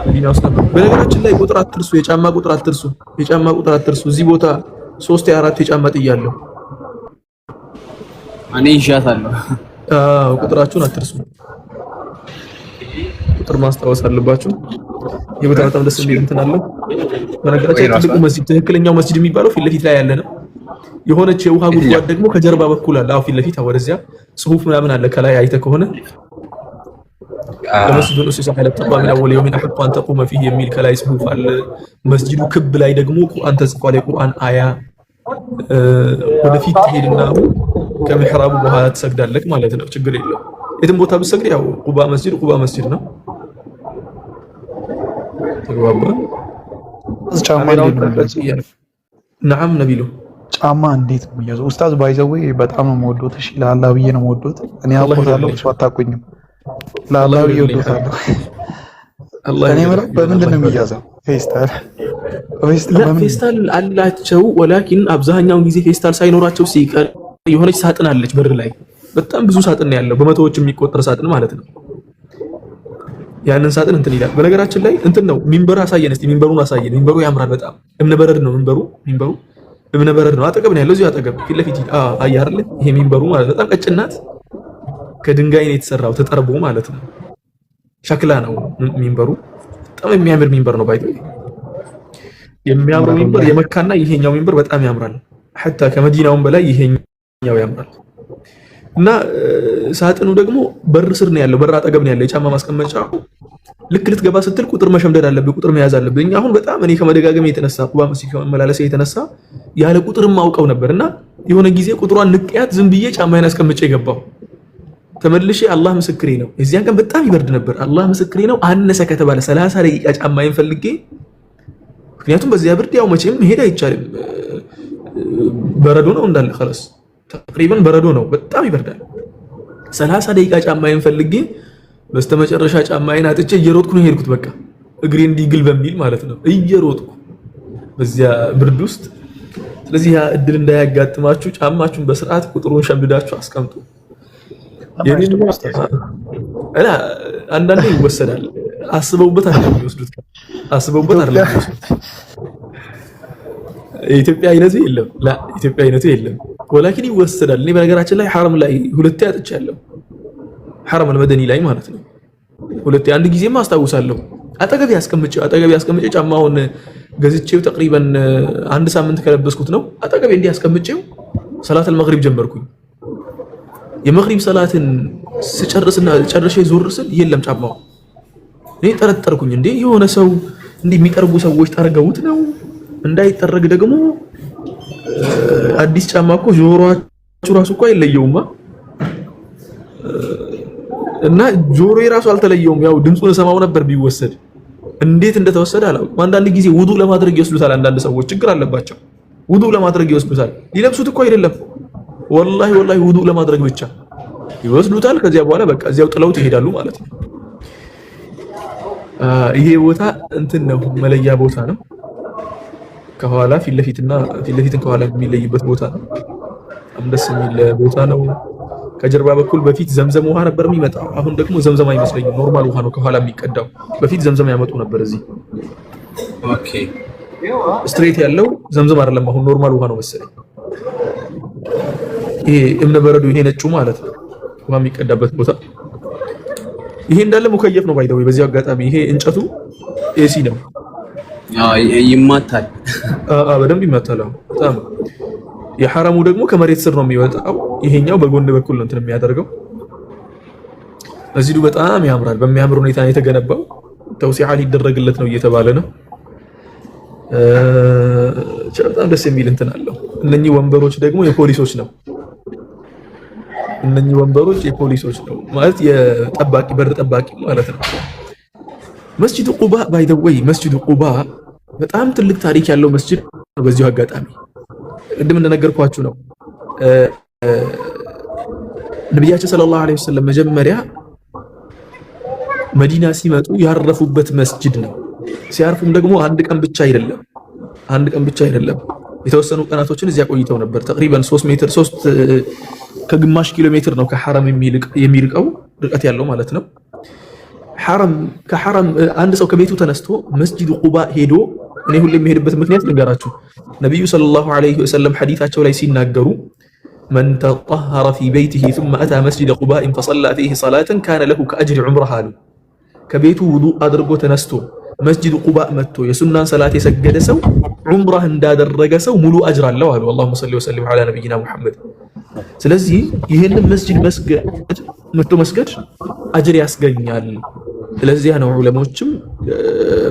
መዲና ውስጥ ነበር። በነገራችን ላይ ቁጥር አትርሱ፣ የጫማ ቁጥር አትርሱ፣ የጫማ ቁጥር አትርሱ። እዚህ ቦታ 3 4 የጫማ ጥያለሁ እኔ ይሻታለሁ። ቁጥራችሁን አትርሱ። ቁጥር ማስታወስ አለባችሁ። ይሄ በጣም ደስ የሚል እንትን አለው። በነገራችን ላይ ትልቁ መስጂድ ትክክለኛው መስጂድ የሚባለው ፊት ለፊት ላይ ያለ ነው። የሆነች የውሃ ጉድጓድ ደግሞ ከጀርባ በኩል አለ። አው ፊት ለፊት ወደዚያ ጽሁፍ ምናምን አለ። ከላይ አይተ ከሆነ ለመስጂዱ እሱ ሰሐለ ተቋም ነው ወለ የውሚን አሐቁ አን ተቁመ ፊህ የሚል ከላይ ጽሁፍ አለ። መስጂዱ ክብ ላይ ደግሞ ቁርአን ተጽፏል። የቁርአን አያ ወደፊት ትሄድና ከምሕራቡ በኋላ ትሰግዳለህ ማለት ነው። ችግር የለው። የትም ቦታ ብትሰግድ ያው ቁባ መስጂድ ነው። ተግባባ። ጫማ ነዓም ነቢሉ ጫማ እንዴት ነው የሚያዘው? ኡስታዝ ባይዘዌ በጣም ነው የምወዶት። እሺ ለአላህ ብዬ ነው የምወዶት። እኔ አውቃለሁ እሱ አታውቁኝም። ለአላህ ብዬ እወዶታለሁ። እኔ ማለት በምንድን ነው የሚያዘው? ፌስታል አላቸው። ወላኪን አብዛኛውን ጊዜ ፌስታል ሳይኖራቸው ሲቀር የሆነች ሳጥን አለች በር ላይ። በጣም ብዙ ሳጥን ነው ያለው፣ በመቶዎች የሚቆጠር ሳጥን ማለት ነው። ያንን ሳጥን እንትን ይላል። በነገራችን ላይ እንትን ነው ሚንበር አሳየን። እስቲ ሚንበሩን አሳየን። ሚንበሩ ያምራል በጣም እብነ በረድ ነው ሚንበሩ እብነ በረድ ነው። አጠገብ ነው ያለው፣ እዚሁ አጠገብ ፊት ለፊት አየህ አይደል? ይሄ ሚንበሩ ማለት በጣም ቀጭን ናት። ከድንጋይ ነው የተሰራው ተጠርቦ ማለት ነው። ሸክላ ነው ሚንበሩ። በጣም የሚያምር ሚንበር ነው። ባይቶ የሚያምር ሚንበር የመካና ይሄኛው ሚንበር በጣም ያምራል። ሐታ ከመዲናውም በላይ ይሄኛው ያምራል። እና ሳጥኑ ደግሞ በር ስር ነው ያለው፣ በር አጠገብ ነው ያለው። የጫማ ማስቀመጫው ልክ ልትገባ ስትል ቁጥር መሸምደድ አለብህ፣ ቁጥር መያዝ አለብህ። እኛ አሁን በጣም እኔ ከመደጋገም የተነሳ ቁባ መስጊድ ከመመላለስ የተነሳ ያለ ቁጥርም አውቀው ነበርና የሆነ ጊዜ ቁጥሯን ንቅያት ዝም ብዬ ጫማዬን አስቀምጬ ገባው። ተመልሼ አላህ ምስክሬ ነው፣ እዚያን ቀን በጣም ይበርድ ነበር። አላህ ምስክሬ ነው፣ አነሰ ከተባለ 30 ደቂቃ ጫማዬን ፈልጌ፣ ምክንያቱም በዚያ ብርድ ያው መቼም መሄድ አይቻልም። በረዶ ነው እንዳለ خلاص ተቅሪበን በረዶ ነው፣ በጣም ይበርዳል። 30 ደቂቃ ጫማዬን ፈልጌ በስተመጨረሻ ጫማዬን አጥቼ እየሮጥኩ ነው ሄድኩት። በቃ እግሬ እንዲግል በሚል ማለት ነው እየሮጥኩ በዚያ ብርድ ውስጥ። ስለዚህ ያ እድል እንዳያጋጥማችሁ ጫማችሁን በስርዓት ቁጥሩን ሸምድዳችሁ አስቀምጡ። እና አንዳንዴ ይወሰዳል። አስበውበት አይደለም የሚወስዱት፣ አስበውበት አይደለም የሚወስዱት። የኢትዮጵያ አይነቱ የለም፣ ኢትዮጵያ አይነቱ የለም። ወላኪን ይወሰዳል። እኔ በነገራችን ላይ ሐረም ላይ ሁለቴ አጥቻለሁ። ሐረም አልመደኒ ላይ ማለት ነው ሁለቴ። አንድ ጊዜማ አስታውሳለሁ አጠገብ ያስቀምጬ ጫማውን ገዝቼው ተቅሪበን 1 ሳምንት ከለበስኩት ነው። አጠገቤ እንዲህ ያስቀምጬው ሰላተል መግሪብ ጀመርኩኝ። የመግሪብ ሰላትን ስጨርስና ጨርሼ ዞር ስል የለም ጫማው። እኔ ጠረጠርኩኝ፣ እንዴ የሆነ ሰው እንዲህ የሚጠርጉ ሰዎች ጠርገውት ነው እንዳይጠረግ ደግሞ አዲስ ጫማ እኮ ጆሮአችሁ ራሱ እኮ አይለየውማ። እና ጆሮዬ ራሱ አልተለየውም። ያው ድምፁን ሰማው ነበር ቢወሰድ፣ እንዴት እንደተወሰደ አላውቅም። አንዳንድ ጊዜ ውዱእ ለማድረግ ይወስዱታል። አንዳንድ ሰዎች ችግር አለባቸው። ውዱእ ለማድረግ ይወስዱታል። ሊለብሱት እኮ አይደለም፣ ወላሂ ውዱእ ለማድረግ ብቻ ይወስዱታል። ከዚያ በኋላ በቃ እዚያው ጥለውት ይሄዳሉ ማለት ነው። ይሄ ቦታ እንትን ነው፣ መለያ ቦታ ነው። ከኋላ ፊት ለፊትን ከኋላ የሚለይበት ቦታ ነው። በጣም ደስ የሚል ቦታ ነው። ከጀርባ በኩል በፊት ዘምዘም ውሃ ነበር የሚመጣው። አሁን ደግሞ ዘምዘም አይመስለኝም፣ ኖርማል ውሃ ነው ከኋላ የሚቀዳው። በፊት ዘምዘም ያመጡ ነበር እዚህ። ኦኬ ስትሬት ያለው ዘምዘም አይደለም፣ አሁን ኖርማል ውሃ ነው መሰለኝ። ይሄ እምነ በረዶ ይሄ ነጩ ማለት ነው ውሃ የሚቀዳበት ቦታ። ይሄ እንዳለ ሙከየፍ ነው ባይደው። በዚህ አጋጣሚ ይሄ እንጨቱ ኤሲ ነው። ይማታል። በደንብ ይማታል በጣም። የሐረሙ ደግሞ ከመሬት ስር ነው የሚወጣው። ይሄኛው በጎን በኩል ነው እንትን የሚያደርገው። መስጂዱ በጣም ያምራል። በሚያምር ሁኔታ ነው የተገነባው። ተውሲዓ ሊደረግለት ነው እየተባለ ነው። በጣም ደስ የሚል እንትን አለው። እነኚህ ወንበሮች ደግሞ የፖሊሶች ነው። እነኚህ ወንበሮች የፖሊሶች ነው ማለት የጠባቂ በር ጠባቂ ማለት ነው። መስጂዱ ቁባ ባይ ዘ ወይ መስጂዱ ቁባ በጣም ትልቅ ታሪክ ያለው መስጂድ ነው። በዚሁ አጋጣሚ ቅድም እንደነገርኳችሁ ነው ነብያችን ሰለላሁ ዐለይሂ ወሰለም መጀመሪያ መዲና ሲመጡ ያረፉበት መስጂድ ነው። ሲያርፉም ደግሞ አንድ ቀን ብቻ አይደለም የተወሰኑ ቀናቶችን እዚያ ቆይተው ነበር። ተቅሪበን 3 ከግማሽ ኪሎ ሜትር ነው ከሐረም የሚርቀው ርቀት ያለው ማለት ነው። ከሐረም አንድ ሰው ከቤቱ ተነስቶ መስጂዱ ቁባ ሄዶ፣ እኔ ሁሌ የሚሄድበት ምክንያት ልንገራችሁ። ነብዩ ሰለላሁ ዐለይሂ ወሰለም ሐዲታቸው ላይ ሲናገሩ መን ተጠሀረ ፊ በይቲሂ ثم أتى مسجد قباء فصلى فيه صلاة كان له كأجر عمره አሉ። ከቤቱ ውዱእ አድርጎ ተነስቶ መስጂዱ ቁባእ መጥቶ የሱናን ሰላት የሰገደ ሰው ዑምራህ እንዳደረገ ሰው ሙሉ አጅር አለው አሉ። اللهم صل وسلم على نبينا محمد። ስለዚህ ይሄንን መስጂድ መስገድ አጅር ያስገኛል። ስለዚህ ነው ዑለሞችም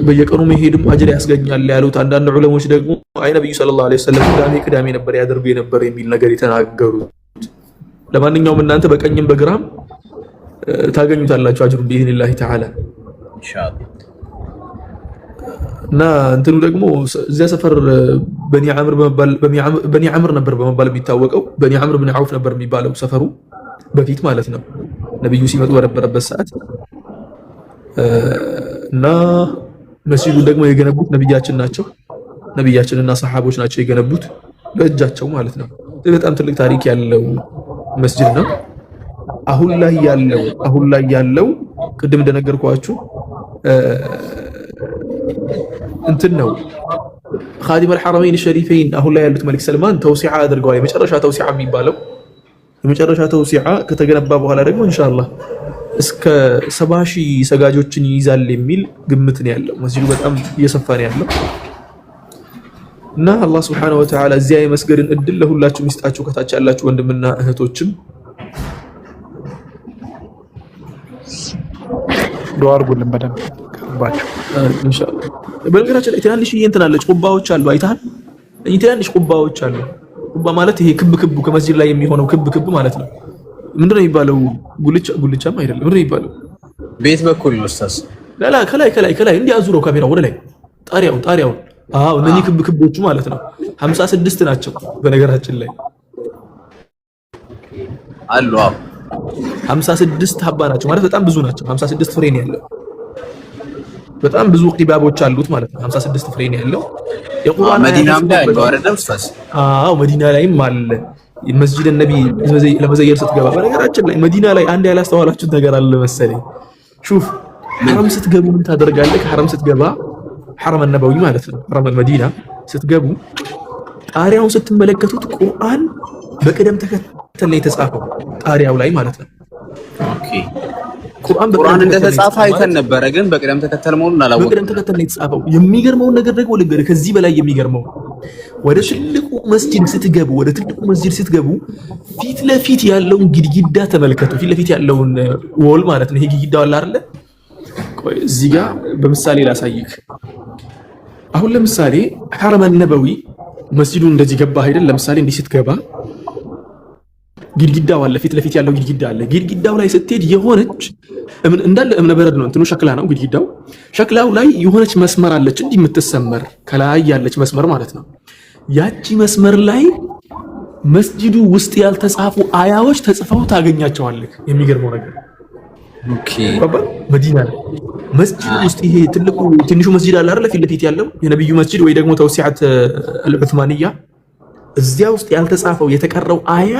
በየቀኑ መሄድም አጅር ያስገኛል ያሉት። አንዳንድ ዑለሞች ደግሞ አይ ነብዩ ሰለላሁ ዐለይሂ ወሰለም ቅዳሜ ነበር ያደርጉ የነበር የሚል ነገር የተናገሩት። ለማንኛውም እናንተ በቀኝም በግራም ታገኙታላችሁ አጅሩን ቢኢዝኒላህ ተዓላ ኢንሻአላህ። እና እንትኑ ደግሞ እዚያ ሰፈር በኒ ዓምር ነበር በመባል የሚታወቀው። በኒ ዓምር ብን ዐውፍ ነበር የሚባለው ሰፈሩ በፊት ማለት ነው፣ ነብዩ ሲመጡ በነበረበት ሰዓት። እና መስጂዱን ደግሞ የገነቡት ነብያችን ናቸው። ነብያችንና ሰሃቦች ናቸው የገነቡት በእጃቸው ማለት ነው። በጣም ትልቅ ታሪክ ያለው መስጂድ ነው። አሁን ላይ ያለው ቅድም እንደነገርኳችሁ እንትን ነው ኻዲም አልሐረመይን ሸሪፈይን አሁን ላይ ያሉት መሊክ ሰልማን ተውሲዓ አድርገዋል። የመጨረሻ ተውሲዓ የሚባለው የመጨረሻ ተውሲዓ ከተገነባ በኋላ ደግሞ ኢንሻአላህ እስከ 70,000 ሰጋጆችን ይይዛል የሚል ግምት ነው ያለው። መስጂዱ በጣም እየሰፋ ነው ያለው እና አላህ Subhanahu Wa Ta'ala እዚያ የመስገድን እድል ለሁላችሁም ይስጣችሁ። ከታች ያላችሁ ወንድምና እህቶችም ዱዓ አድርጉልን በደንብ ከልባችሁ ኢንሻአላህ። በነገራችን ላይ ትናንሽ እንትን አለች ቁባዎች አሉ፣ አይተሃል? እኚህ ትናንሽ ቁባዎች አሉ። ቁባ ማለት ይሄ ክብ ከመስጂድ ላይ የሚሆነው ክብ ማለት ነው። ምንድን ነው የሚባለው? ጉልቻም አይደለም። ምንድን ነው የሚባለው? ቤት በኩል ነው ኡስታዝ። ከላይ እንዲህ አዙረው ካሜራው ወደ ላይ ጣሪያውን። አዎ እነኚህ ክቦቹ ማለት ነው። 56 ናቸው በነገራችን ላይ አሉ። 56 ሀባ ናቸው ማለት በጣም ብዙ ናቸው። 56 ፍሬ ነው ያለው። በጣም ብዙ ቂባቦች አሉት ማለት ነው። 56 ፍሬ ነው ያለው። የቁርአን መዲናም ላይ አለ አይደል ኡስታዝ? አዎ መዲና ላይም አለ። መስጂድ ነቢ ለመዘየር ስትገባ በነገራችን ላይ መዲና ላይ አንድ ያላስተዋላችሁት ነገር አለ መሰለኝ። ሹፍ ሐረም ስትገቡ ምን ታደርጋለህ? ሐረም ስትገባ ሐረም ነበዊ ማለት ነው። ሐረም መዲና ስትገቡ ጣሪያውን ስትመለከቱት ቁርአን በቅደም ተከተል ላይ የተጻፈው ጣሪያው ላይ ማለት ነው። ኦኬ ቁርአን እንደተጻፈ አይተን ነበረ፣ ግን በቅደም ተከተል መሆኑን አላወቅንም። በቅደም ተከተል ነው የተጻፈው። የሚገርመው ነገር ደግሞ ልንገርህ፣ ከዚህ በላይ የሚገርመው ወደ ትልቁ መስጂድ ስትገቡ ፊት ለፊት ያለውን ግድግዳ ተመልከቱ። ፊት ለፊት ያለውን ወል ማለት ነው። ይሄ ግድግዳው አለ አይደል? ቆይ እዚህ ጋር በምሳሌ ላሳይክ። አሁን ለምሳሌ ሐረም ነበዊ መስጂዱ እንደዚህ ገባ አይደል? ለምሳሌ እንዲህ ስትገባ ግድግዳው አለ፣ ፊት ለፊት ያለው ግድግዳ አለ። ግድግዳው ላይ ስትሄድ የሆነች እንዳለ እምነ በረድ ነው፣ እንትኑ ሸክላ ነው ግድግዳው። ሸክላው ላይ የሆነች መስመር አለች እንዲህ የምትሰመር ከላይ ያለች መስመር ማለት ነው። ያቺ መስመር ላይ መስጂዱ ውስጥ ያልተጻፉ አያዎች ተጽፈው ታገኛቸዋለህ። የሚገርመው ነገር ኦኬ መዲና ላይ መስጂድ ውስጥ ይሄ ትንሹ መስጂድ አለ አይደል? ፊት ለፊት ያለው የነብዩ መስጂድ ወይ ደግሞ ተውሲዓት አልዑስማንያ፣ እዚያ ውስጥ ያልተጻፈው የተቀረው አያ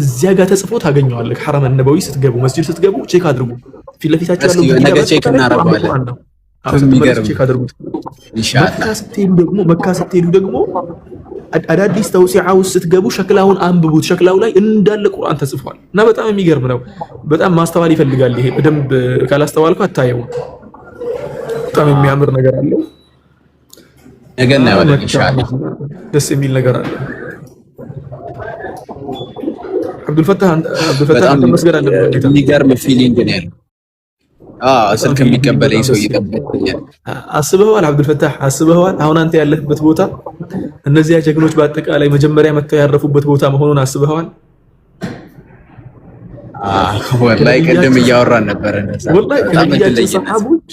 እዚያ ጋር ተጽፎ ታገኘዋለህ። ሐረም ነበዊ ስትገቡ መስጂድ ስትገቡ ቼክ አድርጉ። ፊት ለፊታችሁ ያለው ነገ ቼክ እናደርጋለን። ቼክ አድርጉት። መካ ስትሄዱ ደግሞ አዳዲስ ተውሲዓ ውስጥ ስትገቡ ሸክላውን አንብቡት። ሸክላው ላይ እንዳለ ቁርአን ተጽፏል እና በጣም የሚገርም ነው። በጣም ማስተዋል ይፈልጋል። ይሄ በደንብ ካላስተዋልኩ አታየውም። በጣም የሚያምር ነገር አለው። ነገ እናየዋለን ኢንሻአላህ። ደስ የሚል ነገር አለ። አብዱልፈታህ አንተ መስገድ አለበት። የሚገርም ፊሊንግ ነው ያለው። ስልክ የሚቀበለኝ ሰው ይጠብቀኛል። አስበዋል አብዱልፈታህ አስበዋል። አሁን አንተ ያለህበት ቦታ እነዚያ ጀግኖች በአጠቃላይ መጀመሪያ መተው ያረፉበት ቦታ መሆኑን አስበዋል። ወላሂ ቀደም እያወራን ነበር። ወላሂ ከነቢያችን ሰሃቦች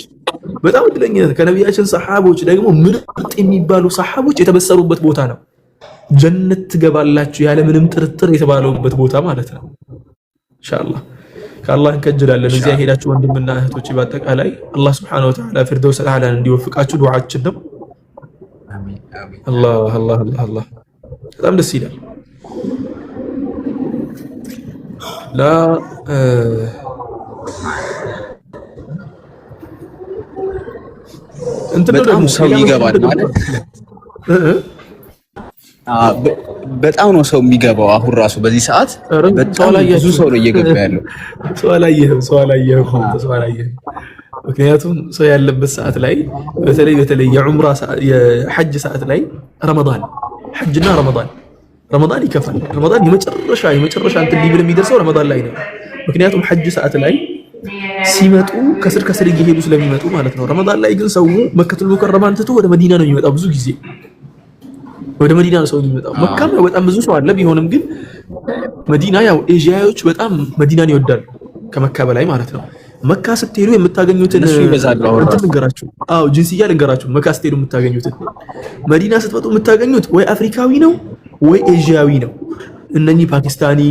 በጣም እድለኛ ከነቢያችን ሰሃቦች ደግሞ ምርጥ የሚባሉ ሰሃቦች የተበሰሩበት ቦታ ነው። ጀነት ትገባላችሁ ያለ ምንም ጥርጥር የተባለበት ቦታ ማለት ነው። ኢንሻአላህ ከአላህ እንከጅላለን። እዚያ ሄዳችሁ ወንድምና እህቶች በአጠቃላይ አላህ Subhanahu Wa Ta'ala ፊርደውስ አልአዕላን እንዲወፍቃችሁ ዱዓችን ነው። አሚን አሚን። አላህ በጣም ደስ ይላል። ላ በጣም ሰው ይገባል ማለት በጣም ነው ሰው የሚገባው። አሁን ራሱ በዚህ ሰዓት በጣም ብዙ ሰው ነው እየገባ ያለው። ሰው አላየህም። ምክንያቱም ሰው ያለበት ሰዓት ላይ በተለይ የዑምራ የሐጅ ሰዓት ላይ ሐጅና ረመዳን ይከፋል። ረመዳን የመጨረሻ እንትን ሊብል የሚደርሰው ረመዳን ላይ ነው። ምክንያቱም ሐጅ ሰዓት ላይ ሲመጡ ከስር እየሄዱ ስለሚመጡ ማለት ነው። ረመዳን ላይ ግን ሰው መከተል ሙከረማን ትቶ ወደ መዲና ነው የሚመጣው። ብዙ ጊዜ ወደ መዲና ነው ሰው የሚመጣው። መካም በጣም ብዙ ሰው አለ። ቢሆንም ግን መዲና ያው ኤዥያዎች በጣም መዲናን ይወዳሉ ከመካ በላይ ማለት ነው። መካ ስትሄዱ የምታገኙትን ልንገራችሁ። ጂንስያ ልንገራችሁ። መካ ስትሄዱ የምታገኙትን መዲና ስትመጡ የምታገኙት ወይ አፍሪካዊ ነው ወይ ኤዥያዊ ነው። እነኚህ ፓኪስታኒ፣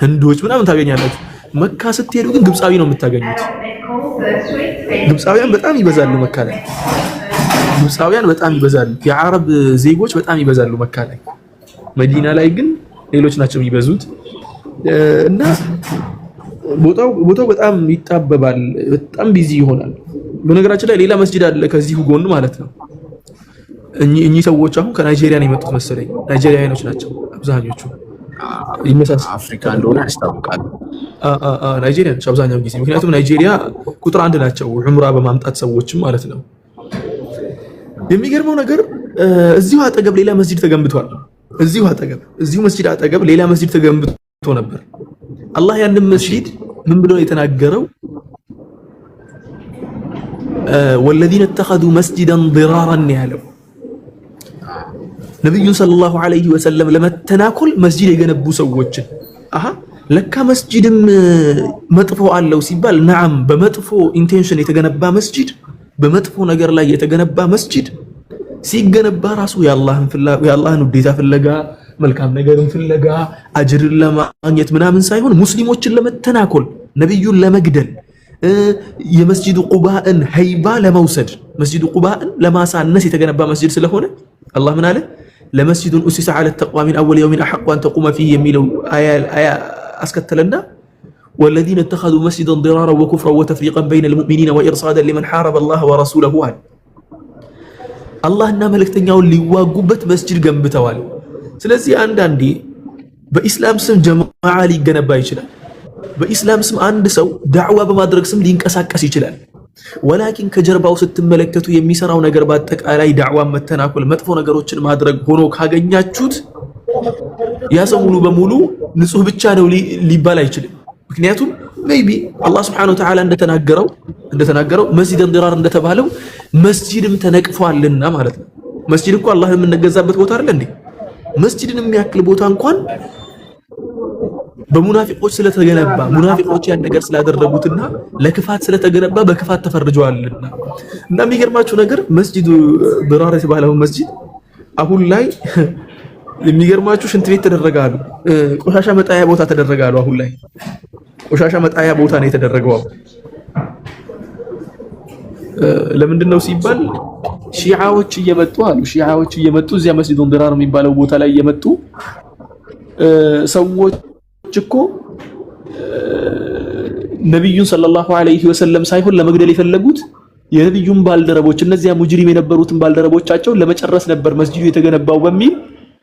ህንዶች ምናምን ታገኛላችሁ። መካ ስትሄዱ ግን ግብፃዊ ነው የምታገኙት። ግብፃውያን በጣም ይበዛሉ መካ ላይ። የአረብ ዜጎች በጣም ይበዛሉ መካ ላይ። መዲና ላይ ግን ሌሎች ናቸው የሚበዙት እና ቦታው በጣም ይጣበባል፣ በጣም ቢዚ ይሆናል። በነገራችን ላይ ሌላ መስጂድ አለ ከዚሁ ጎን ማለት ነው። እኚህ ሰዎች አሁን ከናይጄሪያ ነው የመጡት መሰለኝ። ናይጄሪያኖች ናቸው አብዛኞቹ። አፍሪካ እንደሆነ ያስታውቃል። ናይጄሪያ ናቸው አብዛኛው ጊዜ። ምክንያቱም ናይጄሪያ ቁጥር 1 ናቸው ዑምራ በማምጣት ሰዎችም ማለት ነው። የሚገርመው ነገር እዚሁ አጠገብ ሌላ መስጂድ ተገንብቷል። እዚሁ መስጂድ አጠገብ ሌላ መስጂድ ተገንብቶ ነበር። አላህ ያንን መስጂድ ምን ብሎ የተናገረው? ወለዚነ ተኸዙ መስጂደን ዲራራን ያለው ነብዩ ሰለላሁ ዐለይሂ ወሰለም ለመተናኮል መስጂድ የገነቡ ሰዎችን ለካ መስጂድም መጥፎ አለው ሲባል ነዓም፣ በመጥፎ ኢንቴንሽን የተገነባ መስጂድ፣ በመጥፎ ነገር ላይ የተገነባ መስጂድ ሲገነባ ራሱ የአላህን ውዴታ ፍለጋ መልካም ነገርን ፍለጋ አጅርን ለማግኘት ምናምን ሳይሆን ሙስሊሞችን ለመተናኮል ነብዩን ለመግደል የመስጂዱ ቁባእን ሀይባ ለመውሰድ መስጂዱ ቁባእን ለማሳነስ የተገነባ መስጂድ ስለሆነ አላህ ምን አለ? ለመስጂዱን ኡሲሰ ዐለ ተቅዋ ሚን አወል የውሚን አሐቁ አን ተቁመ ፊህ የሚለው አያ አስከተለና ወለዚነ ተኸዙ መስጂደን ዲራራን ወኩፍረን ወተፍሪቀን በይነል ሙእሚኒነ ወኢርሳደን ሊመን ሐረበ አላህ ወረሱለሁ አለ። አላህና መልእክተኛውን ሊዋጉበት መስጂድ ገንብተዋል። ስለዚህ አንዳንዴ በኢስላም ስም ጀማዓ ሊገነባ ይችላል። በኢስላም ስም አንድ ሰው ዳዕዋ በማድረግ ስም ሊንቀሳቀስ ይችላል። ወላኪን ከጀርባው ስትመለከቱ የሚሰራው ነገር በአጠቃላይ ዳዕዋን መተናኮል፣ መጥፎ ነገሮችን ማድረግ ሆኖ ካገኛችሁት ያ ሰው ሙሉ በሙሉ ንጹህ ብቻ ነው ሊባል አይችልም። ምክንያቱም ሜይቢ አላህ Subhanahu Wa Ta'ala እንደተናገረው መስጂድን ድራር እንደተባለው መስጂድም ተነቅፏልና ማለት ነው። መስጂድ እኮ አላህን የምንገዛበት ቦታ አይደል እንዴ? መስጂድን የሚያክል ቦታ እንኳን በሙናፊቆች ስለተገነባ ሙናፊቆች ያን ነገር ስላደረጉትና ለክፋት ስለተገነባ በክፋት ተፈርጀዋልና እና የሚገርማችሁ ነገር መስጂዱ ድራር የተባለው መስጂድ አሁን ላይ የሚገርማችሁ ሽንት ቤት ተደረጋሉ፣ ቆሻሻ መጣያ ቦታ ተደረጋሉ። አሁን ላይ ቆሻሻ መጣያ ቦታ ነው የተደረገው። ለምንድን ነው ሲባል ሺዓዎች እየመጡ እዚያ መስጂዱን ድራር የሚባለው ቦታ ላይ እየመጡ ሰዎች እኮ ነብዩን ሰለላሁ ዐለይሂ ወሰለም ሳይሆን ለመግደል የፈለጉት የነብዩን ባልደረቦች እነዚያ ሙጅሪም የነበሩትን ባልደረቦቻቸው ለመጨረስ ነበር መስጂዱ የተገነባው በሚል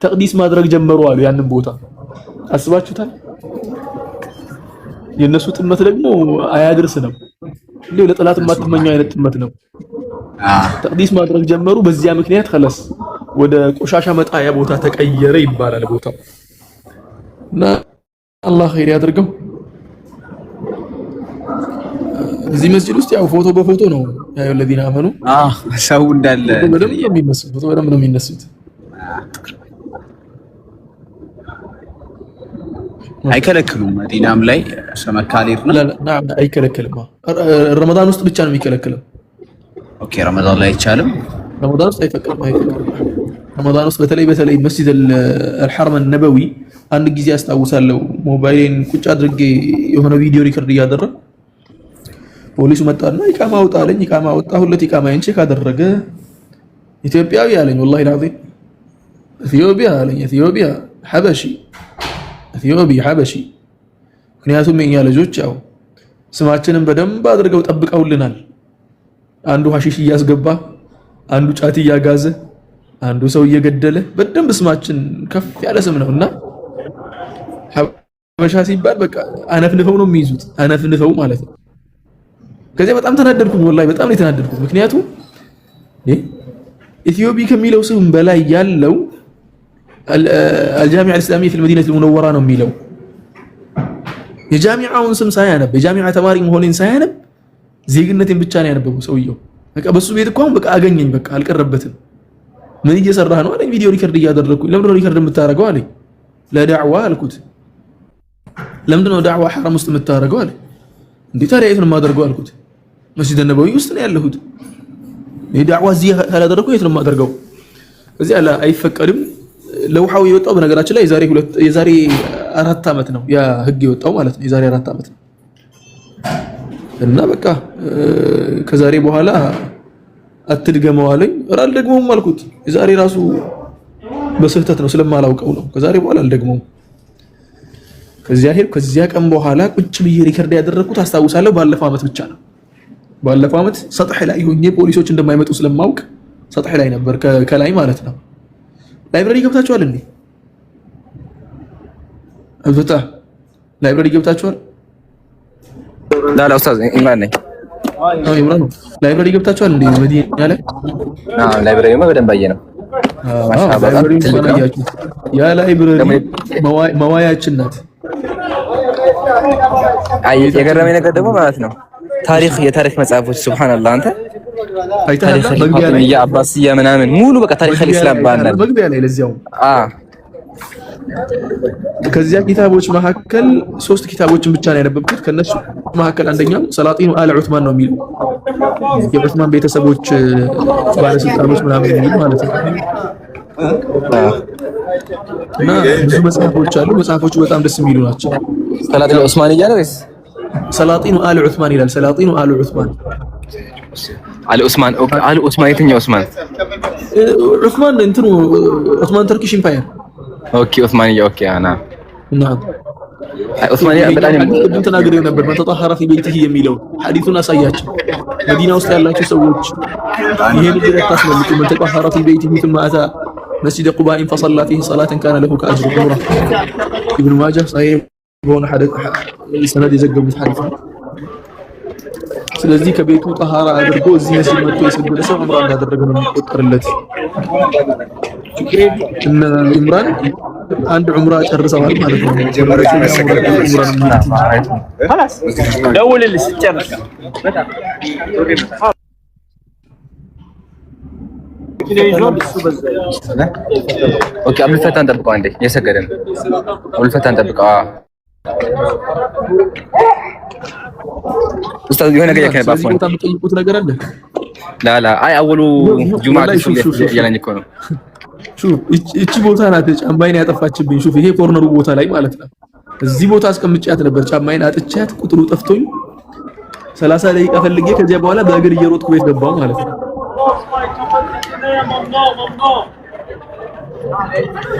ተቅዲስ ማድረግ ጀመሩ አሉ። ያንን ቦታ አስባችሁታል? የነሱ ጥመት ደግሞ አያድርስ ነው። እንደው ለጠላት የማትመኘው አይነት ጥመት ነው። ተቅዲስ ማድረግ ጀመሩ። በዚያ ምክንያት خلاص ወደ ቆሻሻ መጣያ ቦታ ተቀየረ ይባላል ቦታው። እና አላህ ኸይር ያድርገው። እዚህ መስጂድ ውስጥ ያው ፎቶ በፎቶ ነው ያው الذين آمنوا ሰው እንዳለ በደንብ የሚመስል ፎቶ በደንብ ነው የሚነሱት። አይከለክሉም። መዲናም ላይ ሰመካሌር ነው አይከለክልም። ረመዳን ውስጥ ብቻ ነው የሚከለክለው። ኦኬ ረመዳን ላይ አይቻልም። ረመዳን ውስጥ አይፈቀድም። ረመዳን ውስጥ በተለይ መስጂድ አልሐረም النبوي አንድ ጊዜ አስታውሳለሁ ሞባይሌን ቁጭ አድርጌ የሆነ ቪዲዮ ሪከርድ እያደረኩ ፖሊሱ መጣና ኢቃማ አውጣለኝ። ኢቃማ አወጣሁለት። ኢቃማዬን ቼክ አደረገ። ኢትዮጵያዊ አለኝ። والله العظيم ኢትዮጵያ አለኝ። ኢትዮጵያ ሐበሺ ምክንያቱም የኛ ልጆች ያው ስማችንን በደንብ አድርገው ጠብቀውልናል። አንዱ ሐሺሽ እያስገባ፣ አንዱ ጫት እያጋዘ፣ አንዱ ሰው እየገደለ በደንብ ስማችን ከፍ ያለ ስም ነውና ሐበሻ ሲባል በቃ አነፍንፈው ነው የሚይዙት። አነፍንፈው ማለት ነው። ከዚያ በጣም ተናደድኩኝ። ወላሂ በጣም ነው የተናደድኩት። ምክንያቱም ኢትዮጵያ ከሚለው ስም በላይ ያለው الجامعة الإسلامية في المدينة المنورة ነው የሚለው የጃሚዓውን ስም ሳያነብ የጃሚዓ ተማሪ መሆኔን ሳያነብ ዜግነቴን ብቻ ነው ያነበበው ሰውየው። በቃ በሱ ቤት እንኳን በቃ አገኘኝ። በቃ አልቀረበትም። ምን እየሰራህ ነው አለኝ። ቪዲዮ ሪከርድ እያደረኩኝ። ለምንድን ነው ሪከርድ የምታደርገው አለኝ። ለዳዕዋ አልኩት። ለምንድን ነው ዳዕዋ ሐረም ውስጥ የምታደርገው አለኝ። እንዴ ታዲያ የት ነው የማደርገው አልኩት። መስጂድ ነበዊ ውስጥ ነው ያለሁት። ዳዕዋ እዚህ ካላደረኩ የት ነው የማደርገው? እዚህ አላ አይፈቀድም። ለውሃው የወጣው በነገራችን ላይ የዛሬ 4 ዓመት ነው ያ ህግ የወጣው ማለት ነው። የዛሬ 4 ዓመት ነው። እና በቃ ከዛሬ በኋላ አትድገመው አለኝ። አልደግመውም አልኩት። የዛሬ ራሱ በስህተት ነው ስለማላውቀው ነው። ከዛሬ በኋላ አልደግመውም። ከዚያ ቀን በኋላ ቁጭ ብዬ ሪከርድ ያደረኩት አስታውሳለሁ ባለፈው ዓመት ብቻ ነው። ባለፈው ዓመት ሰጥህ ላይ ሆኜ ፖሊሶች እንደማይመጡ ስለማውቅ ሰጥህ ላይ ነበር ከላይ ማለት ነው። ላይብረሪ ገብታችኋል እንዴ? አብዱታ ላይብረሪ ገብታችኋል? ላ ኡስታዝ ኢምራን ነኝ። ኢምራን ላይብረሪ ገብታችኋል እንዴ? መዲና ላይ ላይብረሪ በደንብ አየህ ነው። ያ ላይብረሪ መዋያችን ናት። የገረመኝ ነገር ደግሞ ማለት ነው የታሪክ መጽሐፎች ሱብሃንአላህ አንተ የአባስያ ምናምን ሙሉ በቃ ታሪክ አልኢስላም ባናል መግቢያ ላይ ለዚያው ከዚያ ኪታቦች መካከል 3 ኪታቦችን ብቻ ነው ያነበብኩት። ከነሱ መካከል አንደኛው ሰላጢኑ አለ ዑስማን ነው የሚለው የዑስማን ቤተሰቦች ባለስልጣኖች ምናምን የሚል ማለት ነው። እና ብዙ መጽሐፎች አሉ። መጽሐፎቹ በጣም ደስ የሚሉ ናቸው። ሰላጢኑ ዑስማን ይላል ወይስ ሰላጢኑ አለ ዑስማን ይላል? ሰላጢኑ አለ ዑስማን አለ ዑስማን። ኦኬ አለ ዑስማን የትኛው ዑስማን? ዑስማን እንትኑ ዑስማን ተርኪሽ ኢምፓየር። ኦኬ ዑስማንያ። ኦኬ አና ዑስማንያ በጣም ቅድም ተናግሬው ነበር። መተጣሐረ ፊ ቤቲሂ የሚለው ሐዲሱን አሳያቸው። መዲና ውስጥ ያላችሁ ሰዎች ይሄን ነገር ታስመልጡ። መተጣሐረ ፊ ቤቲሂ ثم أتى مسجد قباء فصلى فيه صلاة كان له كأجر عمرة. ابن ماجه صحيح በሆነ ሰነድ የዘገቡት ሐዲስ ነው። ስለዚህ ከቤቱ ጠሃራ አድርጎ እዚህ መስጊድ መጥቶ የሰገደ ሰው ዑምራ እንዳደረገ ነው የሚቆጠርለት። እነ ኢምራን አንድ ዑምራ ጨርሰዋል ማለት ነው። ደውልልኝ ስትጨርስ ኦኬ አብልፈታን ጠብቀው አንዴ እየሰገደ ነው። አብልፈታን ጠብቀው ኡስታዝ የሆነ ነገር ያከነባፈው ቦታ የምጠይቁት ነገር አለ። ላላ አይ አወሉ ጁማዓ ያለኝ እኮ ነው። ሹፍ እቺ ቦታ ናት ጫማዬን ያጠፋችብኝ። ሹፍ ይሄ ኮርነሩ ቦታ ላይ ማለት ነው። እዚህ ቦታ አስቀምጫት ነበር ጫማዬን አጥቻት ቁጥሩ ጠፍቶኝ 30 ደቂቃ ፈልጌ ከዚያ በኋላ በእግር እየሮጥኩ ቤት ገባሁ ማለት ነው።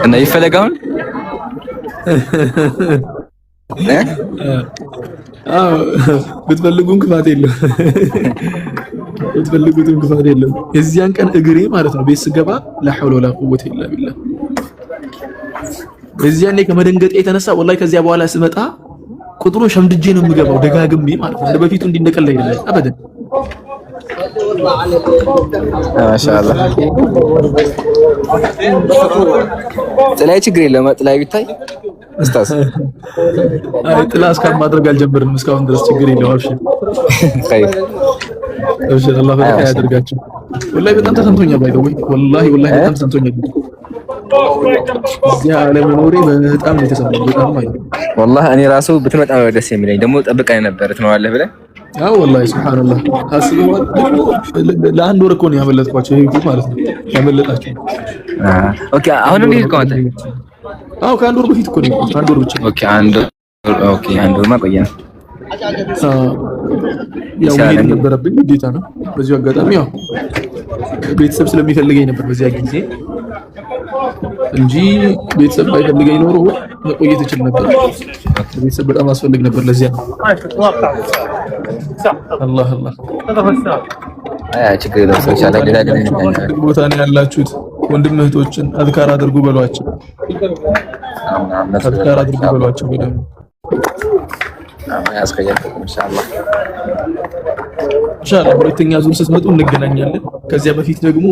እና ይፈለጋውን ብትፈልጉም ክፋት የለም ብትፈልጉትም ክፋት የለም። የዚያን ቀን እግሬ ማለት ነው ቤት ስገባ لا حول ولا قوة الا بالله የዚያኔ ከመደንገጤ የተነሳ ወላሂ ከዚያ በኋላ ስመጣ ቁጥሩ ሸምድጄ ነው የምገባው ደጋግሜ ማለት ነው። በፊቱ እንዲነቀል አይደለም አበደን። ማሻአላህ ጥላይ ችግር የለም ጥላይ ቢታይ ኡስታዝ አይ ጥላ እስካሁን ማድረግ አልጀመርንም እስካሁን ድረስ ችግር የለውም። አብሽር ኸይር አብሽር አላህ በረካ ያድርጋችሁ። ወላሂ በጣም ተሰምቶኛል ባይደው ወላሂ በጣም ተሰምቶኛል። እዚያ አለመኖሬ በጣም ነው የተሰማኝ በጣም ማለት ወላሂ እኔ ራሱ ብትመጣ ነው ደስ የሚለኝ። ደግሞ ጠብቀኝ ነበር ትነዋለህ ብለህ አዎ ወላሂ ሱብሃንአላህ አስበው ለአንድ ወር እኮ ነው ያመለጥኳቸው ይሄ ማለት ነው ያመለጣቸው። ኦኬ አሁን እንዴት ቆንተ አዎ ከአንድ ወር በፊት እኮ ነው አንድ ወር ብቻ ኦኬ አንድ ወር ማቆየ ነው። ያው ምን ነበረብኝ ግዴታ ነው። በዚህ አጋጣሚ ያው ቤተሰብ ስለሚፈልገኝ ነበር በዚያ ጊዜ እንጂ ቤተሰብ ባይፈልገኝ ኖሮ መቆየት እችል ነበር። ቤተሰብ በጣም አስፈልግ ነበር ለዚያ ነው። አላህ አይ ችግር የለም ኢንሻአላህ ሌላ ግን ቦታ ነው ያላችሁት ወንድም እህቶችን አዝካር አድርጉ በሏቸው። አዝካር አድርጉ በሏቸው በደም ያስከያችሁ ኢንሻአላህ ሁለተኛ ዙር ስትመጡ እንገናኛለን። ከዚያ በፊት ደግሞ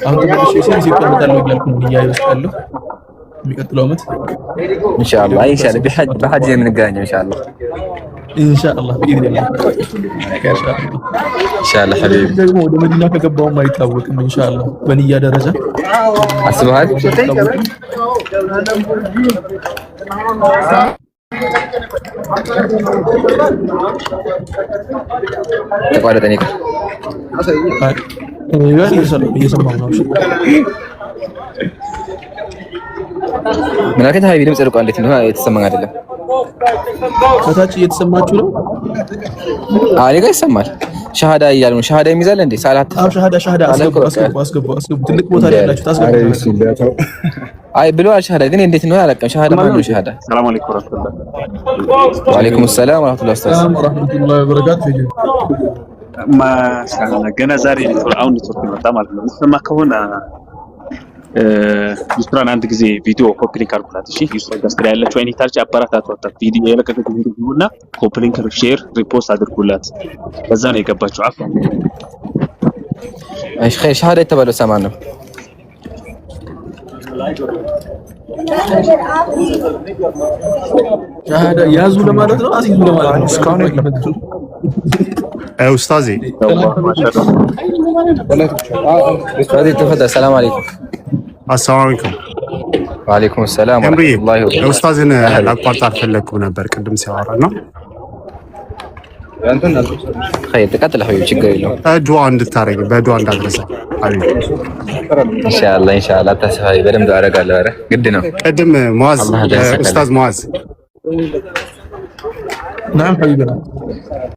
አሁን ተመልሼ ኢትዮጵያ እመጣለሁ እያልኩ ነው እያየሁት የሚቀጥለው ዓመት ኢንሻአላህ በሐጅ የምንገናኘው ኢንሻአላህ باذن ኢንሻአላህ ሐቢቢ ደግሞ ወደ መዲና ከገባውም አይታወቅም ኢንሻአላህ በንያ ደረጃ አስበሃል ተቋረጠ ነኝ እየሰማሁ ነው። ምናልባት ሀይቢ ድምጽ ርቋ እንዴት እንደሆነ የተሰማኝ አይደለም። ከታች እየተሰማችሁ ነው? አዎ እኔ ጋር ይሰማል። ሻሃዳ እያሉ ነው። ሻሃዳ የሚይዛል እንዴ? ሳላት አዎ ሻሃዳ አስገቡ። ትልቅ ቦታ ላይ ያላችሁ ታስገቡ። አይ ብለዋል። ሻሃዳ ግን እንዴት ነው አላውቅም። ሻሃዳ ማለት ነው ሻሃዳ። ሰላም አለይኩም ወራህመቱላህ። ወአለይኩም ሰላም ወራህመቱላሂ ወበረካቱሁ። ማሻአላህ ገና ዛሬ አሁን ኔትወርክ መጣ ማለት ነው። ይሰማ ከሆነ ዩስራን አንድ ጊዜ ቪዲዮ ኮፒ ሊንክ አድርጉላት። እሺ ዩስራ ጋር ያለችው አይኔ ታርጭ አባራታት ቪዲዮ የለቀቀችው ቪዲዮና ኮፒ ሊንክ ሼር ሪፖስት አድርጉላት። በዛ ነው የገባችው። አፍ እሺ ሻሃዳ የተባለው ሰማን ነው። ሻሃዳ ያዙ ለማለት ነው አሲዙ ለማለት ነው። እስካሁን ኡስታዚ ኡስታዚ ተፈضل ሰላም አለይኩም። አሰላሙ አለይኩም። ወአለይኩም ሰላም ወራህመቱላሂ ወበረካቱህ። ኡስታዝን ላቋርጥ አልፈለኩም ነበር ቅድም ሲያወራ ነው። ኸይር ተቀጥል ሀቢብ ችግር የለውም። ዱዓ እንድታረግ በዱዓ እንዳትረሳ ሀቢብ ኢንሻአላህ ተስፋዬ በደንብ አደርጋለሁ። ኧረ ግድ ነው። ቅድም ሙአዝ ኡስታዝ ሙአዝ ናም ሀቢብና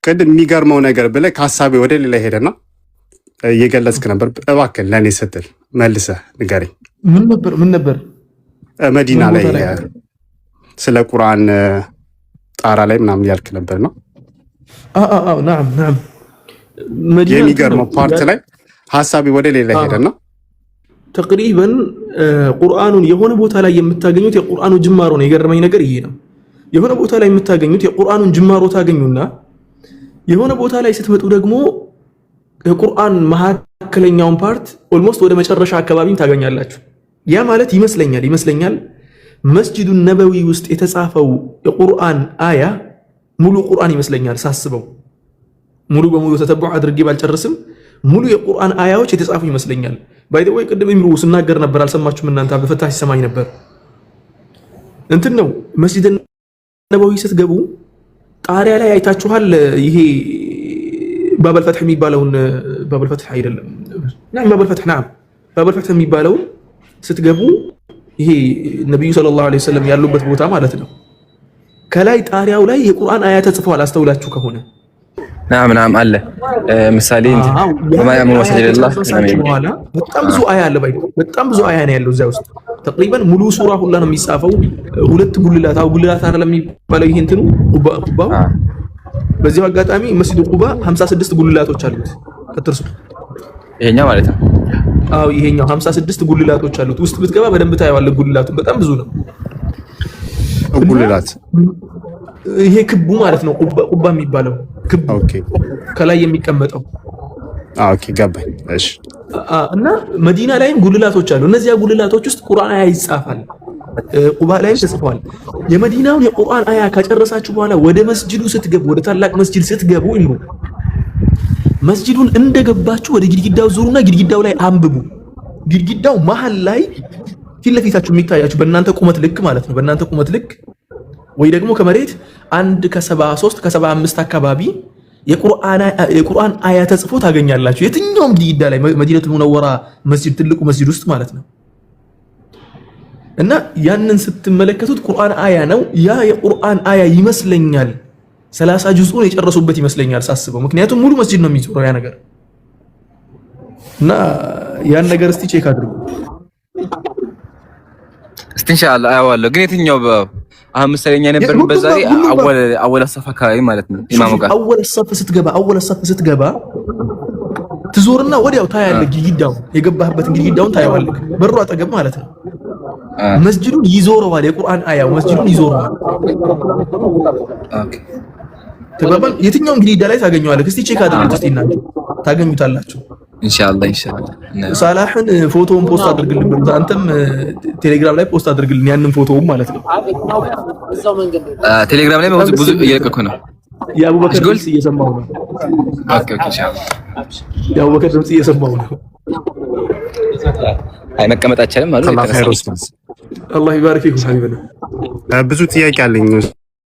ቅድም የሚገርመው ነገር ብለህ ከሀሳቤ ወደ ሌላ ሄደና እየገለጽክ ነበር። እባክህ ለእኔ ስትል መልሰህ ንገረኝ። ምን ነበር? መዲና ላይ ስለ ቁርአን ጣራ ላይ ምናምን ያልክ ነበር ነው። ናም የሚገርመው ፓርት ላይ ሀሳቤ ወደ ሌላ ሄደና ተቅሪበን ቁርአኑን የሆነ ቦታ ላይ የምታገኙት የቁርአኑ ጅማሮ ነው። የገረመኝ ነገር ይሄ ነው። የሆነ ቦታ ላይ የምታገኙት የቁርአኑን ጅማሮ ታገኙና የሆነ ቦታ ላይ ስትመጡ ደግሞ የቁርአን መካከለኛውን ፓርት ኦልሞስት ወደ መጨረሻ አካባቢም ታገኛላችሁ። ያ ማለት ይመስለኛል መስጂዱ ነበዊ ውስጥ የተጻፈው የቁርአን አያ ሙሉ ቁርአን ይመስለኛል ሳስበው። ሙሉ በሙሉ ተተብዑ አድርጌ ባልጨርስም ሙሉ የቁርአን አያዎች የተጻፉ ይመስለኛል። ባይ ዘ ወይ ቅድም ኢምሩ ስናገር ነበር፣ አልሰማችሁም እናንተ? በፈታህ ሲሰማኝ ነበር። እንትን ነው መስጂድ ነበዊ ስትገቡ ጣሪያ ላይ አይታችኋል። ይሄ ባበል ፈትህ የሚባለውን ባበል ፈትህ አይደለም ባበል ፈትህ የሚባለውን ስትገቡ ይሄ ነብዩ ሰለላሁ ዐለይሂ ወሰለም ያሉበት ቦታ ማለት ነው። ከላይ ጣሪያው ላይ የቁርአን አያ ተጽፏል። አስተውላችሁ ከሆነ ናም አለ ምሳሌ በማያሙ ወሰደላህ በጣም ብዙ አያ አለ። በጣም ብዙ አያ ነው ያለው እዛ ውስጥ ተቅሪበን ሙሉ ሱራ ሁላ ነው የሚጻፈው። ሁለት ጉልላት አይደለም የሚባለው ይሄ እንትኑ ቁባው። በዚህ አጋጣሚ መስጂዱ ቁባ 56 ጉልላቶች አሉት አትርሱ። ይሄኛው ማለት ነው። አዎ ይሄኛው 56 ጉልላቶች አሉት። ውስጥ ብትገባ በደንብ ታየዋለህ። ጉልላቱ በጣም ብዙ ነው። ጉልላት ይሄ ክቡ ማለት ነው። ቁባ የሚባለው ክቡ ከላይ የሚቀመጠው። ኦኬ ገባኝ። እሺ እና መዲና ላይም ጉልላቶች አሉ። እነዚያ ጉልላቶች ውስጥ ቁርአን አያ ይጻፋል። ቁባ ላይም ተጽፏል። የመዲናውን የቁርአን አያ ከጨረሳችሁ በኋላ ወደ መስጂዱ ስትገቡ፣ ወደ ታላቅ መስጂድ ስትገቡ ይሉ መስጂዱን እንደገባችሁ ወደ ግድግዳው ዙሩና ግድግዳው ላይ አንብቡ። ግድግዳው መሃል ላይ ፊት ለፊታችሁ የሚታያችሁ በእናንተ ቁመት ልክ ማለት ነው። በእናንተ ቁመት ልክ ወይ ደግሞ ከመሬት 1 ከ73 አካባቢ የቁርአን አያ ተጽፎ ታገኛላችሁ። የትኛውም ግድግዳ ላይ መዲነቱል ሙነወራ መስጂድ ትልቁ መስጂድ ውስጥ ማለት ነው። እና ያንን ስትመለከቱት ቁርአን አያ ነው። ያ የቁርአን አያ ይመስለኛል 30 ጁዝኡን የጨረሱበት ይመስለኛል ሳስበው። ምክንያቱም ሙሉ መስጂድ ነው የሚዞረው ያ ነገር። እና ያን ነገር እስቲ ቼክ አድርጉ እስቲ ኢንሻአላህ አያዋለሁ። ግን የትኛው አሁን ምሳሌኛ ነበር በዛሬ አወል ሰፍ አካባቢ ማለት ነው። ኢማሙ ጋር አወል ሰፍ ስትገባ ትዞርና ወዲያው ታያለህ። ግድግዳው የገባህበትን ግድግዳውን ታያዋለህ። በሩ አጠገብ ማለት ነው። መስጂዱን ይዞረዋል። የቁርአን አያው መስጂዱን ይዞረዋል። ኦኬ ተባባል። የትኛውም ግድግዳ ላይ ታገኘዋለህ። እስቲ ቼክ አድርጉት። እስቲ እናንተ ታገኙታላችሁ ኢንሻአላህ። ሳላህን ፎቶውን ፖስት አድርግልን ብሩት። አንተም ቴሌግራም ላይ ፖስት አድርግልን ያንን ፎቶውን ማለት ነው። ቴሌግራም ላይ ብዙ እየለቀኩ ነው። የአቡበከር ድምጽ እየሰማው ነው። ኦኬ ኢንሻአላህ። የአቡበከር ድምጽ እየሰማው ነው። አይ መቀመጥ አይቻልም ማለት ነው። አላህ ይባርክ ፊኩም ሐቢበና። ብዙ ጥያቄ አለኝ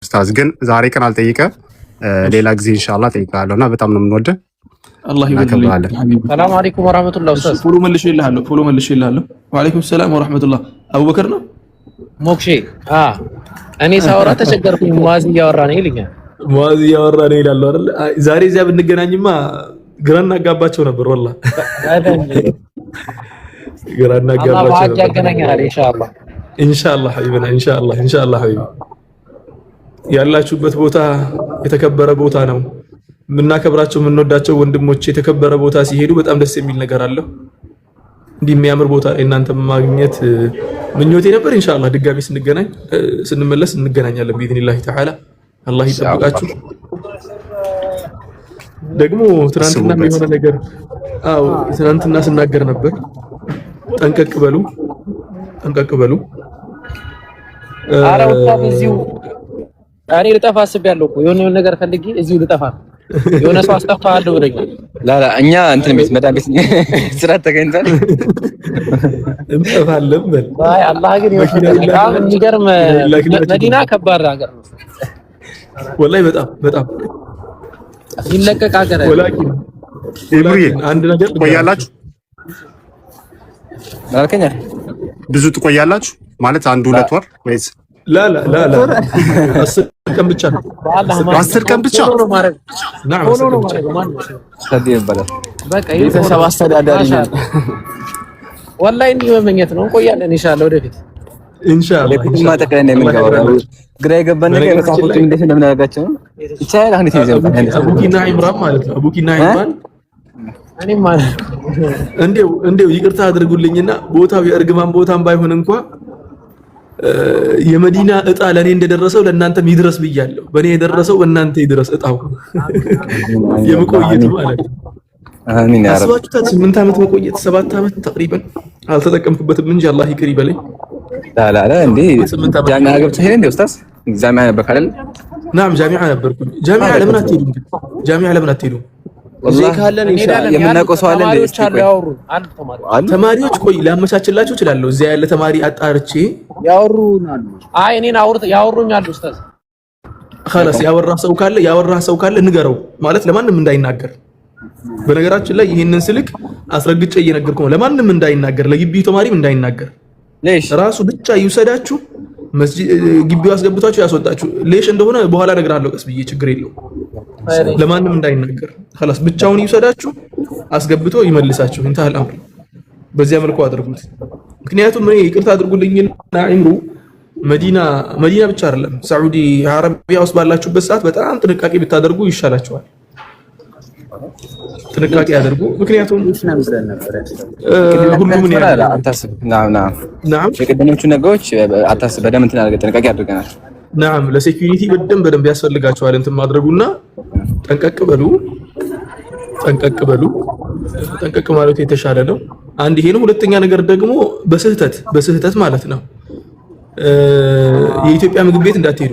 ኡስታዝ፣ ግን ዛሬ ቀን አልጠይቀህ ሌላ ጊዜ ኢንሻአላህ ጠይቃለሁና በጣም ነው የምንወደው። አላህ ይባርክ። ሰላም አለይኩም ወራህመቱላህ። ኡስታዝ ፎሎ መልሼልሃለሁ። ወአለይኩም ሰላም ወራህመቱላህ። አቡበከር ነው ሞክሼ። እኔ ሳወራ ተቸገርኩኝ። ሙአዝ እያወራ ነው ይልኛል። ሙአዝ እያወራ ነው ይላል አይደል? ዛሬ እዚያ ብንገናኝማ ግራ እናጋባቸው ነበር። ወላሂ ግራ እናጋባቸው ነበር። ያገናኛል ኢንሻአላህ ሐቢበና ኢንሻአላህ ሐቢቢ። ያላችሁበት ቦታ የተከበረ ቦታ ነው። የምናከብራቸው የምንወዳቸው ወንድሞች የተከበረ ቦታ ሲሄዱ በጣም ደስ የሚል ነገር አለው። እንዲህ የሚያምር ቦታ እናንተ ማግኘት ምኞቴ ነበር። ኢንሻአላህ ድጋሚ ስንመለስ እንገናኛለን ቢኢዝኒላህ ተዓላ። አላህ ይጠብቃችሁ። ደግሞ ትናንትና የሆነ ነገር ትናንትና ስናገር ነበር። ጠንቀቅ በሉ። ኧረ ወጣት እዚሁ እኔ ልጠፋ አስቤያለሁ እኮ የሆነ ነገር ፈልጌ እዚሁ ልጠፋ። የሆነ ሰው አስጠፋለሁ ብለኛል። ላላ እኛ እንትን ቤት መዳም ቤት ስራ ተገኝተን እንጠፋለን በል። አይ አላህ ግን በጣም የሚገርም መዲና ከባድ ሀገር ነው ወላሂ። በጣም ይለቀቅ ሀገር ወላኪን አንድ ነገር ትቆያላችሁ ማለከኛ ብዙ ትቆያላችሁ ማለት 1-2 ወር ወይስ? ላ 10 ቀን ብቻ ነው። 10 ቀን ብቻ ነው ማለት ነው። በቃ ቤተሰብ አስተዳዳሪ ነው። ወላሂ እንዲህ መመኘት ነው። እንቆያለን ኢንሻአላህ ወደፊት ኢንሻአላህ ማጠቀለና የምንገባው ግራ የገባን ነገር መጽሐፎች እንዴት እንደምናደርጋቸው ይቻላል። አሁን ይተዘው አቡኪና ኢምራን ማለት ነው። አቡኪና ኢምራን እኔ ማለት እንደው ይቅርታ አድርጉልኝና ቦታው የእርግማን ቦታም ባይሆን እንኳን የመዲና እጣ ለኔ እንደደረሰው ለእናንተም ይድረስ ብያለሁ። በኔ የደረሰው በእናንተ ይድረስ እጣው የመቆየቱ ማለት ነው። አሚን ያ ረብ። አስባችሁታል? 8 ዓመት መቆየት 7 ዓመት ተቅሪበን አልተጠቀምኩበትም እንጂ አላህ ይቅር ይበለኝ። ላ እንዴ ጃሚዓ ገብተህ እንዴ ኡስታዝ? ጃሚዓ ነበር ካለ ናም ጃሚዓ ነበርኩኝ። ጃሚዓ ለምን አትሄዱም? ጃሚዓ ለምን አትሄዱም? እዚህ ካለን ኢንሻአላህ የምናውቀው ሰው አለ እንዴ? ተማሪዎች ቆይ ላመቻችላችሁ እችላለሁ። እዚያ ያለ ተማሪ አጣርቼ ያወሩናል። አይ እኔን ያወሩኛል ኡስታዝ። خلاص ያወራ ሰው ካለ ንገረው ማለት ለማንም እንዳይናገር። በነገራችን ላይ ይሄንን ስልክ አስረግጬ እየነገርኩ ነው። ለማንም እንዳይናገር፣ ለግቢው ተማሪም እንዳይናገር። ራሱ ብቻ ይውሰዳችሁ መስጂድ ግቢው አስገብቷችሁ ያስወጣችሁ። ሌሽ እንደሆነ በኋላ እነግራለሁ ቀስ ብዬ፣ ችግር የለውም። ለማንም እንዳይናገር خلاص ብቻውን ይውሰዳችሁ አስገብቶ ይመልሳችሁ። እንታል አምር በዚያ መልኩ አድርጉት። ምክንያቱም እኔ ይቅርታ አድርጉልኝና ኢምሩ መዲና ብቻ አይደለም ሳዑዲ አረቢያ ውስጥ ባላችሁበት ሰዓት በጣም ጥንቃቄ ብታደርጉ ይሻላችኋል። ጥንቃቄ አድርጉ። ምክንያቱም ሁሉም ምን ያለ አታስብ። ናም የቀደሞቹ ነገሮች አታስብ። በደንብ እንትን አድርገን ጥንቃቄ አድርገናል። ናም ለሴኩሪቲ በደንብ ያስፈልጋችኋል እንትን ማድረጉና ጠንቀቅ በሉ። ጠንቀቅ ማለት የተሻለ ነው። አንድ ይሄ ነው። ሁለተኛ ነገር ደግሞ በስህተት ማለት ነው የኢትዮጵያ ምግብ ቤት እንዳትሄዱ።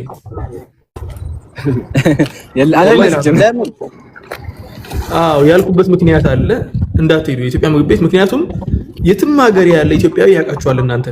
ያልኩበት ምክንያት አለ። እንዳትሄዱ የኢትዮጵያ ምግብ ቤት። ምክንያቱም የትም ሀገር ያለ ኢትዮጵያዊ ያውቃችኋል እናንተ